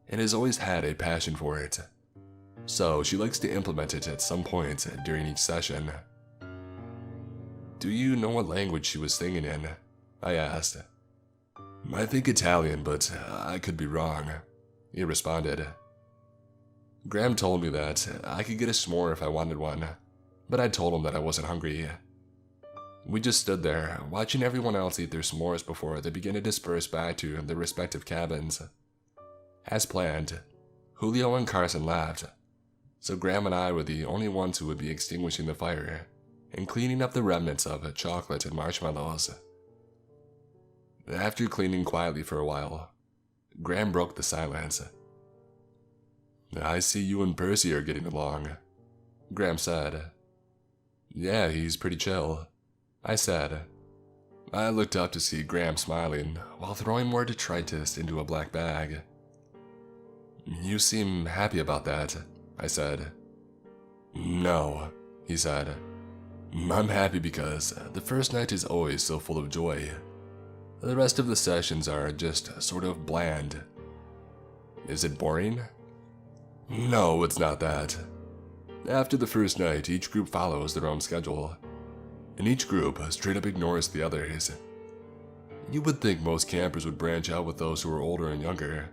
Speaker 2: and has always had a passion for it. So she likes to implement it at some point during each session. Do you know what language she was singing in? I asked. I think Italian, but I could be wrong, he responded. Graham told me that I could get a s'more if I wanted one, but I told him that I wasn't hungry. We just stood there, watching everyone else eat their s'mores before they began to disperse back to their respective cabins. As planned, Julio and Carson laughed, so Graham and I were the only ones who would be extinguishing the fire and cleaning up the remnants of chocolate and marshmallows. After cleaning quietly for a while, Graham broke the silence. "I see you and Percy are getting along," Graham said. "Yeah, he's pretty chill," I said. I looked up to see Graham smiling while throwing more detritus into a black bag. "You seem happy about that," I said. "No," he said. "I'm happy because the first night is always so full of joy. The rest of the sessions are just sort of bland." "Is it boring?" "No, it's not that. After the first night, each group follows their own schedule, and each group straight up ignores the others. You would think most campers would branch out with those who are older and younger,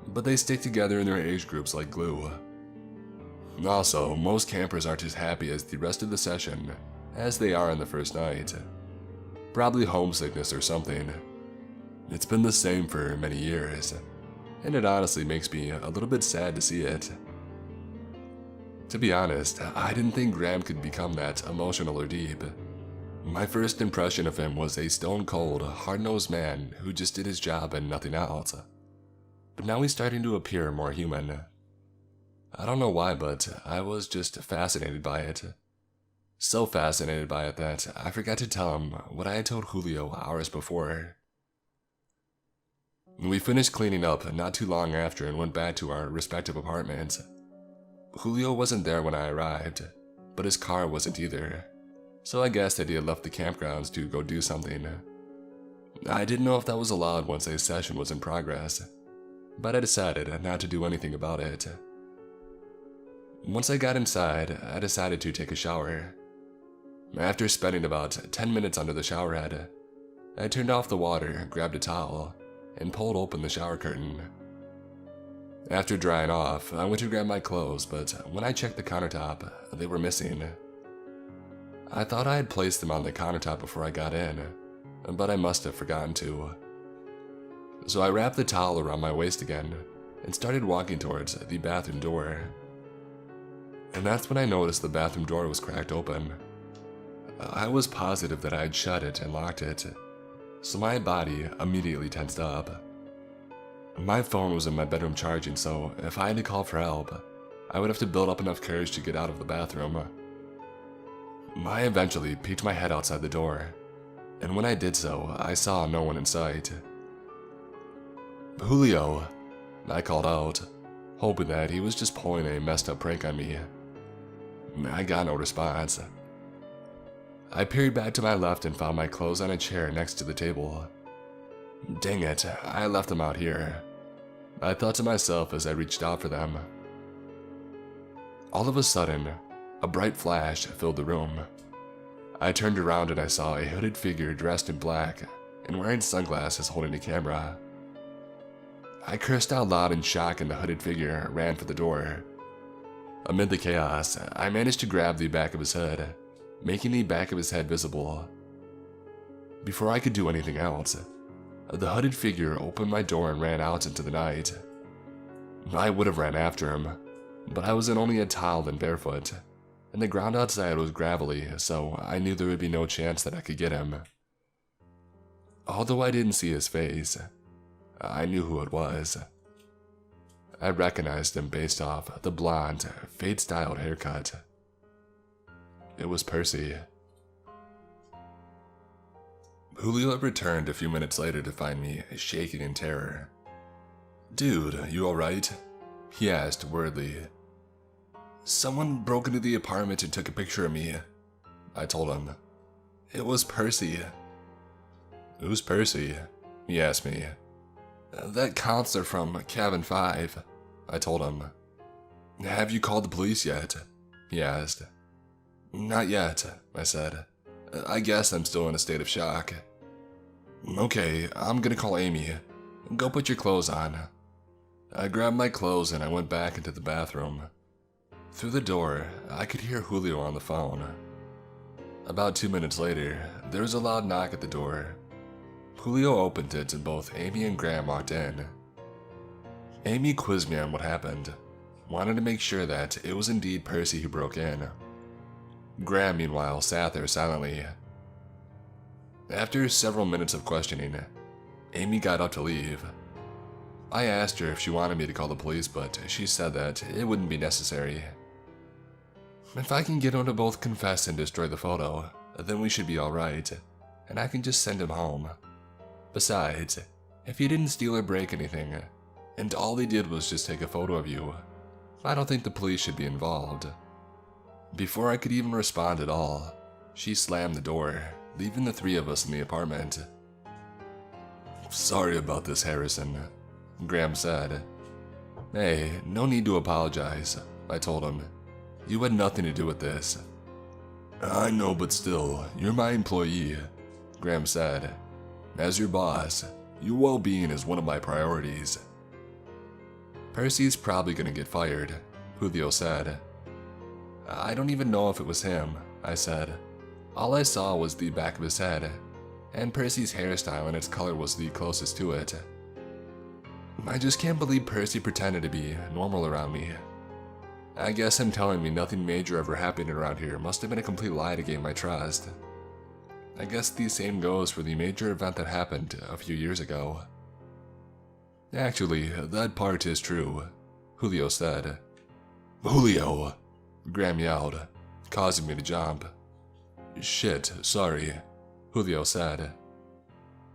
Speaker 2: but they stick together in their age groups like glue. Also, most campers aren't as happy as the rest of the session as they are on the first night. Probably homesickness or something. It's been the same for many years, and it honestly makes me a little bit sad to see it. To be honest, I didn't think Graham could become that emotional or deep. My first impression of him was a stone-cold, hard-nosed man who just did his job and nothing else. But now he's starting to appear more human. I don't know why, but I was just fascinated by it. So fascinated by it that I forgot to tell him what I had told Julio hours before. We finished cleaning up not too long after and went back to our respective apartments. Julio wasn't there when I arrived, but his car wasn't either, so I guessed that he had left the campgrounds to go do something. I didn't know if that was allowed once a session was in progress, but I decided not to do anything about it. Once I got inside, I decided to take a shower. After spending about 10 minutes under the shower head, I turned off the water, grabbed a towel, and pulled open the shower curtain. After drying off, I went to grab my clothes, but when I checked the countertop, they were missing. I thought I had placed them on the countertop before I got in, but I must have forgotten to. So I wrapped the towel around my waist again and started walking towards the bathroom door. And that's when I noticed the bathroom door was cracked open. I was positive that I had shut it and locked it, so my body immediately tensed up. My phone was in my bedroom charging, so if I had to call for help, I would have to build up enough courage to get out of the bathroom. I eventually peeked my head outside the door, and when I did so, I saw no one in sight. "Julio," I called out, hoping that he was just pulling a messed up prank on me. I got no response. I peered back to my left and found my clothes on a chair next to the table. Dang it, I left them out here, I thought to myself as I reached out for them. All of a sudden, a bright flash filled the room. I turned around and I saw a hooded figure dressed in black and wearing sunglasses holding a camera. I cursed out loud in shock and the hooded figure ran for the door. Amid the chaos, I managed to grab the back of his head, making the back of his head visible. Before I could do anything else, the hooded figure opened my door and ran out into the night. I would have ran after him, but I was in only a towel and barefoot, and the ground outside was gravelly, so I knew there would be no chance that I could get him. Although I didn't see his face, I knew who it was. I recognized him based off the blonde, fade-styled haircut. It was Percy. Julio returned a few minutes later to find me shaking in terror. "Dude, you alright?" he asked worriedly. "Someone broke into the apartment and took a picture of me," I told him. "It was Percy." "Who's Percy?" he asked me. "That counselor from Cabin 5, I told him. "Have you called the police yet?" he asked. "Not yet," I said. "I guess I'm still in a state of shock." "Okay, I'm gonna call Amy. Go put your clothes on." I grabbed my clothes and I went back into the bathroom. Through the door, I could hear Julio on the phone. About 2 minutes later, there was a loud knock at the door. Julio opened it and both Amy and Graham walked in. Amy quizzed me on what happened, wanted to make sure that it was indeed Percy who broke in. Graham, meanwhile, sat there silently. After several minutes of questioning, Amy got up to leave. I asked her if she wanted me to call the police, but she said that it wouldn't be necessary. If I can get him to both confess and destroy the photo, then we should be alright, and I can just send him home. Besides, if he didn't steal or break anything, and all he did was just take a photo of you, I don't think the police should be involved. Before I could even respond at all, she slammed the door, leaving the three of us in the apartment. "Sorry about this, Harrison," Graham said. "Hey, no need to apologize," I told him. "You had nothing to do with this." "I know, but still, you're my employee," Graham said. "As your boss, your well-being is one of my priorities." "Percy's probably gonna get fired," Julio said. "I don't even know if it was him," I said. "All I saw was the back of his head, and Percy's hairstyle and its color was the closest to it. I just can't believe Percy pretended to be normal around me. I guess him telling me nothing major ever happened around here must have been a complete lie to gain my trust. I guess the same goes for the major event that happened a few years ago." "Actually, that part is true," Julio said. "Julio!" Graham yelled, causing me to jump. "Shit, sorry," Julio said.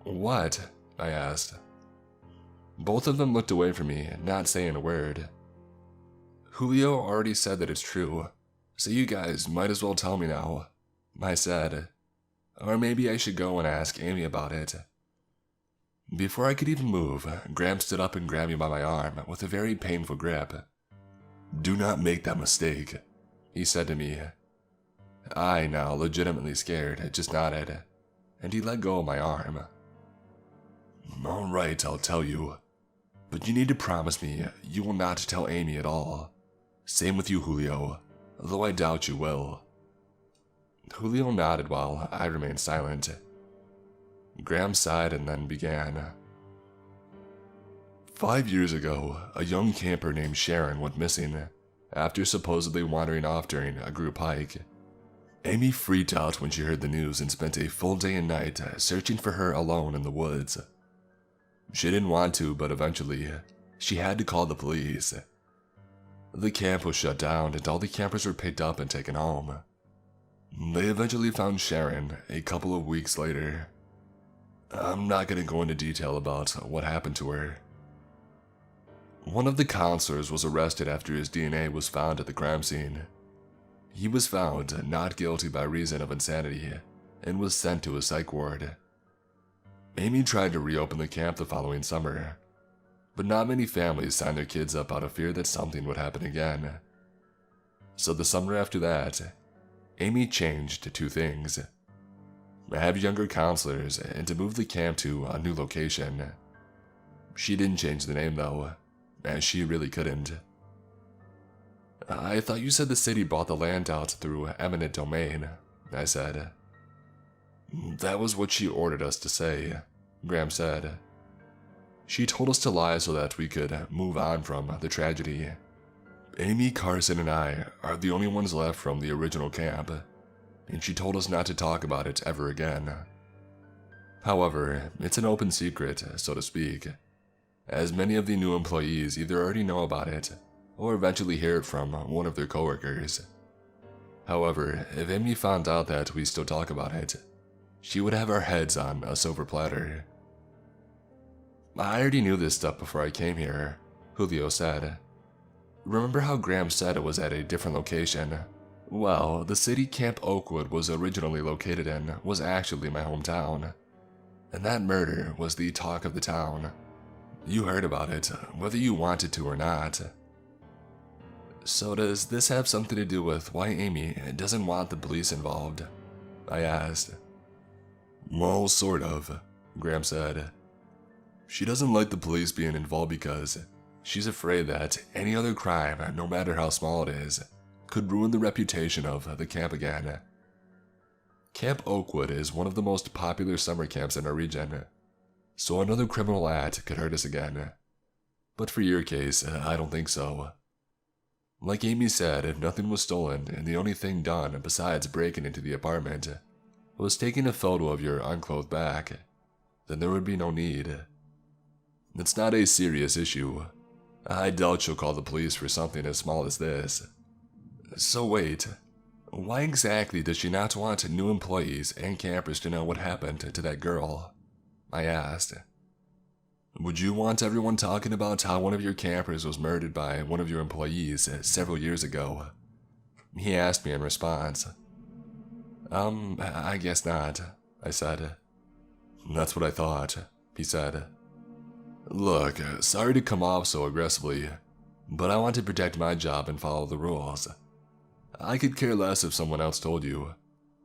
Speaker 2: "What?" I asked. Both of them looked away from me, not saying a word. "Julio already said that it's true, so you guys might as well tell me now," I said. "Or maybe I should go and ask Amy about it." Before I could even move, Graham stood up and grabbed me by my arm with a very painful grip. "Do not make that mistake," he said to me. I, now legitimately scared, just nodded, and he let go of my arm. "Alright, I'll tell you. But you need to promise me you will not tell Amy at all. Same with you, Julio, though I doubt you will." Julio nodded while I remained silent. Graham sighed and then began. 5 years ago, a young camper named Sharon went missing after supposedly wandering off during a group hike. Amy freaked out when she heard the news and spent a full day and night searching for her alone in the woods. She didn't want to, but eventually, she had to call the police. The camp was shut down and all the campers were picked up and taken home. They eventually found Sharon a couple of weeks later. I'm not going to go into detail about what happened to her. One of the counselors was arrested after his DNA was found at the crime scene. He was found not guilty by reason of insanity and was sent to a psych ward. Amy tried to reopen the camp the following summer, but not many families signed their kids up out of fear that something would happen again. So the summer after that, Amy changed 2 things: have younger counselors and to move the camp to a new location. She didn't change the name though, as she really couldn't. "I thought you said the city bought the land out through eminent domain," I said. "That was what she ordered us to say," Graham said. "She told us to lie so that we could move on from the tragedy. Amy, Carson, and I are the only ones left from the original camp, and she told us not to talk about it ever again. However, it's an open secret, so to speak, as many of the new employees either already know about it or eventually hear it from one of their coworkers. However, if Amy found out that we still talk about it, she would have our heads on a silver platter." "I already knew this stuff before I came here," Julio said. "Remember how Graham said it was at a different location? Well, the city Camp Oakwood was originally located in was actually my hometown, and that murder was the talk of the town. You heard about it, whether you wanted to or not." "So does this have something to do with why Amy doesn't want the police involved?" I asked. "Well, sort of," Graham said. "She doesn't like the police being involved because she's afraid that any other crime, no matter how small it is, could ruin the reputation of the camp again. Camp Oakwood is one of the most popular summer camps in our region, so another criminal act could hurt us again. But for your case, I don't think so. Like Amy said, if nothing was stolen and the only thing done besides breaking into the apartment was taking a photo of your unclothed back, then there would be no need. It's not a serious issue. I doubt she'll call the police for something as small as this. So wait, why exactly does she not want new employees and campers to know what happened to that girl? I asked. Would you want everyone talking about how one of your campers was murdered by one of your employees several years ago? He asked me in response. I guess not, I said. That's what I thought, he said. Look, sorry to come off so aggressively, but I want to protect my job and follow the rules. I could care less if someone else told you,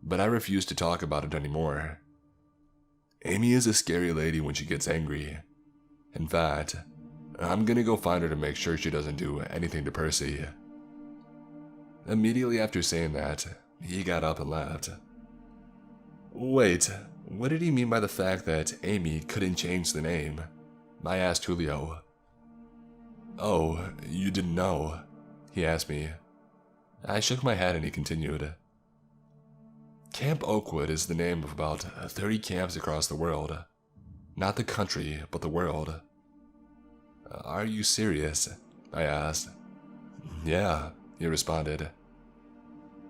Speaker 2: but I refuse to talk about it anymore. Amy is a scary lady when she gets angry. In fact, I'm gonna go find her to make sure she doesn't do anything to Percy. Immediately after saying that, he got up and left. Wait, what did he mean by the fact that Amy couldn't change the name? I asked Julio. Oh, you didn't know? He asked me. I shook my head and he continued. Camp Oakwood is the name of about 30 camps across the world. Not the country, but the world. Are you serious? I asked. Yeah, he responded.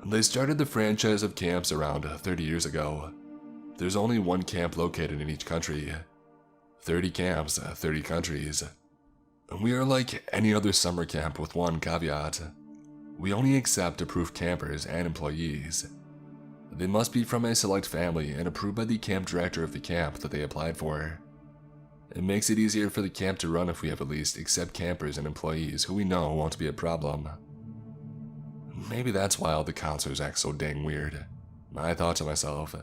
Speaker 2: They started the franchise of camps around 30 years ago. There's only one camp located in each country. 30 camps, 30 countries. We are like any other summer camp with one caveat. We only accept approved campers and employees. They must be from a select family and approved by the camp director of the camp that they applied for. It makes it easier for the camp to run if we have at least accept campers and employees who we know won't be a problem. Maybe that's why all the counselors act so dang weird, I thought to myself.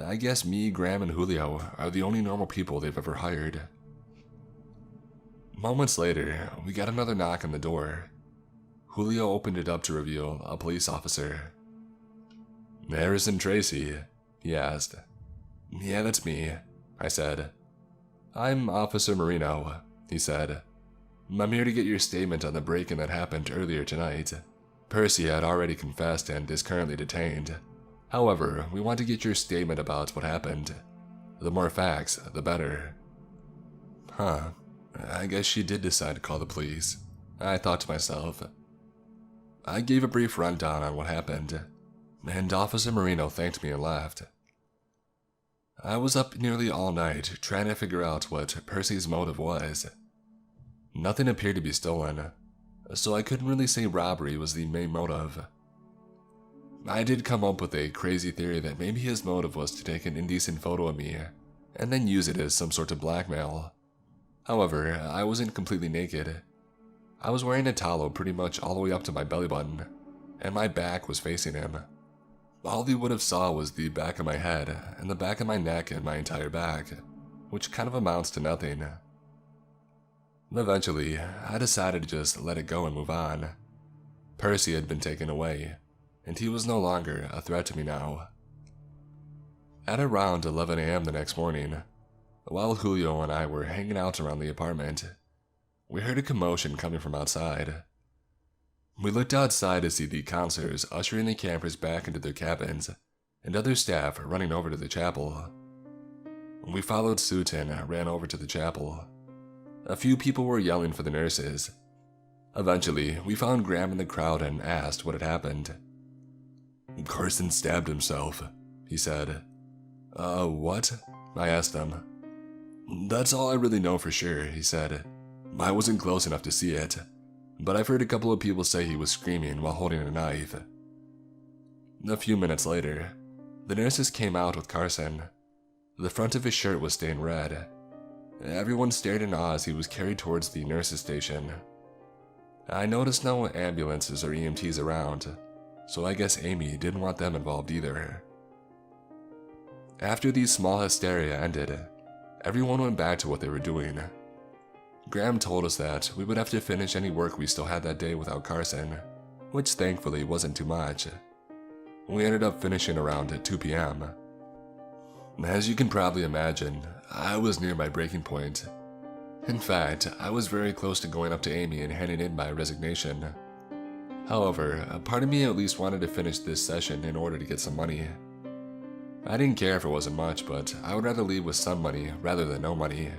Speaker 2: I guess me, Graham, and Julio are the only normal people they've ever hired. Moments later, we got another knock on the door. Julio opened it up to reveal a police officer. Harrison Tracy, he asked. Yeah, that's me, I said. I'm Officer Marino, he said. I'm here to get your statement on the break-in that happened earlier tonight. Percy had already confessed and is currently detained. However, we want to get your statement about what happened. The more facts, the better. Huh, I guess she did decide to call the police, I thought to myself. I gave a brief rundown on what happened, and Officer Marino thanked me and left. I was up nearly all night trying to figure out what Percy's motive was. Nothing appeared to be stolen, so I couldn't really say robbery was the main motive. I did come up with a crazy theory that maybe his motive was to take an indecent photo of me and then use it as some sort of blackmail. However, I wasn't completely naked. I was wearing a towel pretty much all the way up to my belly button, and my back was facing him. All he would have saw was the back of my head and the back of my neck and my entire back, which kind of amounts to nothing. Eventually, I decided to just let it go and move on. Percy had been taken away, and he was no longer a threat to me now. At around 11 a.m. the next morning, while Julio and I were hanging out around the apartment, we heard a commotion coming from outside. We looked outside to see the counselors ushering the campers back into their cabins and other staff running over to the chapel. We followed suit and ran over to the chapel. A few people were yelling for the nurses. Eventually, we found Graham in the crowd and asked what had happened. Carson stabbed himself, he said. What? I asked him. That's all I really know for sure, he said. I wasn't close enough to see it, but I've heard a couple of people say he was screaming while holding a knife. A few minutes later, the nurses came out with Carson. The front of his shirt was stained red. Everyone stared in awe as he was carried towards the nurses' station. I noticed no ambulances or EMTs around, so I guess Amy didn't want them involved either. After the small hysteria ended, everyone went back to what they were doing. Graham told us that we would have to finish any work we still had that day without Carson, which thankfully wasn't too much. We ended up finishing around 2 p.m. As you can probably imagine, I was near my breaking point. In fact, I was very close to going up to Amy and handing in my resignation. However, a part of me at least wanted to finish this session in order to get some money. I didn't care if it wasn't much, but I would rather leave with some money rather than no money.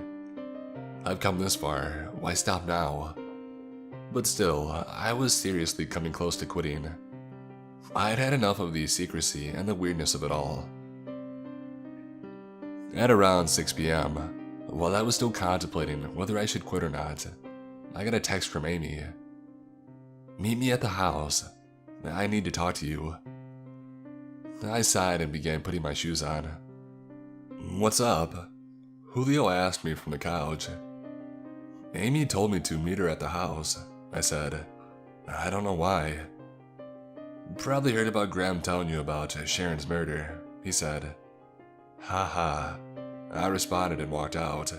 Speaker 2: I've come this far, why stop now? But still, I was seriously coming close to quitting. I had had enough of the secrecy and the weirdness of it all. At around 6 p.m., while I was still contemplating whether I should quit or not, I got a text from Amy. "Meet me at the house. I need to talk to you." I sighed and began putting my shoes on. "What's up?" Julio asked me from the couch. "Amy told me to meet her at the house," I said. "I don't know why." "Probably heard about Graham telling you about Sharon's murder," he said. "Ha ha," I responded and walked out.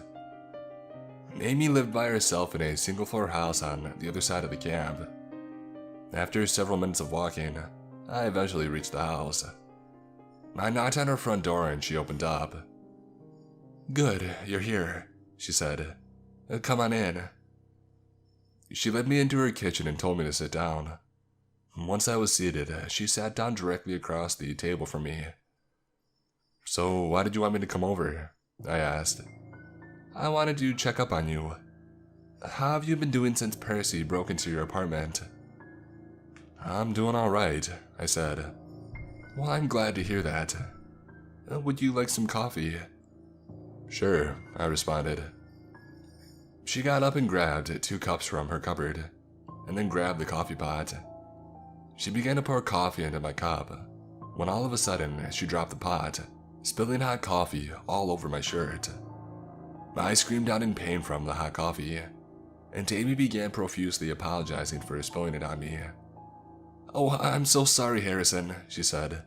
Speaker 2: Amy lived by herself in a single-floor house on the other side of the camp. After several minutes of walking, I eventually reached the house. I knocked on her front door and she opened up. "Good, you're here," she said. "Come on in." She led me into her kitchen and told me to sit down. Once I was seated, she sat down directly across the table from me. "So why did you want me to come over?" I asked. "I wanted to check up on you. How have you been doing since Percy broke into your apartment?" "I'm doing alright," I said. "Well, I'm glad to hear that. Would you like some coffee?" "Sure," I responded. She got up and grabbed 2 cups from her cupboard, and then grabbed the coffee pot. She began to pour coffee into my cup, when all of a sudden she dropped the pot, spilling hot coffee all over my shirt. I screamed out in pain from the hot coffee, and Amy began profusely apologizing for spilling it on me. "Oh, I'm so sorry, Harrison," she said.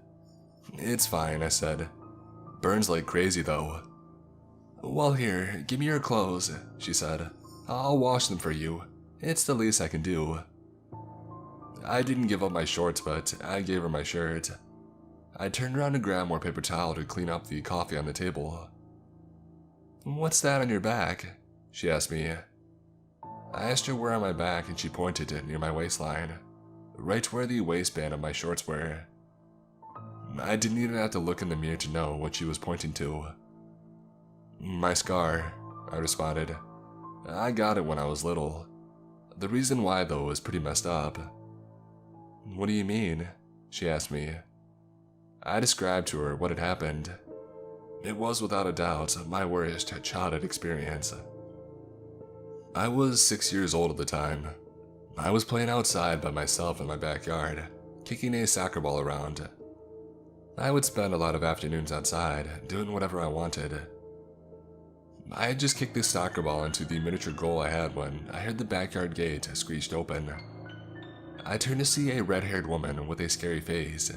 Speaker 2: "It's fine," I said. "Burns like crazy, though." "Well, here, give me your clothes," she said. "I'll wash them for you. It's the least I can do." I didn't give up my shorts, but I gave her my shirt. I turned around to grab more paper towel to clean up the coffee on the table. "What's that on your back?" she asked me. I asked her where on my back, and she pointed it near my waistline, right where the waistband of my shorts were. I didn't even have to look in the mirror to know what she was pointing to. "My scar," I responded. "I got it when I was little. The reason why, though, is pretty messed up." "What do you mean?" she asked me. I described to her what had happened. It was without a doubt my worst childhood experience. I was 6 years old at the time. I was playing outside by myself in my backyard, kicking a soccer ball around. I would spend a lot of afternoons outside, doing whatever I wanted. I had just kicked this soccer ball into the miniature goal I had when I heard the backyard gate screeched open. I turned to see a red-haired woman with a scary face.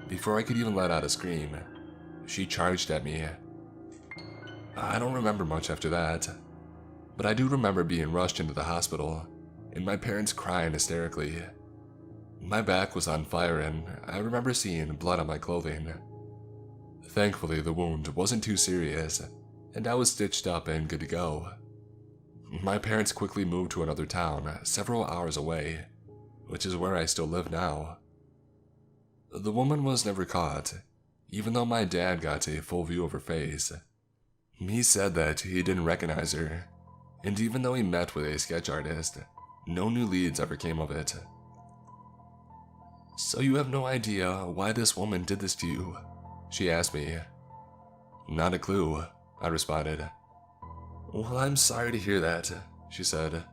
Speaker 2: Before I could even let out a scream, she charged at me. I don't remember much after that, but I do remember being rushed into the hospital and my parents crying hysterically. My back was on fire and I remember seeing blood on my clothing. Thankfully, the wound wasn't too serious and I was stitched up and good to go. My parents quickly moved to another town several hours away, which is where I still live now. The woman was never caught, even though my dad got a full view of her face. He said that he didn't recognize her, and even though he met with a sketch artist, no new leads ever came of it. "So you have no idea why this woman did this to you?" she asked me. "Not a clue," I responded. "Well, I'm sorry to hear that," she said.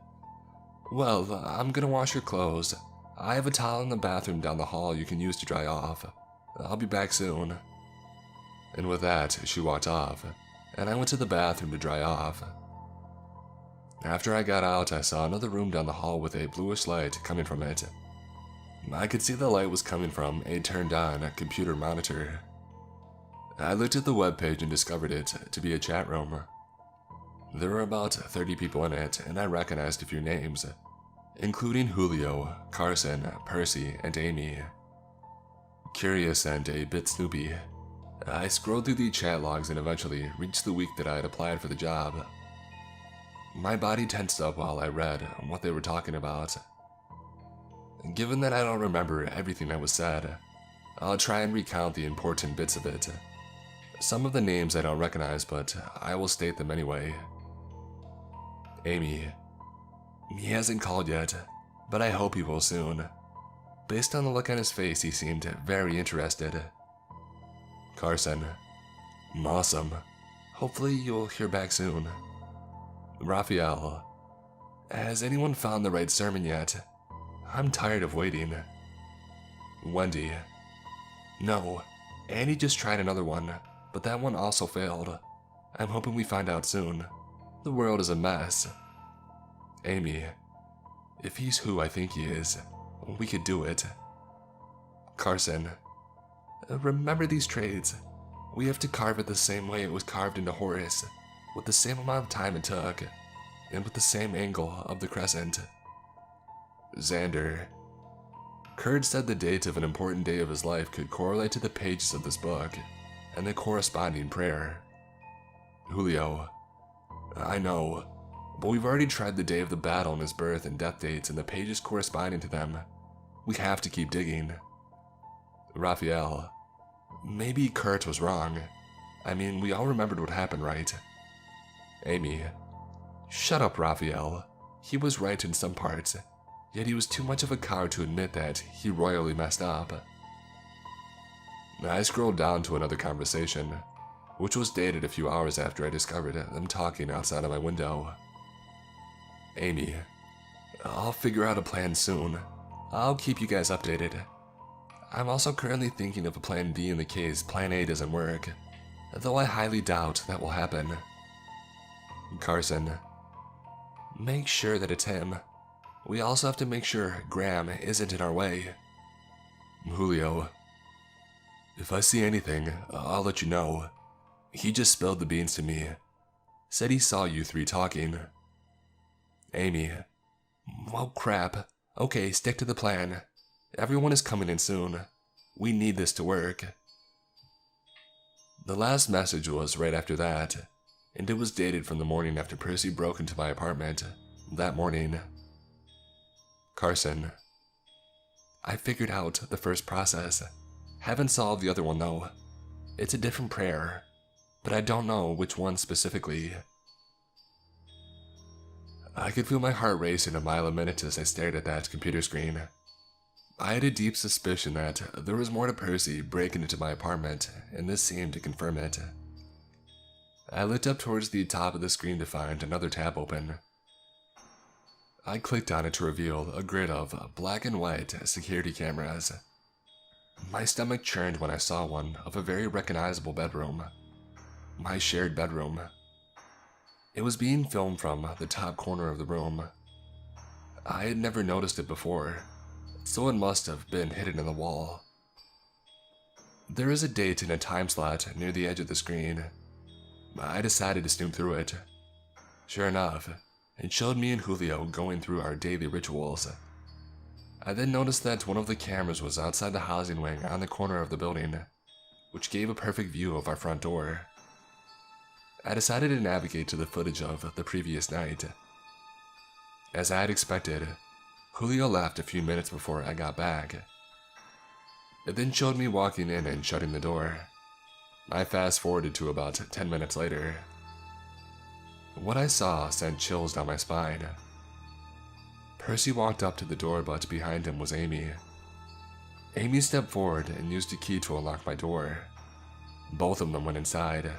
Speaker 2: "Well, I'm gonna wash your clothes. I have a towel in the bathroom down the hall you can use to dry off. I'll be back soon." And with that, she walked off, and I went to the bathroom to dry off. After I got out, I saw another room down the hall with a bluish light coming from it. I could see the light was coming from a turned-on computer monitor. I looked at the webpage and discovered it to be a chat room. There were about 30 people in it, and I recognized a few names, including Julio, Carson, Percy, and Amy. Curious and a bit snoopy, I scrolled through the chat logs and eventually reached the week that I had applied for the job. My body tensed up while I read what they were talking about. Given that I don't remember everything that was said, I'll try and recount the important bits of it Some of the names I don't recognize, but I will state them anyway. Amy. He hasn't called yet, but I hope he will soon. Based on the look on his face, he seemed very interested. Carson. Awesome. Hopefully you'll hear back soon. Raphael. Has anyone found the right sermon yet? I'm tired of waiting. Wendy. No, Andy just tried another one, but that one also failed. I'm hoping we find out soon. The world is a mess. Amy. If he's who I think he is, we could do it. Carson. Remember these trades. We have to carve it the same way it was carved into Horus, with the same amount of time it took, and with the same angle of the crescent. Xander. Kurt said the date of an important day of his life could correlate to the pages of this book, and the corresponding prayer. Julio. I know, but we've already tried the day of the battle and his birth and death dates and the pages corresponding to them. We have to keep digging. Raphael. Maybe Kurt was wrong. I mean, we all remembered what happened, right? Amy. Shut up, Raphael. He was right in some parts, yet he was too much of a coward to admit that he royally messed up. I scrolled down to another conversation, which was dated a few hours after I discovered them talking outside of my window. Amy. I'll figure out a plan soon. I'll keep you guys updated. I'm also currently thinking of a plan B in the case plan A doesn't work, though I highly doubt that will happen. Carson. Make sure that it's him. We also have to make sure Graham isn't in our way. Julio. If I see anything, I'll let you know. He just spilled the beans to me. Said he saw you three talking. Amy. Well, crap. Okay, stick to the plan. Everyone is coming in soon. We need this to work. The last message was right after that, and it was dated from the morning after Percy broke into my apartment that morning. Carson. I figured out the first process. Haven't solved the other one though. It's a different prayer, but I don't know which one specifically. I could feel my heart racing a mile a minute as I stared at that computer screen. I had a deep suspicion that there was more to Percy breaking into my apartment, and this seemed to confirm it. I looked up towards the top of the screen to find another tab open. I clicked on it to reveal a grid of black and white security cameras. My stomach churned when I saw one of a very recognizable bedroom. My shared bedroom. It was being filmed from the top corner of the room. I had never noticed it before, so it must have been hidden in the wall. There is a date and a time slot near the edge of the screen. I decided to snoop through it. Sure enough, it showed me and Julio going through our daily rituals. I then noticed that one of the cameras was outside the housing wing on the corner of the building, which gave a perfect view of our front door. I decided to navigate to the footage of the previous night. As I had expected, Julio left a few minutes before I got back. It then showed me walking in and shutting the door. I fast forwarded to about 10 minutes later. What I saw sent chills down my spine. Percy walked up to the door, but behind him was Amy. Amy stepped forward and used a key to unlock my door. Both of them went inside.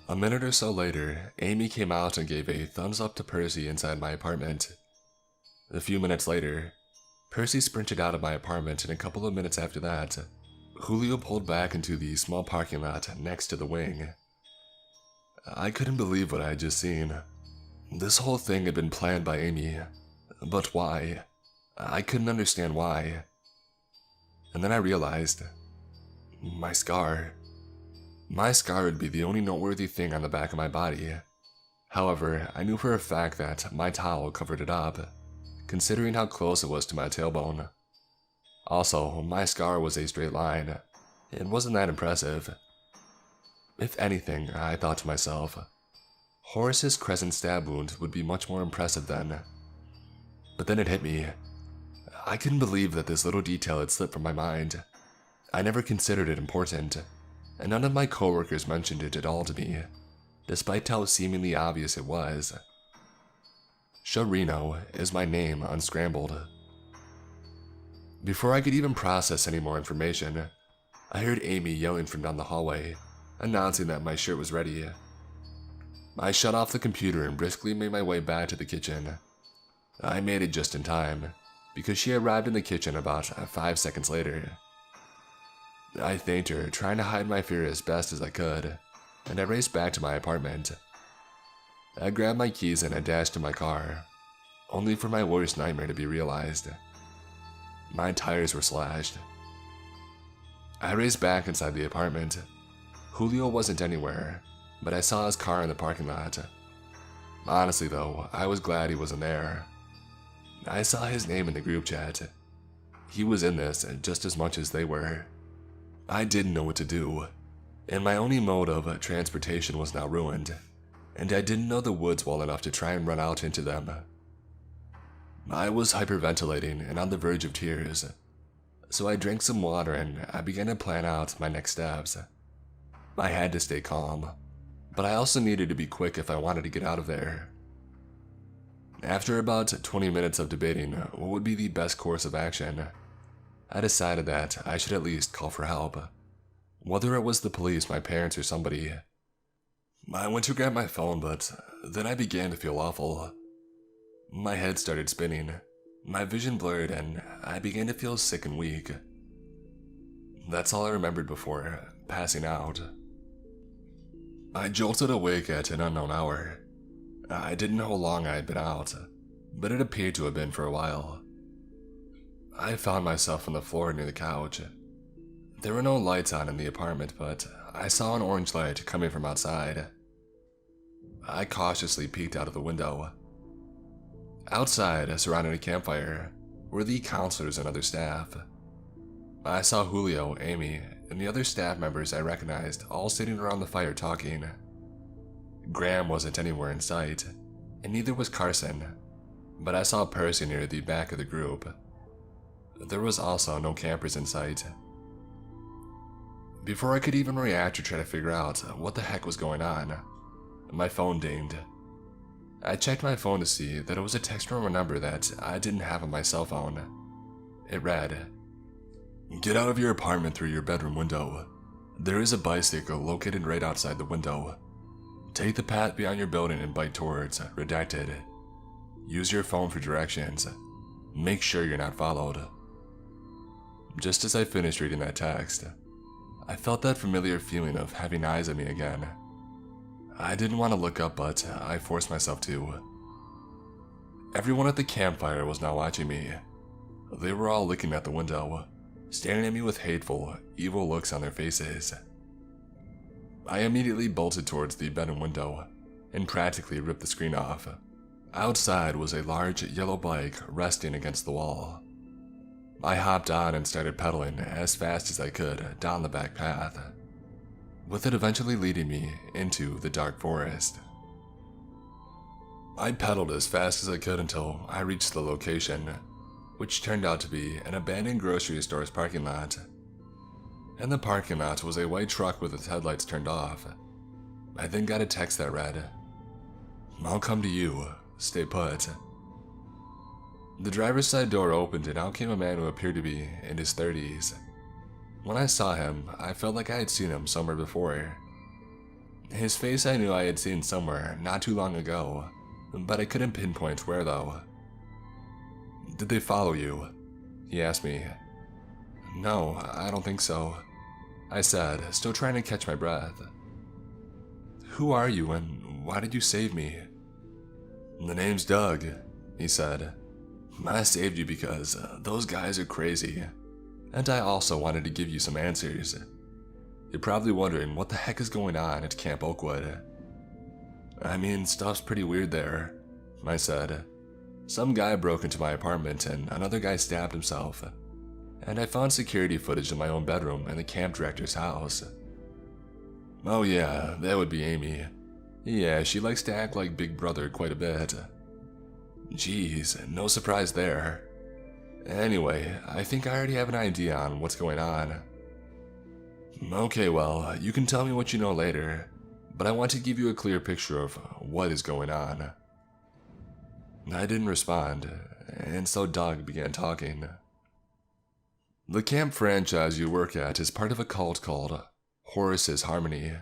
Speaker 2: A minute or so later, Amy came out and gave a thumbs up to Percy inside my apartment. A few minutes later, Percy sprinted out of my apartment, and a couple of minutes after that, Julio pulled back into the small parking lot next to the wing. I couldn't believe what I had just seen. This whole thing had been planned by Amy, but why? I couldn't understand why. And then I realized, my scar. My scar would be the only noteworthy thing on the back of my body. However, I knew for a fact that my towel covered it up, considering how close it was to my tailbone. Also, my scar was a straight line. It wasn't that impressive. If anything, I thought to myself, Horus's crescent stab wound would be much more impressive then. But then it hit me. I couldn't believe that this little detail had slipped from my mind. I never considered it important, and none of my coworkers mentioned it at all to me, despite how seemingly obvious it was. Sharino is my name unscrambled. Before I could even process any more information, I heard Amy yelling from down the hallway, announcing that my shirt was ready. I shut off the computer and briskly made my way back to the kitchen. I made it just in time, because she arrived in the kitchen about 5 seconds later. I thanked her, trying to hide my fear as best as I could, and I raced back to my apartment. I grabbed my keys and I dashed to my car, only for my worst nightmare to be realized. My tires were slashed. I raced back inside the apartment. Julio wasn't anywhere, but I saw his car in the parking lot. Honestly though, I was glad he wasn't there. I saw his name in the group chat. He was in this just as much as they were. I didn't know what to do, and my only mode of transportation was now ruined, and I didn't know the woods well enough to try and run out into them. I was hyperventilating and on the verge of tears, so I drank some water and I began to plan out my next steps. I had to stay calm, but I also needed to be quick if I wanted to get out of there. After about 20 minutes of debating what would be the best course of action, I decided that I should at least call for help, whether it was the police, my parents, or somebody. I went to grab my phone, but then I began to feel awful. My head started spinning, my vision blurred, and I began to feel sick and weak. That's all I remembered before passing out. I jolted awake at an unknown hour. I didn't know how long I had been out, but it appeared to have been for a while. I found myself on the floor near the couch. There were no lights on in the apartment, but I saw an orange light coming from outside. I cautiously peeked out of the window. Outside, surrounding a campfire, were the counselors and other staff. I saw Julio, Amy, and the other staff members I recognized all sitting around the fire talking. Graham wasn't anywhere in sight, and neither was Carson, but I saw Percy near the back of the group. There was also no campers in sight. Before I could even react or try to figure out what the heck was going on, my phone dinged. I checked my phone to see that it was a text from a number that I didn't have on my cell phone. It read, "Get out of your apartment through your bedroom window. There is a bicycle located right outside the window. Take the path beyond your building and bike towards redacted. Use your phone for directions. Make sure you're not followed." Just as I finished reading that text, I felt that familiar feeling of having eyes on me again. I didn't want to look up, but I forced myself to. Everyone at the campfire was now watching me. They were all looking at the window, staring at me with hateful, evil looks on their faces. I immediately bolted towards the bedroom window and practically ripped the screen off. Outside was a large yellow bike resting against the wall. I hopped on and started pedaling as fast as I could down the back path, with it eventually leading me into the dark forest. I pedaled as fast as I could until I reached the location, which turned out to be an abandoned grocery store's parking lot. In the parking lot was a white truck with its headlights turned off. I then got a text that read, "I'll come to you, stay put." The driver's side door opened and out came a man who appeared to be in his 30s. When I saw him, I felt like I had seen him somewhere before. His face I knew I had seen somewhere not too long ago, but I couldn't pinpoint where though. "Did they follow you?" he asked me. "No, I don't think so," I said, still trying to catch my breath. "Who are you and why did you save me?" "The name's Doug," he said. "I saved you because those guys are crazy, and I also wanted to give you some answers. You're probably wondering what the heck is going on at Camp Oakwood." "I mean, stuff's pretty weird there," I said. "Some guy broke into my apartment and another guy stabbed himself, and I found security footage in my own bedroom in the camp director's house." "Oh yeah, that would be Amy. Yeah, she likes to act like Big Brother quite a bit." "Geez, no surprise there. Anyway, I think I already have an idea on what's going on." Okay, well, you can tell me what you know later, but I want to give you a clear picture of what is going on. I didn't respond, and so Doug began talking. The camp franchise you work at is part of a cult called Horace's Harmony.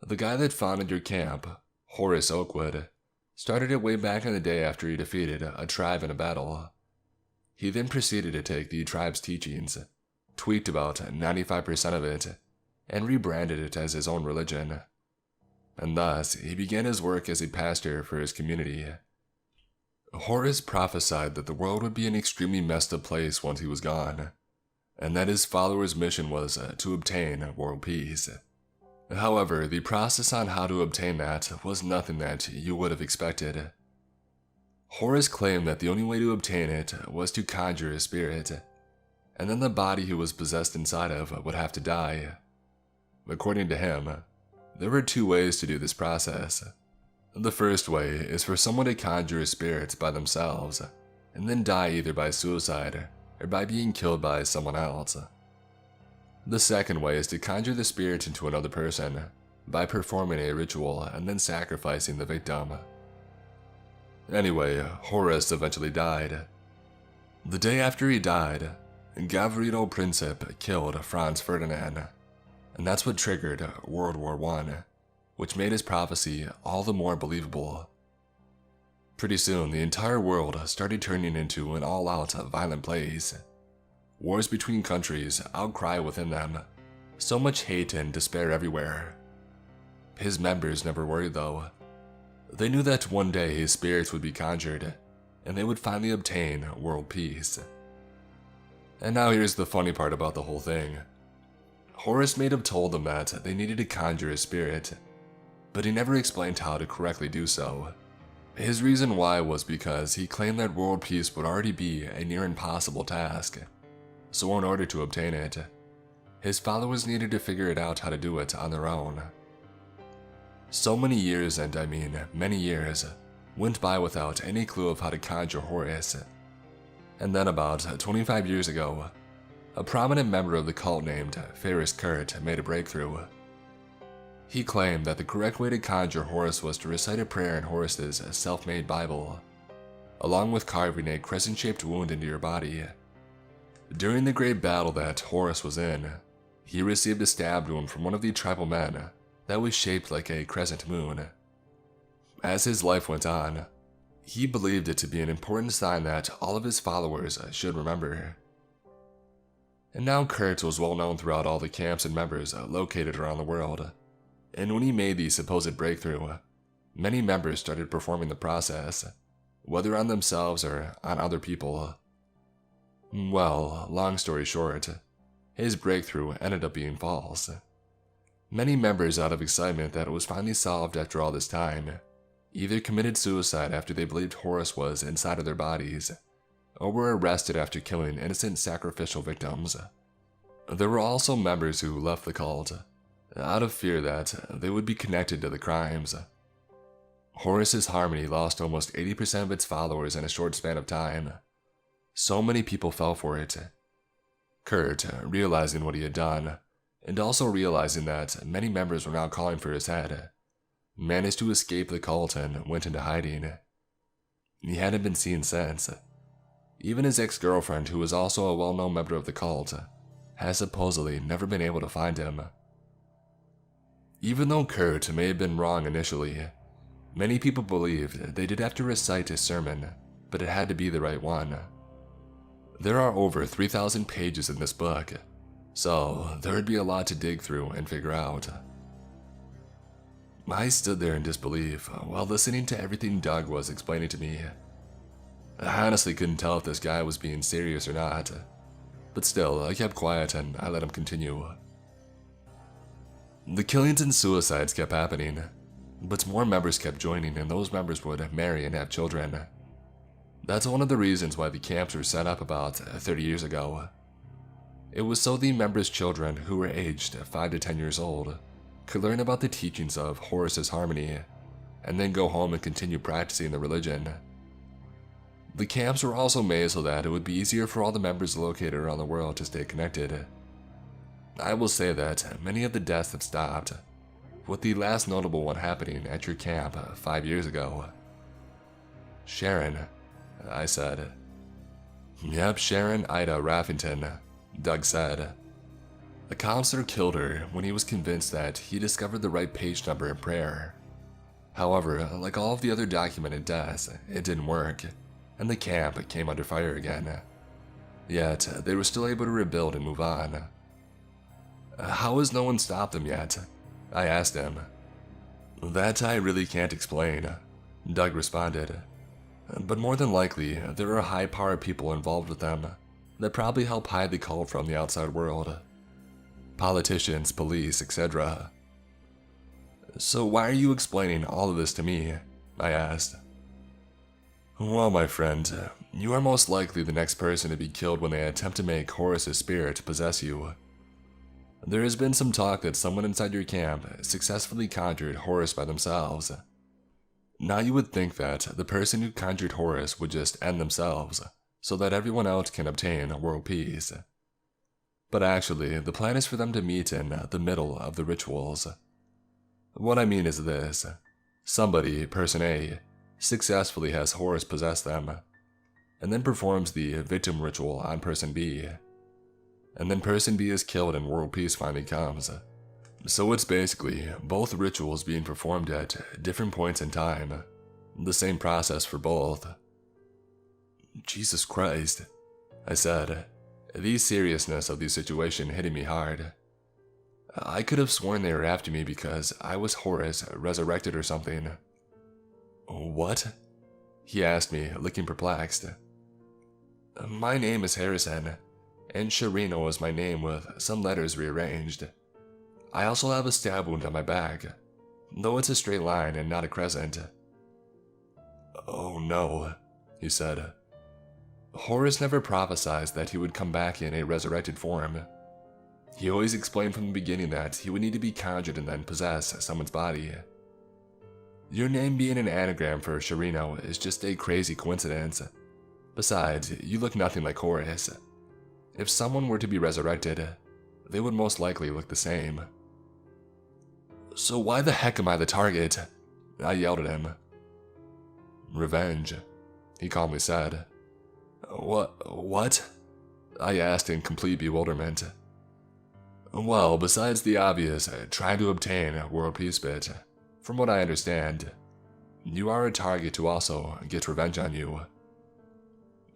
Speaker 2: The guy that founded your camp, Horace Oakwood, started it way back in the day after he defeated a tribe in a battle. He then proceeded to take the tribe's teachings, tweaked about 95% of it, and rebranded it as his own religion. And thus, he began his work as a pastor for his community. Horace prophesied that the world would be an extremely messed up place once he was gone, and that his followers' mission was to obtain world peace. However, the process on how to obtain that was nothing that you would have expected. Horace claimed that the only way to obtain it was to conjure a spirit, and then the body he was possessed inside of would have to die. According to him, there were two ways to do this process. The first way is for someone to conjure a spirit by themselves, and then die either by suicide or by being killed by someone else. The second way is to conjure the spirit into another person by performing a ritual and then sacrificing the victim. Anyway, Horace eventually died. The day after he died, Gavrilo Princip killed Franz Ferdinand, and that's what triggered World War I, which made his prophecy all the more believable. Pretty soon, the entire world started turning into an all-out violent place. Wars between countries, outcry within them, so much hate and despair everywhere. His members never worried though. They knew that one day his spirits would be conjured, and they would finally obtain world peace. And now here's the funny part about the whole thing. Horace may have told them that they needed to conjure a spirit, but he never explained how to correctly do so. His reason why was because he claimed that world peace would already be a near impossible task. So in order to obtain it, his followers needed to figure it out how to do it on their own. So many years, and I mean many years, went by without any clue of how to conjure Horace. And then about 25 years ago, a prominent member of the cult named Ferris Kurt made a breakthrough. He claimed that the correct way to conjure Horace was to recite a prayer in Horace's self-made Bible, along with carving a crescent-shaped wound into your body. During the great battle that Horace was in, he received a stab wound from one of the tribal men that was shaped like a crescent moon. As his life went on, he believed it to be an important sign that all of his followers should remember. And now Kurt was well known throughout all the camps and members located around the world, and when he made the supposed breakthrough, many members started performing the process, whether on themselves or on other people. Well, long story short, his breakthrough ended up being false. Many members, out of excitement that it was finally solved after all this time, either committed suicide after they believed Horace was inside of their bodies, or were arrested after killing innocent sacrificial victims. There were also members who left the cult, out of fear that they would be connected to the crimes. Horace's Harmony lost almost 80% of its followers in a short span of time. So many people fell for it. Kurt, realizing what he had done, and also realizing that many members were now calling for his head, managed to escape the cult and went into hiding. He hadn't been seen since. Even his ex-girlfriend, who was also a well-known member of the cult, has supposedly never been able to find him. Even though Kurt may have been wrong initially, many people believed they did have to recite his sermon, but it had to be the right one. There are over 3,000 pages in this book, so there would be a lot to dig through and figure out. I stood there in disbelief while listening to everything Doug was explaining to me. I honestly couldn't tell if this guy was being serious or not, but still, I kept quiet and I let him continue. The killings and suicides kept happening, but more members kept joining, and those members would marry and have children. That's one of the reasons why the camps were set up about 30 years ago. It was so the members' children, who were aged 5 to 10 years old, could learn about the teachings of Horace's Harmony, and then go home and continue practicing the religion. The camps were also made so that it would be easier for all the members located around the world to stay connected. I will say that many of the deaths have stopped, with the last notable one happening at your camp 5 years ago. Sharon, I said. Yep, Sharon Ida Raffington, Doug said. The counselor killed her when he was convinced that he discovered the right page number in prayer. However, like all of the other documented deaths, it didn't work, and the camp came under fire again. Yet, they were still able to rebuild and move on. How has no one stopped them yet? I asked him. That I really can't explain, Doug responded. But more than likely, there are high-powered people involved with them that probably help hide the cult from the outside world. Politicians, police, etc. So why are you explaining all of this to me? I asked. Well, my friend, you are most likely the next person to be killed when they attempt to make Horus's spirit possess you. There has been some talk that someone inside your camp successfully conjured Horus by themselves. Now you would think that the person who conjured Horus would just end themselves, so that everyone else can obtain world peace. But actually, the plan is for them to meet in the middle of the rituals. What I mean is this. Somebody, person A, successfully has Horus possess them, and then performs the victim ritual on person B. And then person B is killed and world peace finally comes. So it's basically both rituals being performed at different points in time. The same process for both. Jesus Christ, I said, the seriousness of the situation hitting me hard. I could have sworn they were after me because I was Horus resurrected or something. What? He asked me, looking perplexed. My name is Harrison, and Sharino is my name with some letters rearranged. I also have a stab wound on my back, though it's a straight line and not a crescent. Oh no, he said. Horus never prophesied that he would come back in a resurrected form. He always explained from the beginning that he would need to be conjured and then possess someone's body. Your name being an anagram for Sharino is just a crazy coincidence. Besides, you look nothing like Horus. If someone were to be resurrected, they would most likely look the same. So why the heck am I the target? I yelled at him. Revenge, he calmly said. What? I asked in complete bewilderment. Well, besides the obvious, trying to obtain world peace bit, from what I understand, you are a target to also get revenge on you.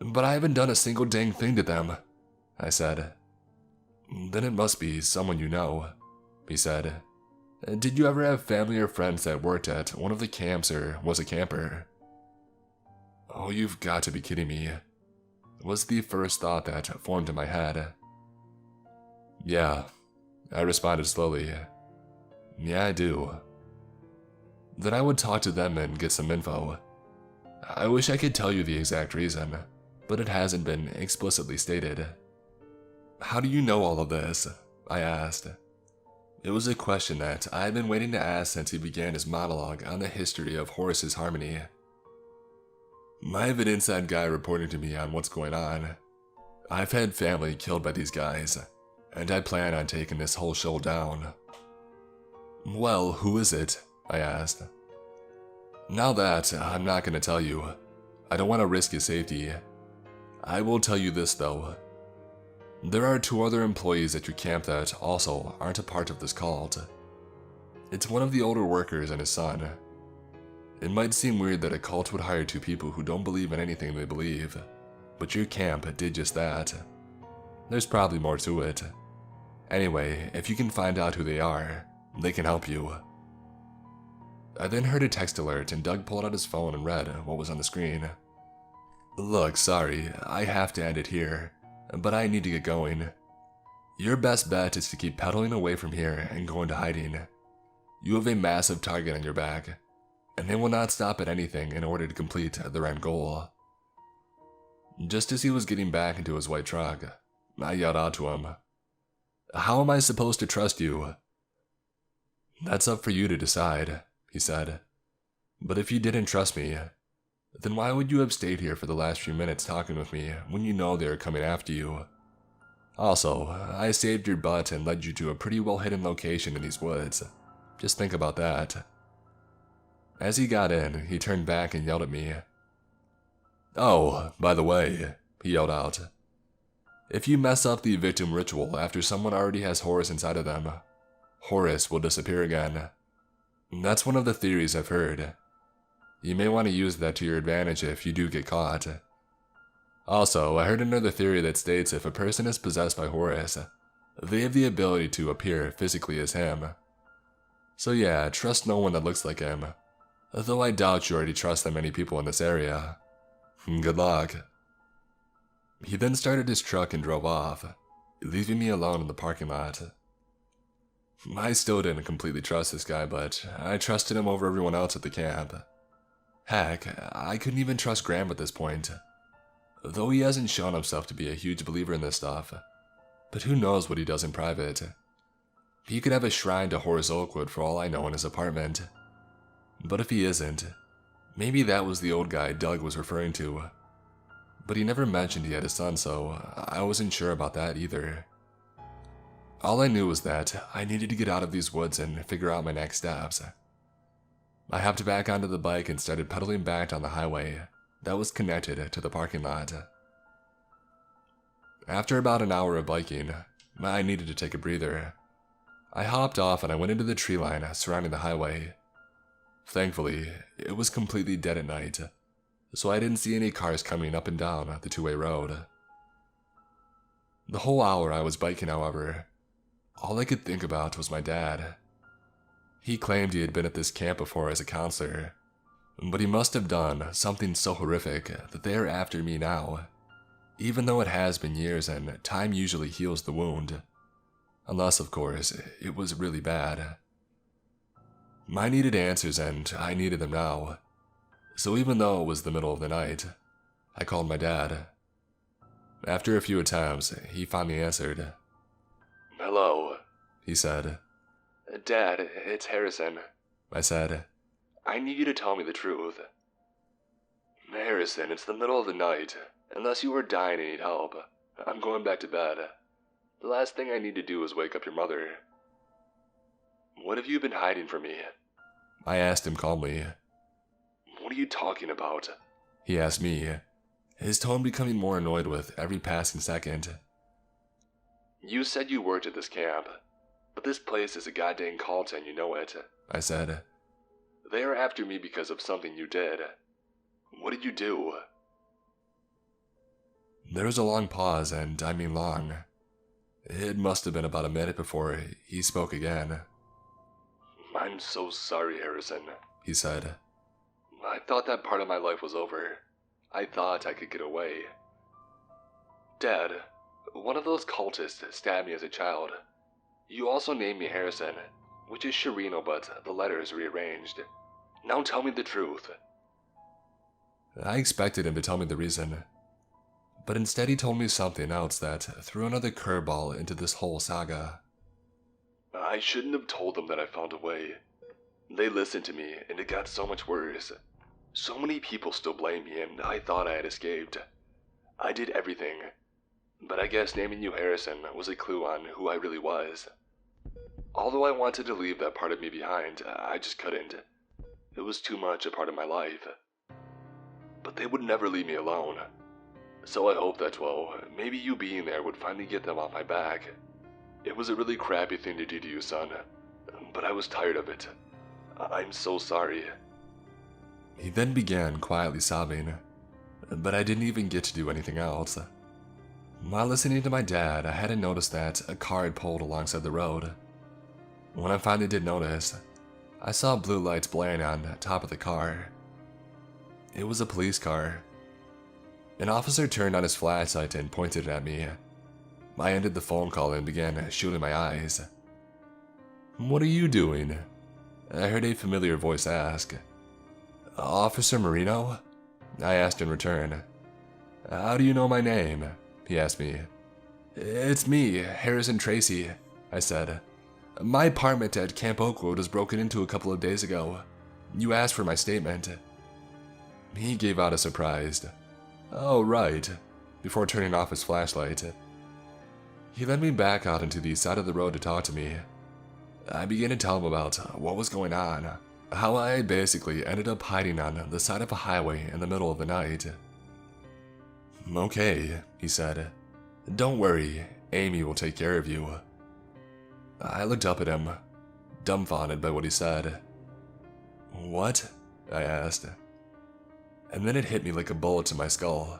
Speaker 2: But I haven't done a single dang thing to them, I said. Then it must be someone you know, he said. Did you ever have family or friends that worked at one of the camps or was a camper? Oh, you've got to be kidding me, was the first thought that formed in my head. Yeah, I responded slowly. Yeah, I do. Then I would talk to them and get some info. I wish I could tell you the exact reason, but it hasn't been explicitly stated. How do you know all of this? I asked. It was a question that I had been waiting to ask since he began his monologue on the history of Horus's harmony. I have an inside guy reporting to me on what's going on. I've had family killed by these guys, and I plan on taking this whole show down. Well, who is it? I asked. Now that, I'm not going to tell you. I don't want to risk his safety. I will tell you this though. There are 2 other employees at your camp that also aren't a part of this cult. It's one of the older workers and his son. It might seem weird that a cult would hire 2 people who don't believe in anything they believe, but your camp did just that. There's probably more to it. Anyway, if you can find out who they are, they can help you. I then heard a text alert and Doug pulled out his phone and read what was on the screen. Look, sorry, I have to end it here, but I need to get going. Your best bet is to keep pedaling away from here and go into hiding. You have a massive target on your back, and they will not stop at anything in order to complete their end goal. Just as he was getting back into his white truck, I yelled out to him, How am I supposed to trust you? That's up for you to decide, he said. But if you didn't trust me, then why would you have stayed here for the last few minutes talking with me when you know they are coming after you? Also, I saved your butt and led you to a pretty well-hidden location in these woods. Just think about that. As he got in, he turned back and yelled at me. Oh, by the way, he yelled out. If you mess up the victim ritual after someone already has Horus inside of them, Horus will disappear again. That's one of the theories I've heard. You may want to use that to your advantage if you do get caught. Also, I heard another theory that states if a person is possessed by Horus, they have the ability to appear physically as him. So yeah, trust no one that looks like him, though I doubt you already trust that many people in this area. Good luck. He then started his truck and drove off, leaving me alone in the parking lot. I still didn't completely trust this guy, but I trusted him over everyone else at the camp. Heck, I couldn't even trust Graham at this point, though he hasn't shown himself to be a huge believer in this stuff. But who knows what he does in private. He could have a shrine to Horus Oakwood for all I know in his apartment. But if he isn't, maybe that was the old guy Doug was referring to. But he never mentioned he had a son, so I wasn't sure about that either. All I knew was that I needed to get out of these woods and figure out my next steps. I hopped back onto the bike and started pedaling back down the highway that was connected to the parking lot. After about an hour of biking, I needed to take a breather. I hopped off and I went into the tree line surrounding the highway. Thankfully, it was completely dead at night, so I didn't see any cars coming up and down the two-way road. The whole hour I was biking, however, all I could think about was my dad. He claimed he had been at this camp before as a counselor, but he must have done something so horrific that they are after me now, even though it has been years and time usually heals the wound. Unless, of course, it was really bad. I needed answers and I needed them now. So even though it was the middle of the night, I called my dad. After a few attempts, he finally answered. "Hello," he said. "Dad, it's Harrison," I said. "I need you to tell me the truth." "Harrison, it's the middle of the night. Unless you are dying and need help, I'm going back to bed. The last thing I need to do is wake up your mother." "What have you been hiding from me?" I asked him calmly. "What are you talking about?" he asked me, his tone becoming more annoyed with every passing second. "You said you worked at this camp, but this place is a goddamn cult and you know it," I said. "They are after me because of something you did. What did you do?" There was a long pause, and I mean long. It must have been about a minute before he spoke again. "I'm so sorry, Harrison," he said. "I thought that part of my life was over. I thought I could get away. Dad, one of those cultists stabbed me as a child. You also named me Harrison, which is Shirino, but the letters rearranged. Now tell me the truth." I expected him to tell me the reason, but instead he told me something else that threw another curveball into this whole saga. "I shouldn't have told them that I found a way. They listened to me, and it got so much worse. So many people still blame me, and I thought I had escaped. I did everything, but I guess naming you Harrison was a clue on who I really was. Although I wanted to leave that part of me behind, I just couldn't. It was too much a part of my life. But they would never leave me alone. So I hoped that, well, maybe you being there would finally get them off my back. It was a really crappy thing to do to you, son, but I was tired of it. I'm so sorry." He then began quietly sobbing, but I didn't even get to do anything else. While listening to my dad, I hadn't noticed that a car had pulled alongside the road. When I finally did notice, I saw blue lights blaring on top of the car. It was a police car. An officer turned on his flashlight and pointed it at me. I ended the phone call and began shooting my eyes. "What are you doing?" I heard a familiar voice ask. "Officer Marino?" I asked in return. "How do you know my name?" he asked me. "It's me, Harrison Tracy," I said. "My apartment at Camp Oakwood was broken into a couple of days ago. You asked for my statement." He gave out a surprised, "Oh, right," before turning off his flashlight. He led me back out into the side of the road to talk to me. I began to tell him about what was going on, how I basically ended up hiding on the side of a highway in the middle of the night. "Okay," he said. "Don't worry, Amy will take care of you." I looked up at him, dumbfounded by what he said. "What?" I asked. And then it hit me like a bullet to my skull.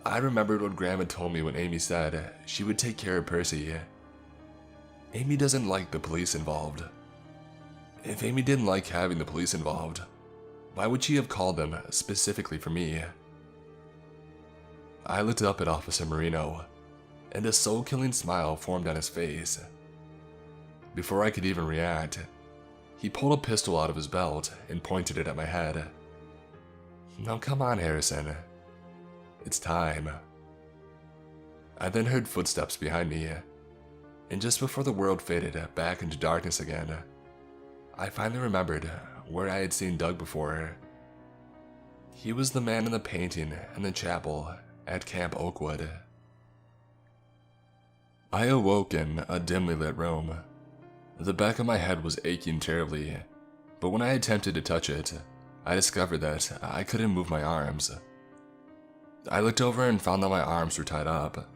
Speaker 2: I remembered what Graham had told me when Amy said she would take care of Percy. Amy doesn't like the police involved. If Amy didn't like having the police involved, why would she have called them specifically for me? I looked up at Officer Marino, and a soul-killing smile formed on his face. Before I could even react, he pulled a pistol out of his belt and pointed it at my head. "Now come on, Harrison. It's time." I then heard footsteps behind me, and just before the world faded back into darkness again, I finally remembered where I had seen Doug before. He was the man in the painting in the chapel at Camp Oakwood. I awoke in a dimly lit room. The back of my head was aching terribly, but when I attempted to touch it, I discovered that I couldn't move my arms. I looked over and found that my arms were tied up.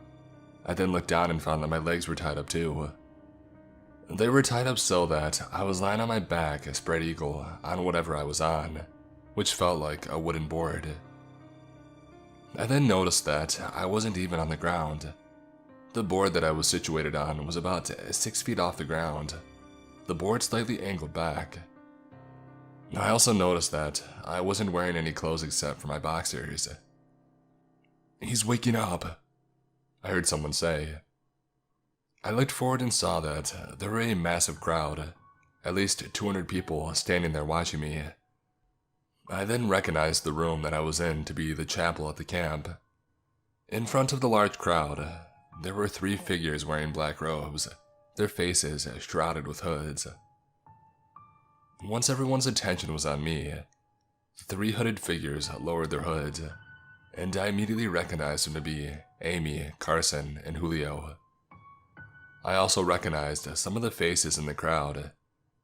Speaker 2: I then looked down and found that my legs were tied up too. They were tied up so that I was lying on my back, spread eagle, on whatever I was on, which felt like a wooden board. I then noticed that I wasn't even on the ground. The board that I was situated on was about 6 feet off the ground, the board slightly angled back. I also noticed that I wasn't wearing any clothes except for my boxers. "He's waking up," I heard someone say. I looked forward and saw that there were a massive crowd, at least 200 people standing there watching me. I then recognized the room that I was in to be the chapel at the camp. In front of the large crowd, there were 3 figures wearing black robes, their faces shrouded with hoods. Once everyone's attention was on me, the 3 hooded figures lowered their hoods, and I immediately recognized them to be Amy, Carson, and Julio. I also recognized some of the faces in the crowd,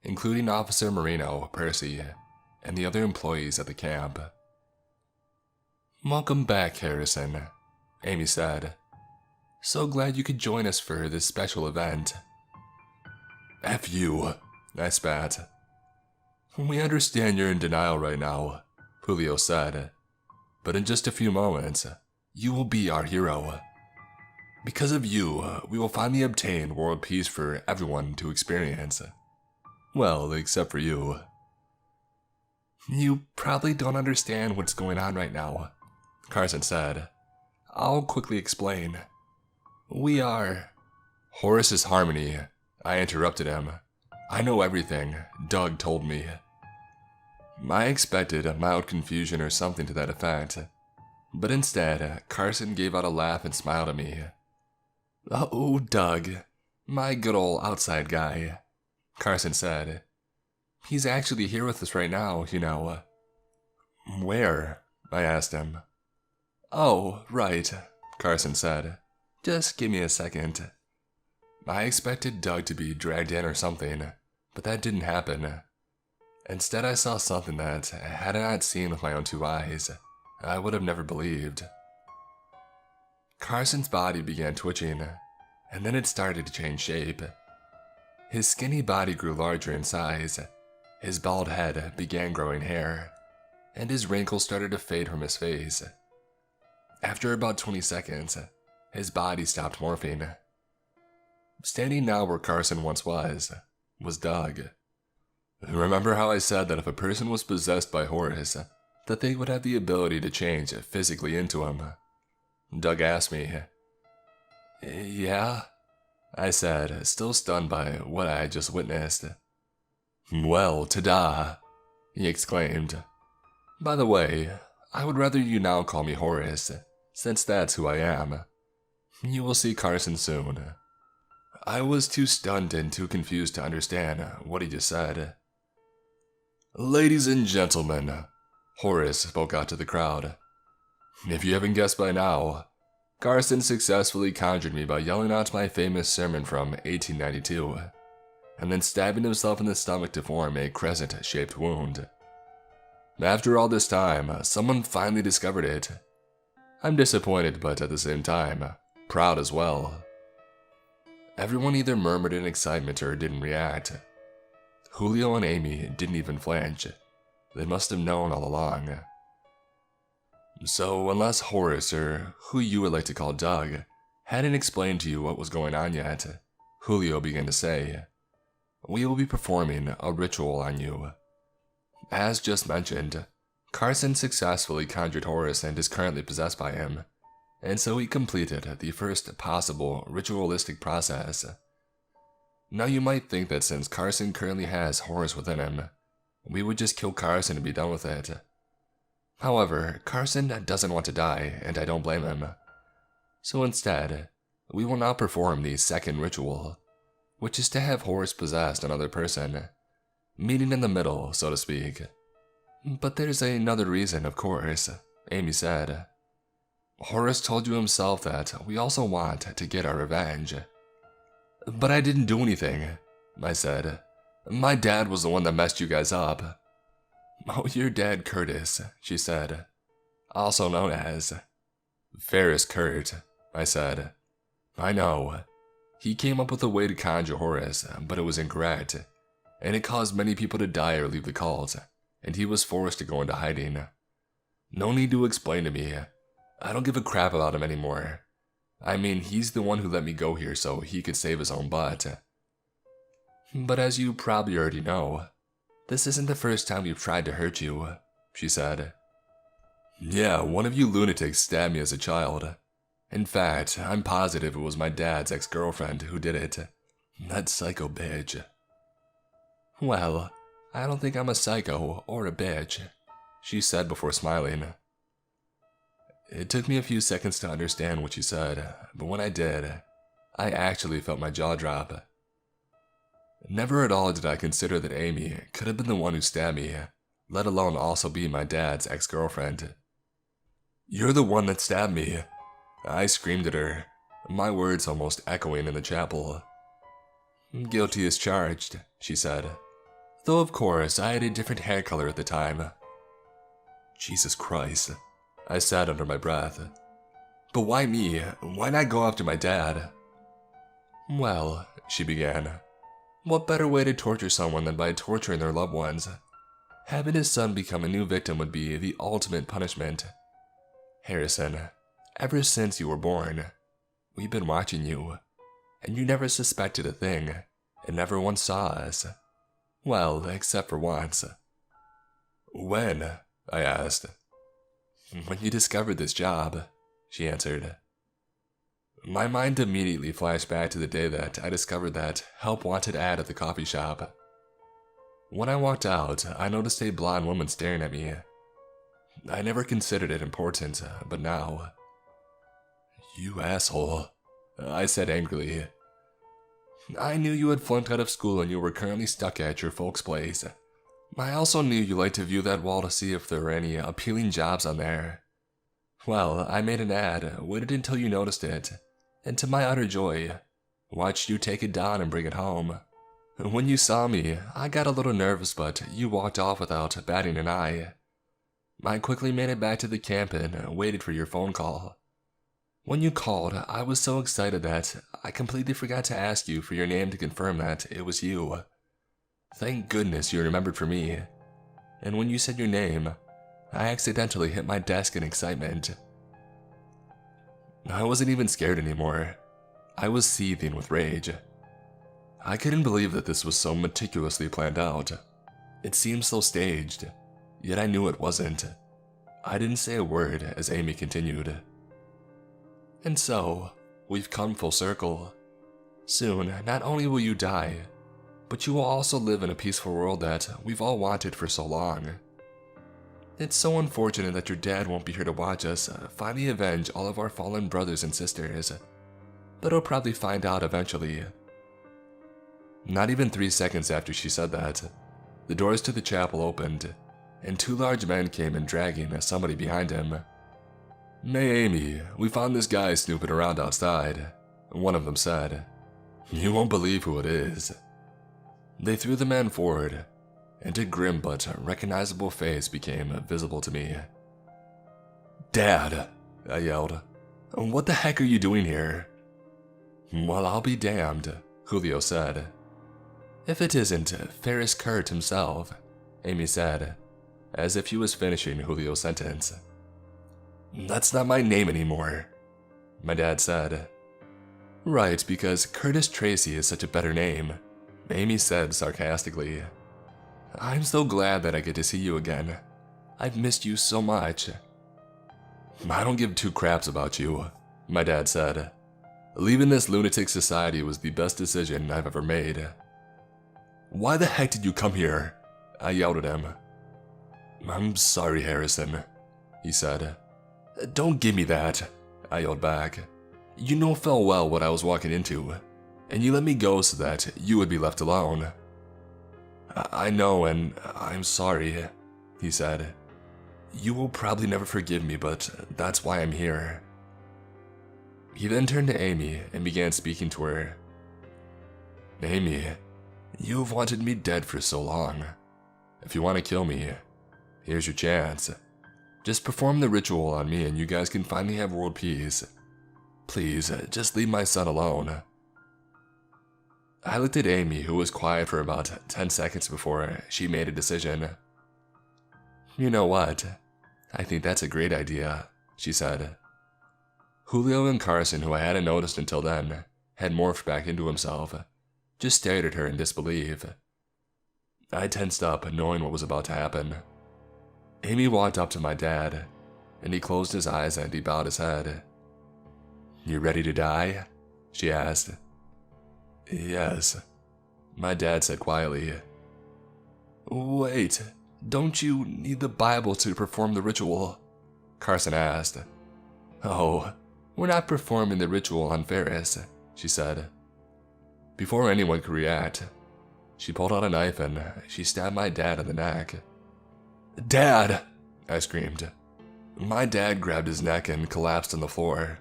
Speaker 2: including Officer Marino, Percy, and the other employees at the camp. "Welcome back, Harrison," Amy said. "So glad you could join us for this special event." "F you," I spat. "We understand you're in denial right now," Julio said, "but in just a few moments, you will be our hero. Because of you, we will finally obtain world peace for everyone to experience. Well, except for you." "You probably don't understand what's going on right now," Carson said. "I'll quickly explain. We are..." "Horace is Harmony," I interrupted him. "I know everything. Doug told me." I expected a mild confusion or something to that effect, but instead, Carson gave out a laugh and smiled at me. "Oh, Doug, my good old outside guy," Carson said. "He's actually here with us right now, you know." "Where?" I asked him. "Oh, right," Carson said. "Just give me a second." I expected Doug to be dragged in or something, but that didn't happen. Instead, I saw something that, had I not seen with my own 2 eyes, I would have never believed. Carson's body began twitching, and then it started to change shape. His skinny body grew larger in size, his bald head began growing hair, and his wrinkles started to fade from his face. After about 20 seconds, his body stopped morphing. Standing now where Carson once was Doug. Remember how I said that if a person was possessed by Horace, that they would have the ability to change physically into him? Doug asked me. "Yeah?" I said, still stunned by what I had just witnessed. "Well, ta-da!" he exclaimed. "By the way, I would rather you now call me Horace, since that's who I am. You will see Carson soon." I was too stunned and too confused to understand what he just said. "Ladies and gentlemen," Horace spoke out to the crowd. "If you haven't guessed by now, Carson successfully conjured me by yelling out my famous sermon from 1892, and then stabbing himself in the stomach to form a crescent-shaped wound. After all this time, someone finally discovered it. I'm disappointed, but at the same time, proud as well. Everyone either murmured in excitement or didn't react. Julio and Amy didn't even flinch. They must have known all along. So, unless Horace, or who you would like to call Doug, hadn't explained to you what was going on yet, Julio began to say, "We will be performing a ritual on you." As just mentioned, Carson successfully conjured Horace and is currently possessed by him, and so he completed the first possible ritualistic process. Now you might think that since Carson currently has Horace within him, we would just kill Carson and be done with it. However, Carson doesn't want to die, and I don't blame him. So instead, we will now perform the second ritual, which is to have Horace possess another person, meeting in the middle, so to speak. But there's another reason, of course, Amy said. Horace told you himself that we also want to get our revenge. But I didn't do anything, I said. My dad was the one that messed you guys up. Oh, your dad Curtis, she said. Also known as Ferris Kurt, I said. I know. He came up with a way to conjure Horace, but it was incorrect, and it caused many people to die or leave the cult, and he was forced to go into hiding. No need to explain to me. I don't give a crap about him anymore. I mean, he's the one who let me go here so he could save his own butt. But as you probably already know, this isn't the first time we've tried to hurt you, she said. Yeah, one of you lunatics stabbed me as a child. In fact, I'm positive it was my dad's ex-girlfriend who did it. That psycho bitch. Well, I don't think I'm a psycho or a bitch, she said before smiling. It took me a few seconds to understand what she said, but when I did, I actually felt my jaw drop. Never at all did I consider that Amy could have been the one who stabbed me, let alone also be my dad's ex-girlfriend. You're the one that stabbed me, I screamed at her, my words almost echoing in the chapel. Guilty as charged, she said, though of course I had a different hair color at the time. Jesus Christ, I said under my breath. But why me? Why not go after my dad? Well, she began, what better way to torture someone than by torturing their loved ones? Having his son become a new victim would be the ultimate punishment. Harrison, ever since you were born, we've been watching you, and you never suspected a thing, and never once saw us. Well, except for once. When? I asked. When you discovered this job, she answered. My mind immediately flashed back to the day that I discovered that help wanted ad at the coffee shop. When I walked out, I noticed a blonde woman staring at me. I never considered it important, but now... You asshole, I said angrily. I knew you had flunked out of school and you were currently stuck at your folks' place. I also knew you liked to view that wall to see if there were any appealing jobs on there. Well, I made an ad, waited until you noticed it, and to my utter joy, watched you take it down and bring it home. When you saw me, I got a little nervous, but you walked off without batting an eye. I quickly made it back to the camp and waited for your phone call. When you called, I was so excited that I completely forgot to ask you for your name to confirm that it was you. Thank goodness you remembered for me. And when you said your name, I accidentally hit my desk in excitement. I wasn't even scared anymore. I was seething with rage. I couldn't believe that this was so meticulously planned out. It seemed so staged, yet I knew it wasn't. I didn't say a word as Amy continued. And so, we've come full circle. Soon, not only will you die, but you will also live in a peaceful world that we've all wanted for so long. It's so unfortunate that your dad won't be here to watch us finally avenge all of our fallen brothers and sisters, but he'll probably find out eventually. Not even 3 seconds after she said that, the doors to the chapel opened, and 2 large men came in dragging somebody behind him. "Hey Amy, we found this guy snooping around outside," one of them said. "You won't believe who it is." They threw the man forward, and a grim but recognizable face became visible to me. "Dad," I yelled. "What the heck are you doing here?" "Well, I'll be damned," Julio said. "If it isn't Ferris Kurt himself," Amy said, as if she was finishing Julio's sentence. "That's not my name anymore," my dad said. "Right, because Curtis Tracy is such a better name," Amy said sarcastically. "I'm so glad that I get to see you again. I've missed you so much." "I don't give two craps about you," my dad said. "Leaving this lunatic society was the best decision I've ever made." "Why the heck did you come here?" I yelled at him. "I'm sorry, Harrison," he said. "Don't give me that," I yelled back. "You know full well what I was walking into, and you let me go so that you would be left alone." "I know, and I'm sorry," he said. "You will probably never forgive me, but that's why I'm here." He then turned to Amy and began speaking to her. "Amy, you have wanted me dead for so long. If you want to kill me, here's your chance. Just perform the ritual on me and you guys can finally have world peace. Please, just leave my son alone." I looked at Amy, who was quiet for about 10 seconds before she made a decision. "You know what? I think that's a great idea," she said. Julio and Carson, who I hadn't noticed until then, had morphed back into himself, just stared at her in disbelief. I tensed up, knowing what was about to happen. Amy walked up to my dad, and he closed his eyes and he bowed his head. "You ready to die?" she asked. "Yes," my dad said quietly. "Wait, don't you need the Bible to perform the ritual?" Carson asked. "Oh, we're not performing the ritual on Ferris," she said. Before anyone could react, she pulled out a knife and she stabbed my dad in the neck. "Dad!" I screamed. My dad grabbed his neck and collapsed on the floor.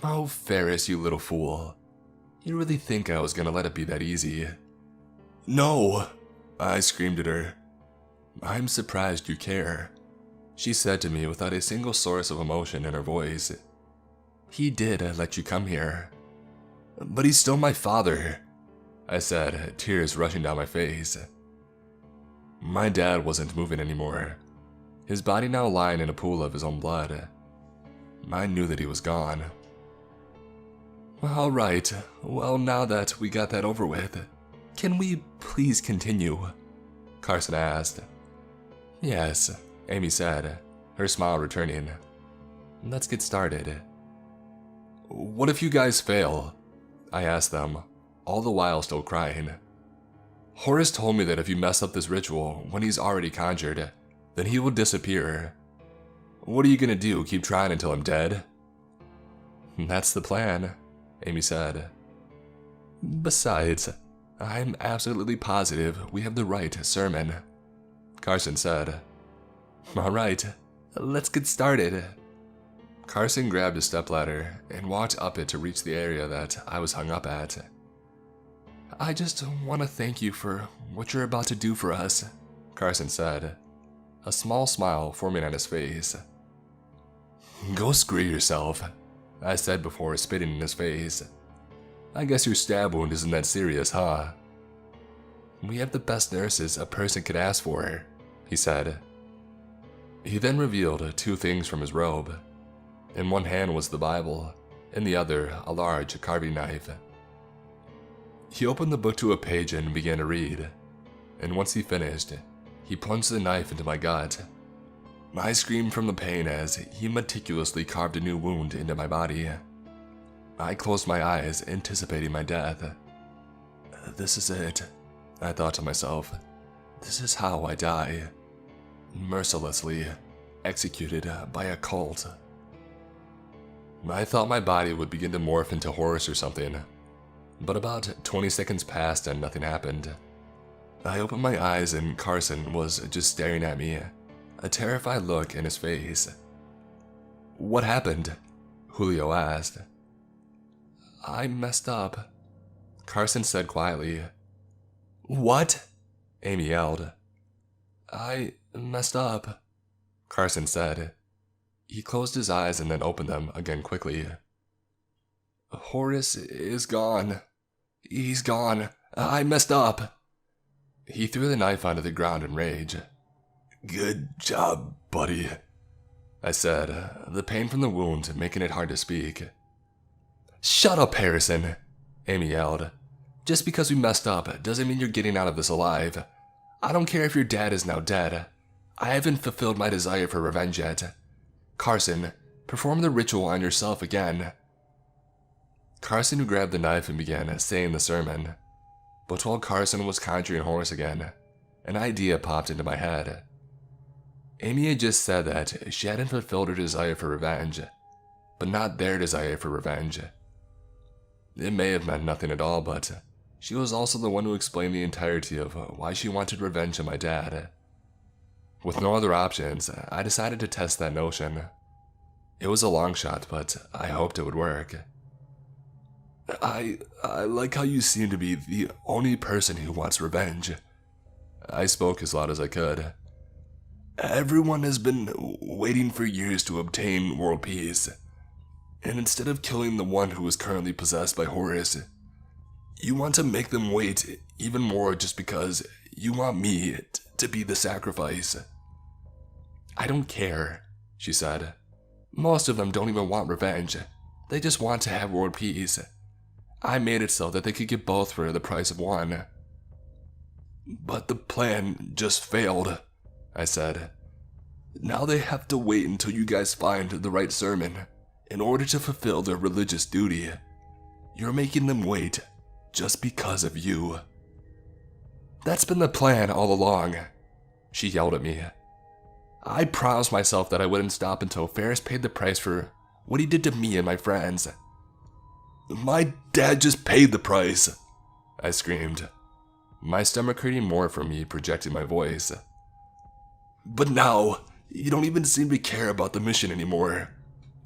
Speaker 2: "Oh, Ferris, you little fool. You really think I was gonna let it be that easy?" "No!" I screamed at her. "I'm surprised you care," she said to me without a single source of emotion in her voice. "He did let you come here." "But he's still my father," I said, tears rushing down my face. My dad wasn't moving anymore, his body now lying in a pool of his own blood. I knew that he was gone. "All right, well, now that we got that over with, can we please continue?" Carson asked. "Yes," Amy said, her smile returning. "Let's get started." "What if you guys fail?" I asked them, all the while still crying. "Horace told me that if you mess up this ritual when he's already conjured, then he will disappear. What are you gonna do, keep trying until I'm dead?" "That's the plan," Amy said. "Besides, I'm absolutely positive we have the right sermon," Carson said. "All right, let's get started." Carson grabbed a stepladder and walked up it to reach the area that I was hung up at. "I just want to thank you for what you're about to do for us," Carson said, a small smile forming on his face. "Go screw yourself," I said before spitting in his face. "I guess your stab wound isn't that serious, huh?" "We have the best nurses a person could ask for," he said. He then revealed two things from his robe. In one hand was the Bible, in the other a large carving knife. He opened the book to a page and began to read, and once he finished, he plunged the knife into my gut. I screamed from the pain as he meticulously carved a new wound into my body. I closed my eyes, anticipating my death. This is it, I thought to myself. This is how I die. Mercilessly executed by a cult. I thought my body would begin to morph into Horace or something, but about 20 seconds passed and nothing happened. I opened my eyes and Carson was just staring at me, a terrified look in his face. What happened? Julio asked.
Speaker 1: I messed up,
Speaker 2: Carson said quietly. What? Amy yelled.
Speaker 1: I messed up,
Speaker 2: Carson said. He closed his eyes and then opened them again quickly.
Speaker 1: Horace is gone. He's gone. I messed up.
Speaker 2: He threw the knife onto the ground in rage. Good job, buddy, I said, the pain from the wound making it hard to speak.
Speaker 1: Shut up, Harrison, Amy yelled. Just because we messed up doesn't mean you're getting out of this alive. I don't care if your dad is now dead. I haven't fulfilled my desire for revenge yet. Carson, perform the ritual on yourself again.
Speaker 2: Carson grabbed the knife and began saying the sermon. But while Carson was conjuring Horace again, an idea popped into my head. Amy had just said that she hadn't fulfilled her desire for revenge, but not their desire for revenge. It may have meant nothing at all, but she was also the one who explained the entirety of why she wanted revenge on my dad. With no other options, I decided to test that notion. It was a long shot, but I hoped it would work. I like how you seem to be the only person who wants revenge. I spoke as loud as I could. Everyone has been waiting for years to obtain world peace. And instead of killing the one who is currently possessed by Horace, you want to make them wait even more just because you want me to be the sacrifice.
Speaker 1: I don't care, she said. Most of them don't even want revenge. They just want to have world peace. I made it so that they could get both for the price of one.
Speaker 2: But the plan just failed, I said. Now they have to wait until you guys find the right sermon in order to fulfill their religious duty. You're making them wait just because of you.
Speaker 1: That's been the plan all along, she yelled at me. I promised myself that I wouldn't stop until Ferris paid the price for what he did to me and my friends.
Speaker 2: My dad just paid the price, I screamed,
Speaker 1: my stomach hurting more from me projecting my voice.
Speaker 2: But now, you don't even seem to care about the mission anymore.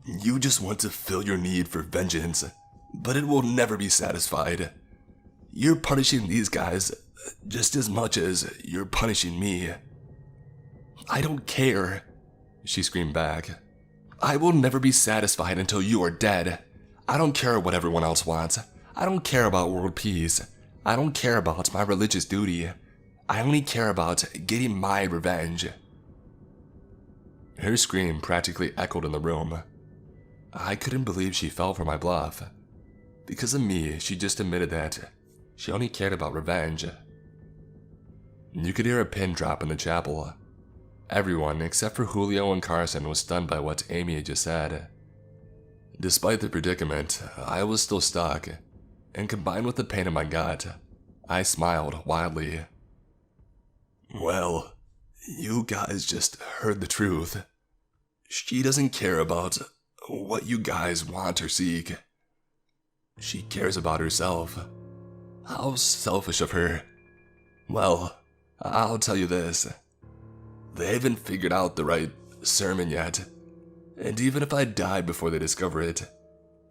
Speaker 2: You just want to fill your need for vengeance, but it will never be satisfied. You're punishing these guys just as much as you're punishing me.
Speaker 1: I don't care, she screamed back. I will never be satisfied until you are dead. I don't care what everyone else wants. I don't care about world peace. I don't care about my religious duty. I only care about getting my revenge. Her scream practically echoed in the room. I couldn't believe she fell for my bluff. Because of me, she just admitted that she only cared about revenge. You could hear a pin drop in the chapel. Everyone except for Julio and Carson was stunned by what Amy had just said. Despite the predicament, I was still stuck, and combined with the pain in my gut, I smiled wildly.
Speaker 2: Well, you guys just heard the truth. She doesn't care about what you guys want or seek. She cares about herself. How selfish of her. Well, I'll tell you this. They haven't figured out the right sermon yet. And even if I die before they discover it,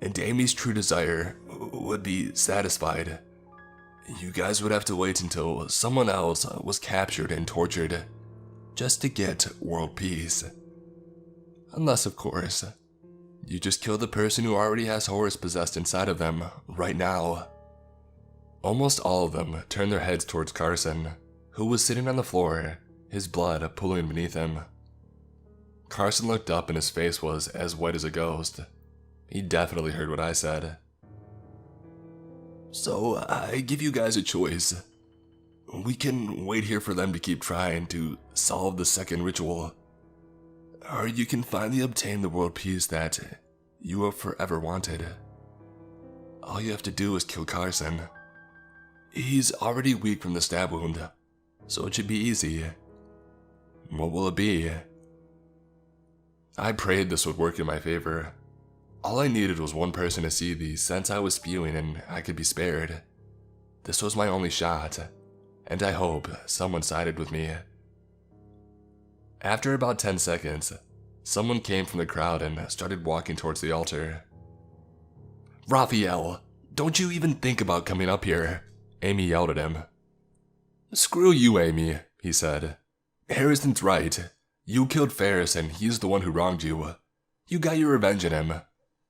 Speaker 2: and Amy's true desire would be satisfied, you guys would have to wait until someone else was captured and tortured just to get world peace. Unless, of course, you just kill the person who already has Horace possessed inside of them right now. Almost all of them turned their heads towards Carson, who was sitting on the floor, his blood pooling beneath him. Carson looked up and his face was as white as a ghost. He definitely heard what I said. So I give you guys a choice. We can wait here for them to keep trying to solve the second ritual. Or you can finally obtain the world peace that you have forever wanted. All you have to do is kill Carson. He's already weak from the stab wound, so it should be easy. What will it be? I prayed this would work in my favor. All I needed was one person to see the sense I was spewing and I could be spared. This was my only shot, and I hope someone sided with me. After about 10 seconds, Someone came from the crowd and started walking towards the altar. "Raphael, don't you even think about coming up here," Amy yelled at him. "Screw you, Amy," he said. "Harrison's right. You killed Ferris and he's the one who wronged you. You got your revenge on him.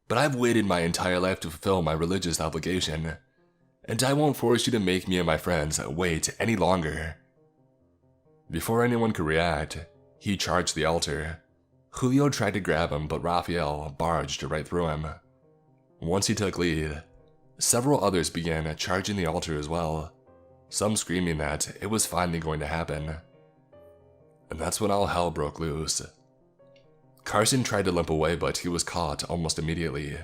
Speaker 2: But I've waited my entire life to fulfill my religious obligation. And I won't force you to make me and my friends wait any longer." Before anyone could react, he charged the altar. Julio tried to grab him, but Raphael barged right through him. Once he took lead, several others began charging the altar as well, some screaming that it was finally going to happen. And that's when all hell broke loose. Carson tried to limp away, but he was caught almost immediately.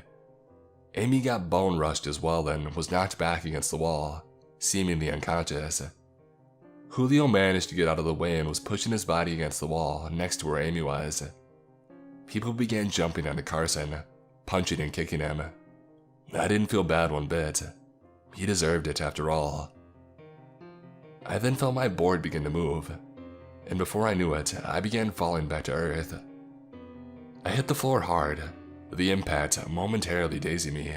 Speaker 2: Amy got bone rushed as well and was knocked back against the wall, seemingly unconscious. Julio managed to get out of the way and was pushing his body against the wall next to where Amy was. People began jumping onto Carson, punching and kicking him. I didn't feel bad one bit. He deserved it after all. I then felt my board begin to move, and before I knew it, I began falling back to earth. I hit the floor hard, the impact momentarily dazing me.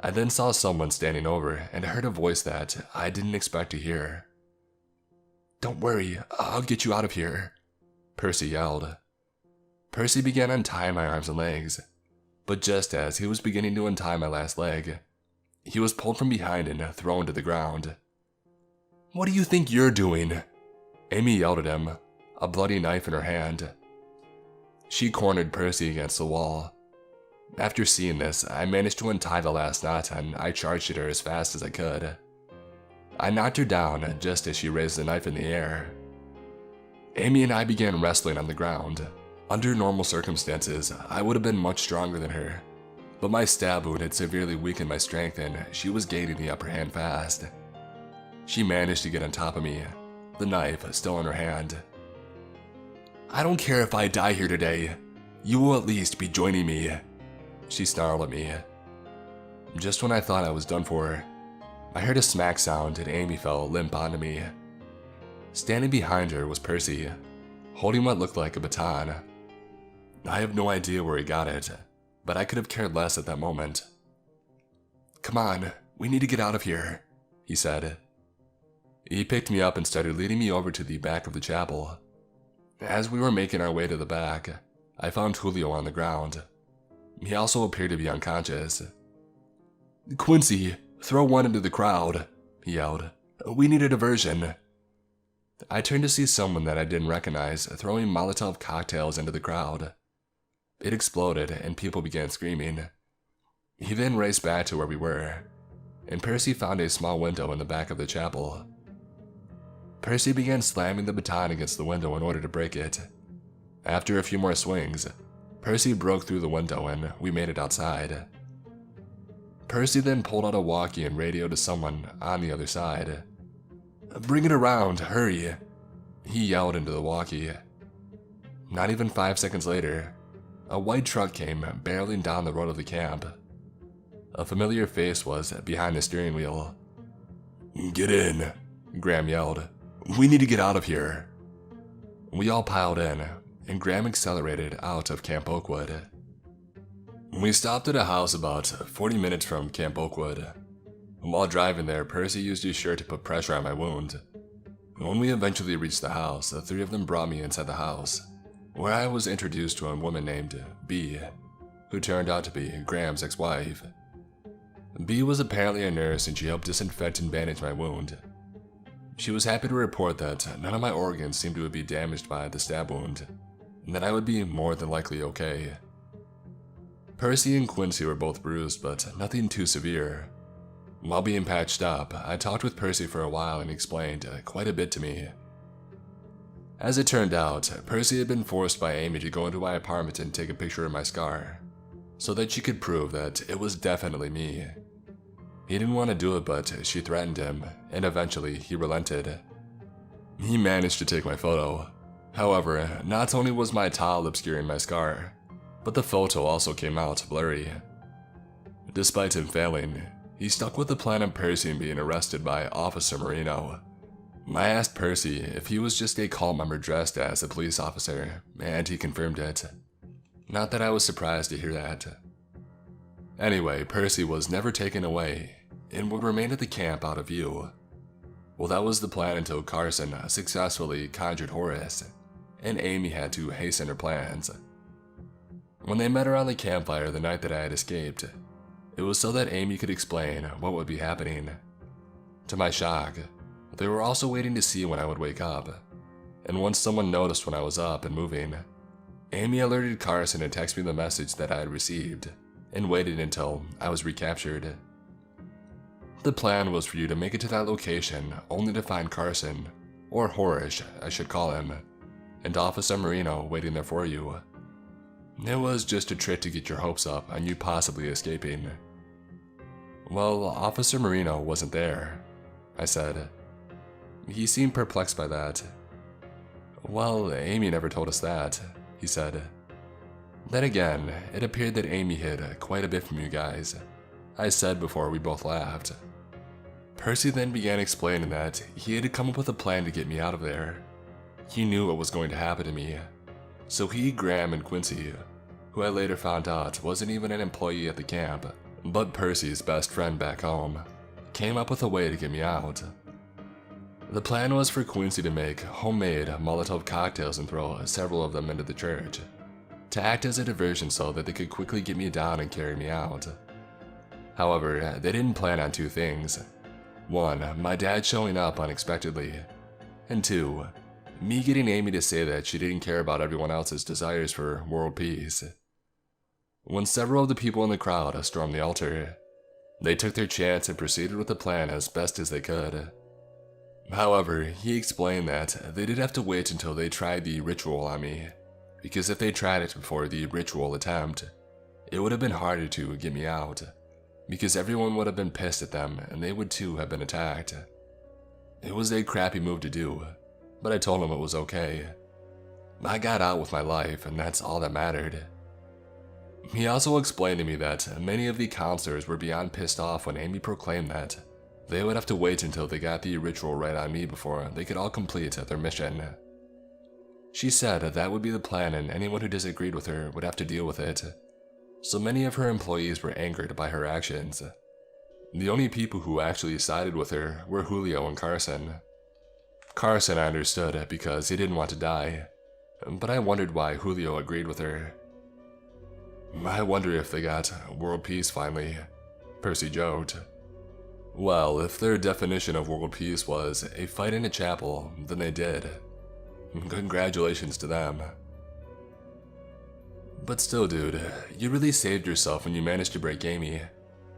Speaker 2: I then saw someone standing over and heard a voice that I didn't expect to hear. "Don't worry, I'll get you out of here," Percy yelled. Percy began untying my arms and legs, but just as he was beginning to untie my last leg, he was pulled from behind and thrown to the ground. "What do you think you're doing?" Amy yelled at him, a bloody knife in her hand. She cornered Percy against the wall. After seeing this, I managed to untie the last knot and I charged at her as fast as I could. I knocked her down just as she raised the knife in the air. Amy and I began wrestling on the ground. Under normal circumstances, I would have been much stronger than her, but my stab wound had severely weakened my strength and she was gaining the upper hand fast. She managed to get on top of me, the knife still in her hand. "I don't care if I die here today. You will at least be joining me," she snarled at me. Just when I thought I was done for her, I heard a smack sound and Amy fell limp onto me. Standing behind her was Percy, holding what looked like a baton. I have no idea where he got it, but I could have cared less at that moment. "Come on, we need to get out of here," he said. He picked me up and started leading me over to the back of the chapel. As we were making our way to the back, I found Julio on the ground. He also appeared to be unconscious. "Quincy, throw one into the crowd," he yelled. "We need a diversion." I turned to see someone that I didn't recognize throwing Molotov cocktails into the crowd. It exploded and people began screaming. He then raced back to where we were, and Percy found a small window in the back of the chapel. Percy began slamming the baton against the window in order to break it. After a few more swings, Percy broke through the window and we made it outside. Percy then pulled out a walkie and radioed to someone on the other side. "Bring it around, hurry," he yelled into the walkie. Not even 5 seconds later, a white truck came barreling down the road of the camp. A familiar face was behind the steering wheel. "Get in," Graham yelled. "We need to get out of here." We all piled in, and Graham accelerated out of Camp Oakwood. We stopped at a house about 40 minutes from Camp Oakwood. While driving there, Percy used his shirt to put pressure on my wound. When we eventually reached the house, the three of them brought me inside the house, where I was introduced to a woman named B, who turned out to be Graham's ex-wife. B was apparently a nurse and she helped disinfect and bandage my wound. She was happy to report that none of my organs seemed to be damaged by the stab wound, and that I would be more than likely okay. Percy and Quincy were both bruised, but nothing too severe. While being patched up, I talked with Percy for a while and he explained quite a bit to me. As it turned out, Percy had been forced by Amy to go into my apartment and take a picture of my scar, so that she could prove that it was definitely me. He didn't want to do it, but she threatened him, and eventually he relented. He managed to take my photo. However, not only was my towel obscuring my scar, but the photo also came out blurry. Despite him failing, he stuck with the plan of Percy being arrested by Officer Marino. I asked Percy if he was just a cult member dressed as a police officer, and he confirmed it. Not that I was surprised to hear that. Anyway, Percy was never taken away and would remain at the camp out of view. Well, that was the plan until Carson successfully conjured Horace, and Amy had to hasten her plans. When they met around the campfire the night that I had escaped, it was so that Amy could explain what would be happening. To my shock, they were also waiting to see when I would wake up, and once someone noticed when I was up and moving, Amy alerted Carson to text me the message that I had received, and waited until I was recaptured. The plan was for you to make it to that location only to find Carson, or Horace, I should call him, and Officer Marino waiting there for you. It was just a trick to get your hopes up on you possibly escaping. Well, Officer Marino wasn't there, I said. He seemed perplexed by that. Well, Amy never told us that, he said. Then again, it appeared that Amy hid quite a bit from you guys, I said before we both laughed. Percy then began explaining that he had come up with a plan to get me out of there. He knew what was going to happen to me, so he, Graham, and Quincy, who I later found out wasn't even an employee at the camp, but Percy's best friend back home, came up with a way to get me out. The plan was for Quincy to make homemade Molotov cocktails and throw several of them into the church, to act as a diversion so that they could quickly get me down and carry me out. However, they didn't plan on two things. One, my dad showing up unexpectedly, and two, me getting Amy to say that she didn't care about everyone else's desires for world peace. When several of the people in the crowd stormed the altar, they took their chance and proceeded with the plan as best as they could. However, he explained that they did have to wait until they tried the ritual on me, because if they tried it before the ritual attempt, it would have been harder to get me out, because everyone would have been pissed at them and they would too have been attacked. It was a crappy move to do, but I told him it was okay. I got out with my life and that's all that mattered. He also explained to me that many of the counselors were beyond pissed off when Amy proclaimed that they would have to wait until they got the ritual right on me before they could all complete their mission. She said that would be the plan and anyone who disagreed with her would have to deal with it. So many of her employees were angered by her actions. The only people who actually sided with her were Julio and Carson. Carson I understood because he didn't want to die, but I wondered why Julio agreed with her. I wonder if they got world peace finally, Percy joked. Well, if their definition of world peace was a fight in a chapel, then they did. Congratulations to them. But still, dude, you really saved yourself when you managed to break Amy.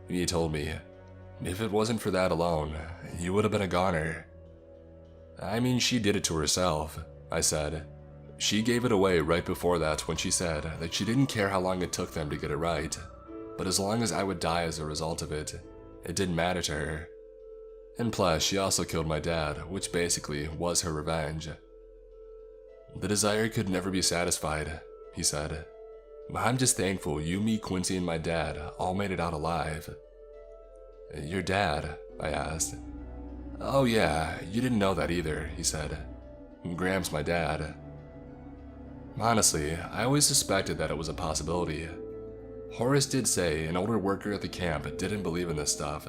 Speaker 2: He told me. If it wasn't for that alone, you would have been a goner. I mean, she did it to herself, I said. She gave it away right before that when she said that she didn't care how long it took them to get it right, but as long as I would die as a result of it, it didn't matter to her. And plus, she also killed my dad, which basically was her revenge. The desire could never be satisfied, he said. I'm just thankful you, me, Quincy, and my dad all made it out alive. Your dad? I asked. Oh yeah, you didn't know that either, he said. Graham's my dad. Honestly, I always suspected that it was a possibility. Horace did say an older worker at the camp didn't believe in this stuff,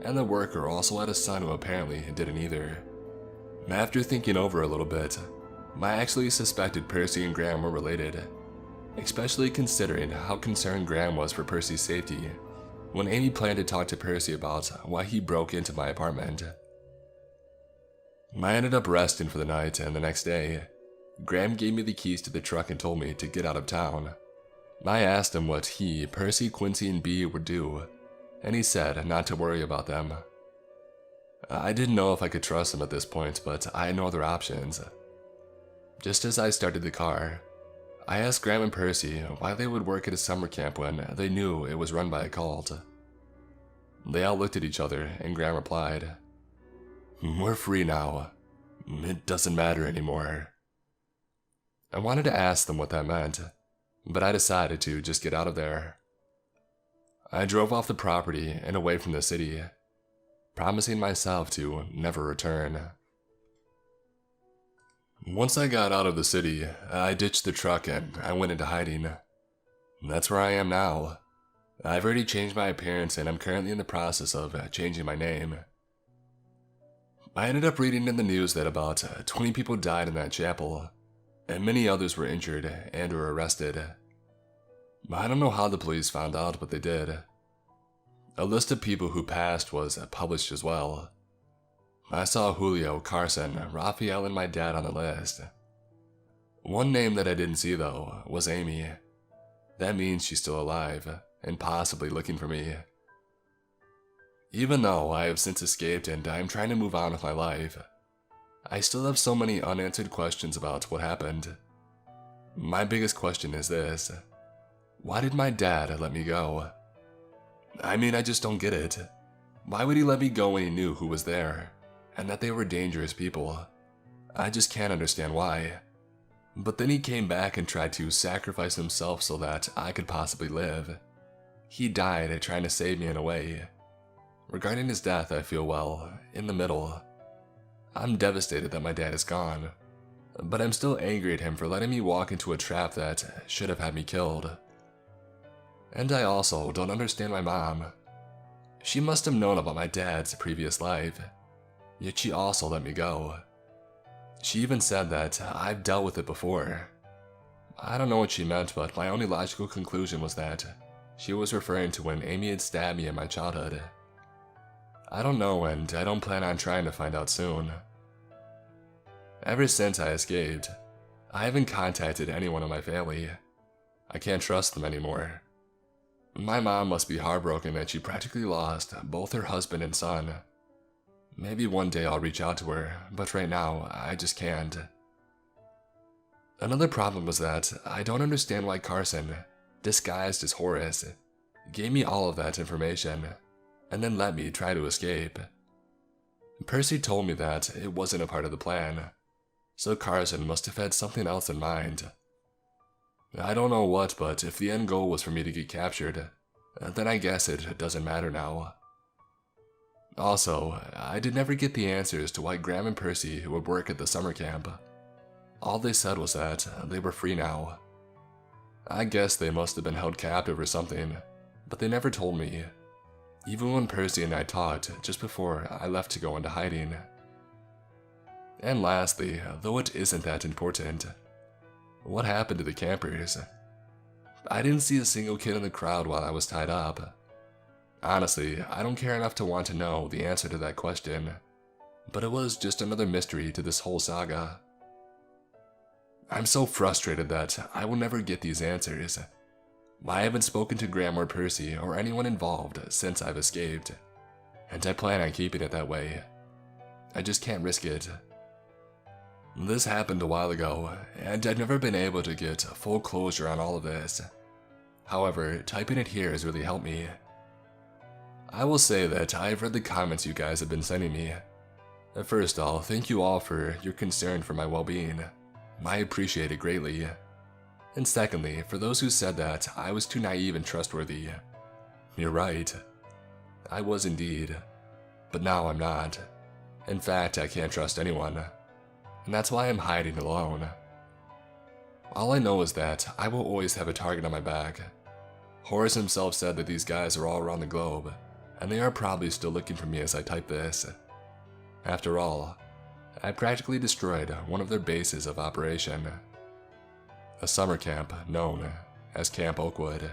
Speaker 2: and the worker also had a son who apparently didn't either. After thinking over a little bit, I actually suspected Percy and Graham were related, especially considering how concerned Graham was for Percy's safety when Amy planned to talk to Percy about why he broke into my apartment. I ended up resting for the night, and the next day, Graham gave me the keys to the truck and told me to get out of town. I asked him what he, Percy, Quincy, and B would do, and he said not to worry about them. I didn't know if I could trust him at this point, but I had no other options. Just as I started the car, I asked Graham and Percy why they would work at a summer camp when they knew it was run by a cult. They all looked at each other, and Graham replied, "We're free now. It doesn't matter anymore." I wanted to ask them what that meant, but I decided to just get out of there. I drove off the property and away from the city, promising myself to never return. Once I got out of the city, I ditched the truck and I went into hiding. That's where I am now. I've already changed my appearance and I'm currently in the process of changing my name. I ended up reading in the news that about 20 people died in that chapel, and many others were injured and were arrested. I don't know how the police found out, but they did. A list of people who passed was published as well. I saw Julio, Carson, Raphael, and my dad on the list. One name that I didn't see, though, was Amy. That means she's still alive, and possibly looking for me. Even though I have since escaped and I'm trying to move on with my life, I still have so many unanswered questions about what happened. My biggest question is this: why did my dad let me go? I mean, I just don't get it. Why would he let me go when he knew who was there, and that they were dangerous people? I just can't understand why. But then he came back and tried to sacrifice himself so that I could possibly live. He died trying to save me in a way. Regarding his death, I feel, well, in the middle. I'm devastated that my dad is gone, but I'm still angry at him for letting me walk into a trap that should have had me killed. And I also don't understand my mom. She must have known about my dad's previous life, yet she also let me go. She even said that I've dealt with it before. I don't know what she meant, but my only logical conclusion was that she was referring to when Amy had stabbed me in my childhood. I don't know, and I don't plan on trying to find out soon. Ever since I escaped, I haven't contacted anyone in my family. I can't trust them anymore. My mom must be heartbroken that she practically lost both her husband and son. Maybe one day I'll reach out to her, but right now, I just can't. Another problem was that I don't understand why Carson, disguised as Horace, gave me all of that information, and then let me try to escape. Percy told me that it wasn't a part of the plan, so Carson must have had something else in mind. I don't know what, but if the end goal was for me to get captured, then I guess it doesn't matter now. Also, I did never get the answers to why Graham and Percy would work at the summer camp. All they said was that they were free now. I guess they must have been held captive or something, but they never told me. Even when Percy and I talked just before I left to go into hiding. And lastly, though it isn't that important, what happened to the campers? I didn't see a single kid in the crowd while I was tied up. Honestly, I don't care enough to want to know the answer to that question, but it was just another mystery to this whole saga. I'm so frustrated that I will never get these answers. I haven't spoken to Graham or Percy or anyone involved since I've escaped, and I plan on keeping it that way. I just can't risk it. This happened a while ago, and I've never been able to get full closure on all of this. However, typing it here has really helped me. I will say that I've read the comments you guys have been sending me. First of all, thank you all for your concern for my well-being. I appreciate it greatly. And secondly, for those who said that I was too naive and trustworthy, you're right. I was indeed. But now I'm not. In fact, I can't trust anyone. And that's why I'm hiding alone. All I know is that I will always have a target on my back. Horace himself said that these guys are all around the globe, and they are probably still looking for me as I type this. After all, I practically destroyed one of their bases of operation. A summer camp known as Camp Oakwood.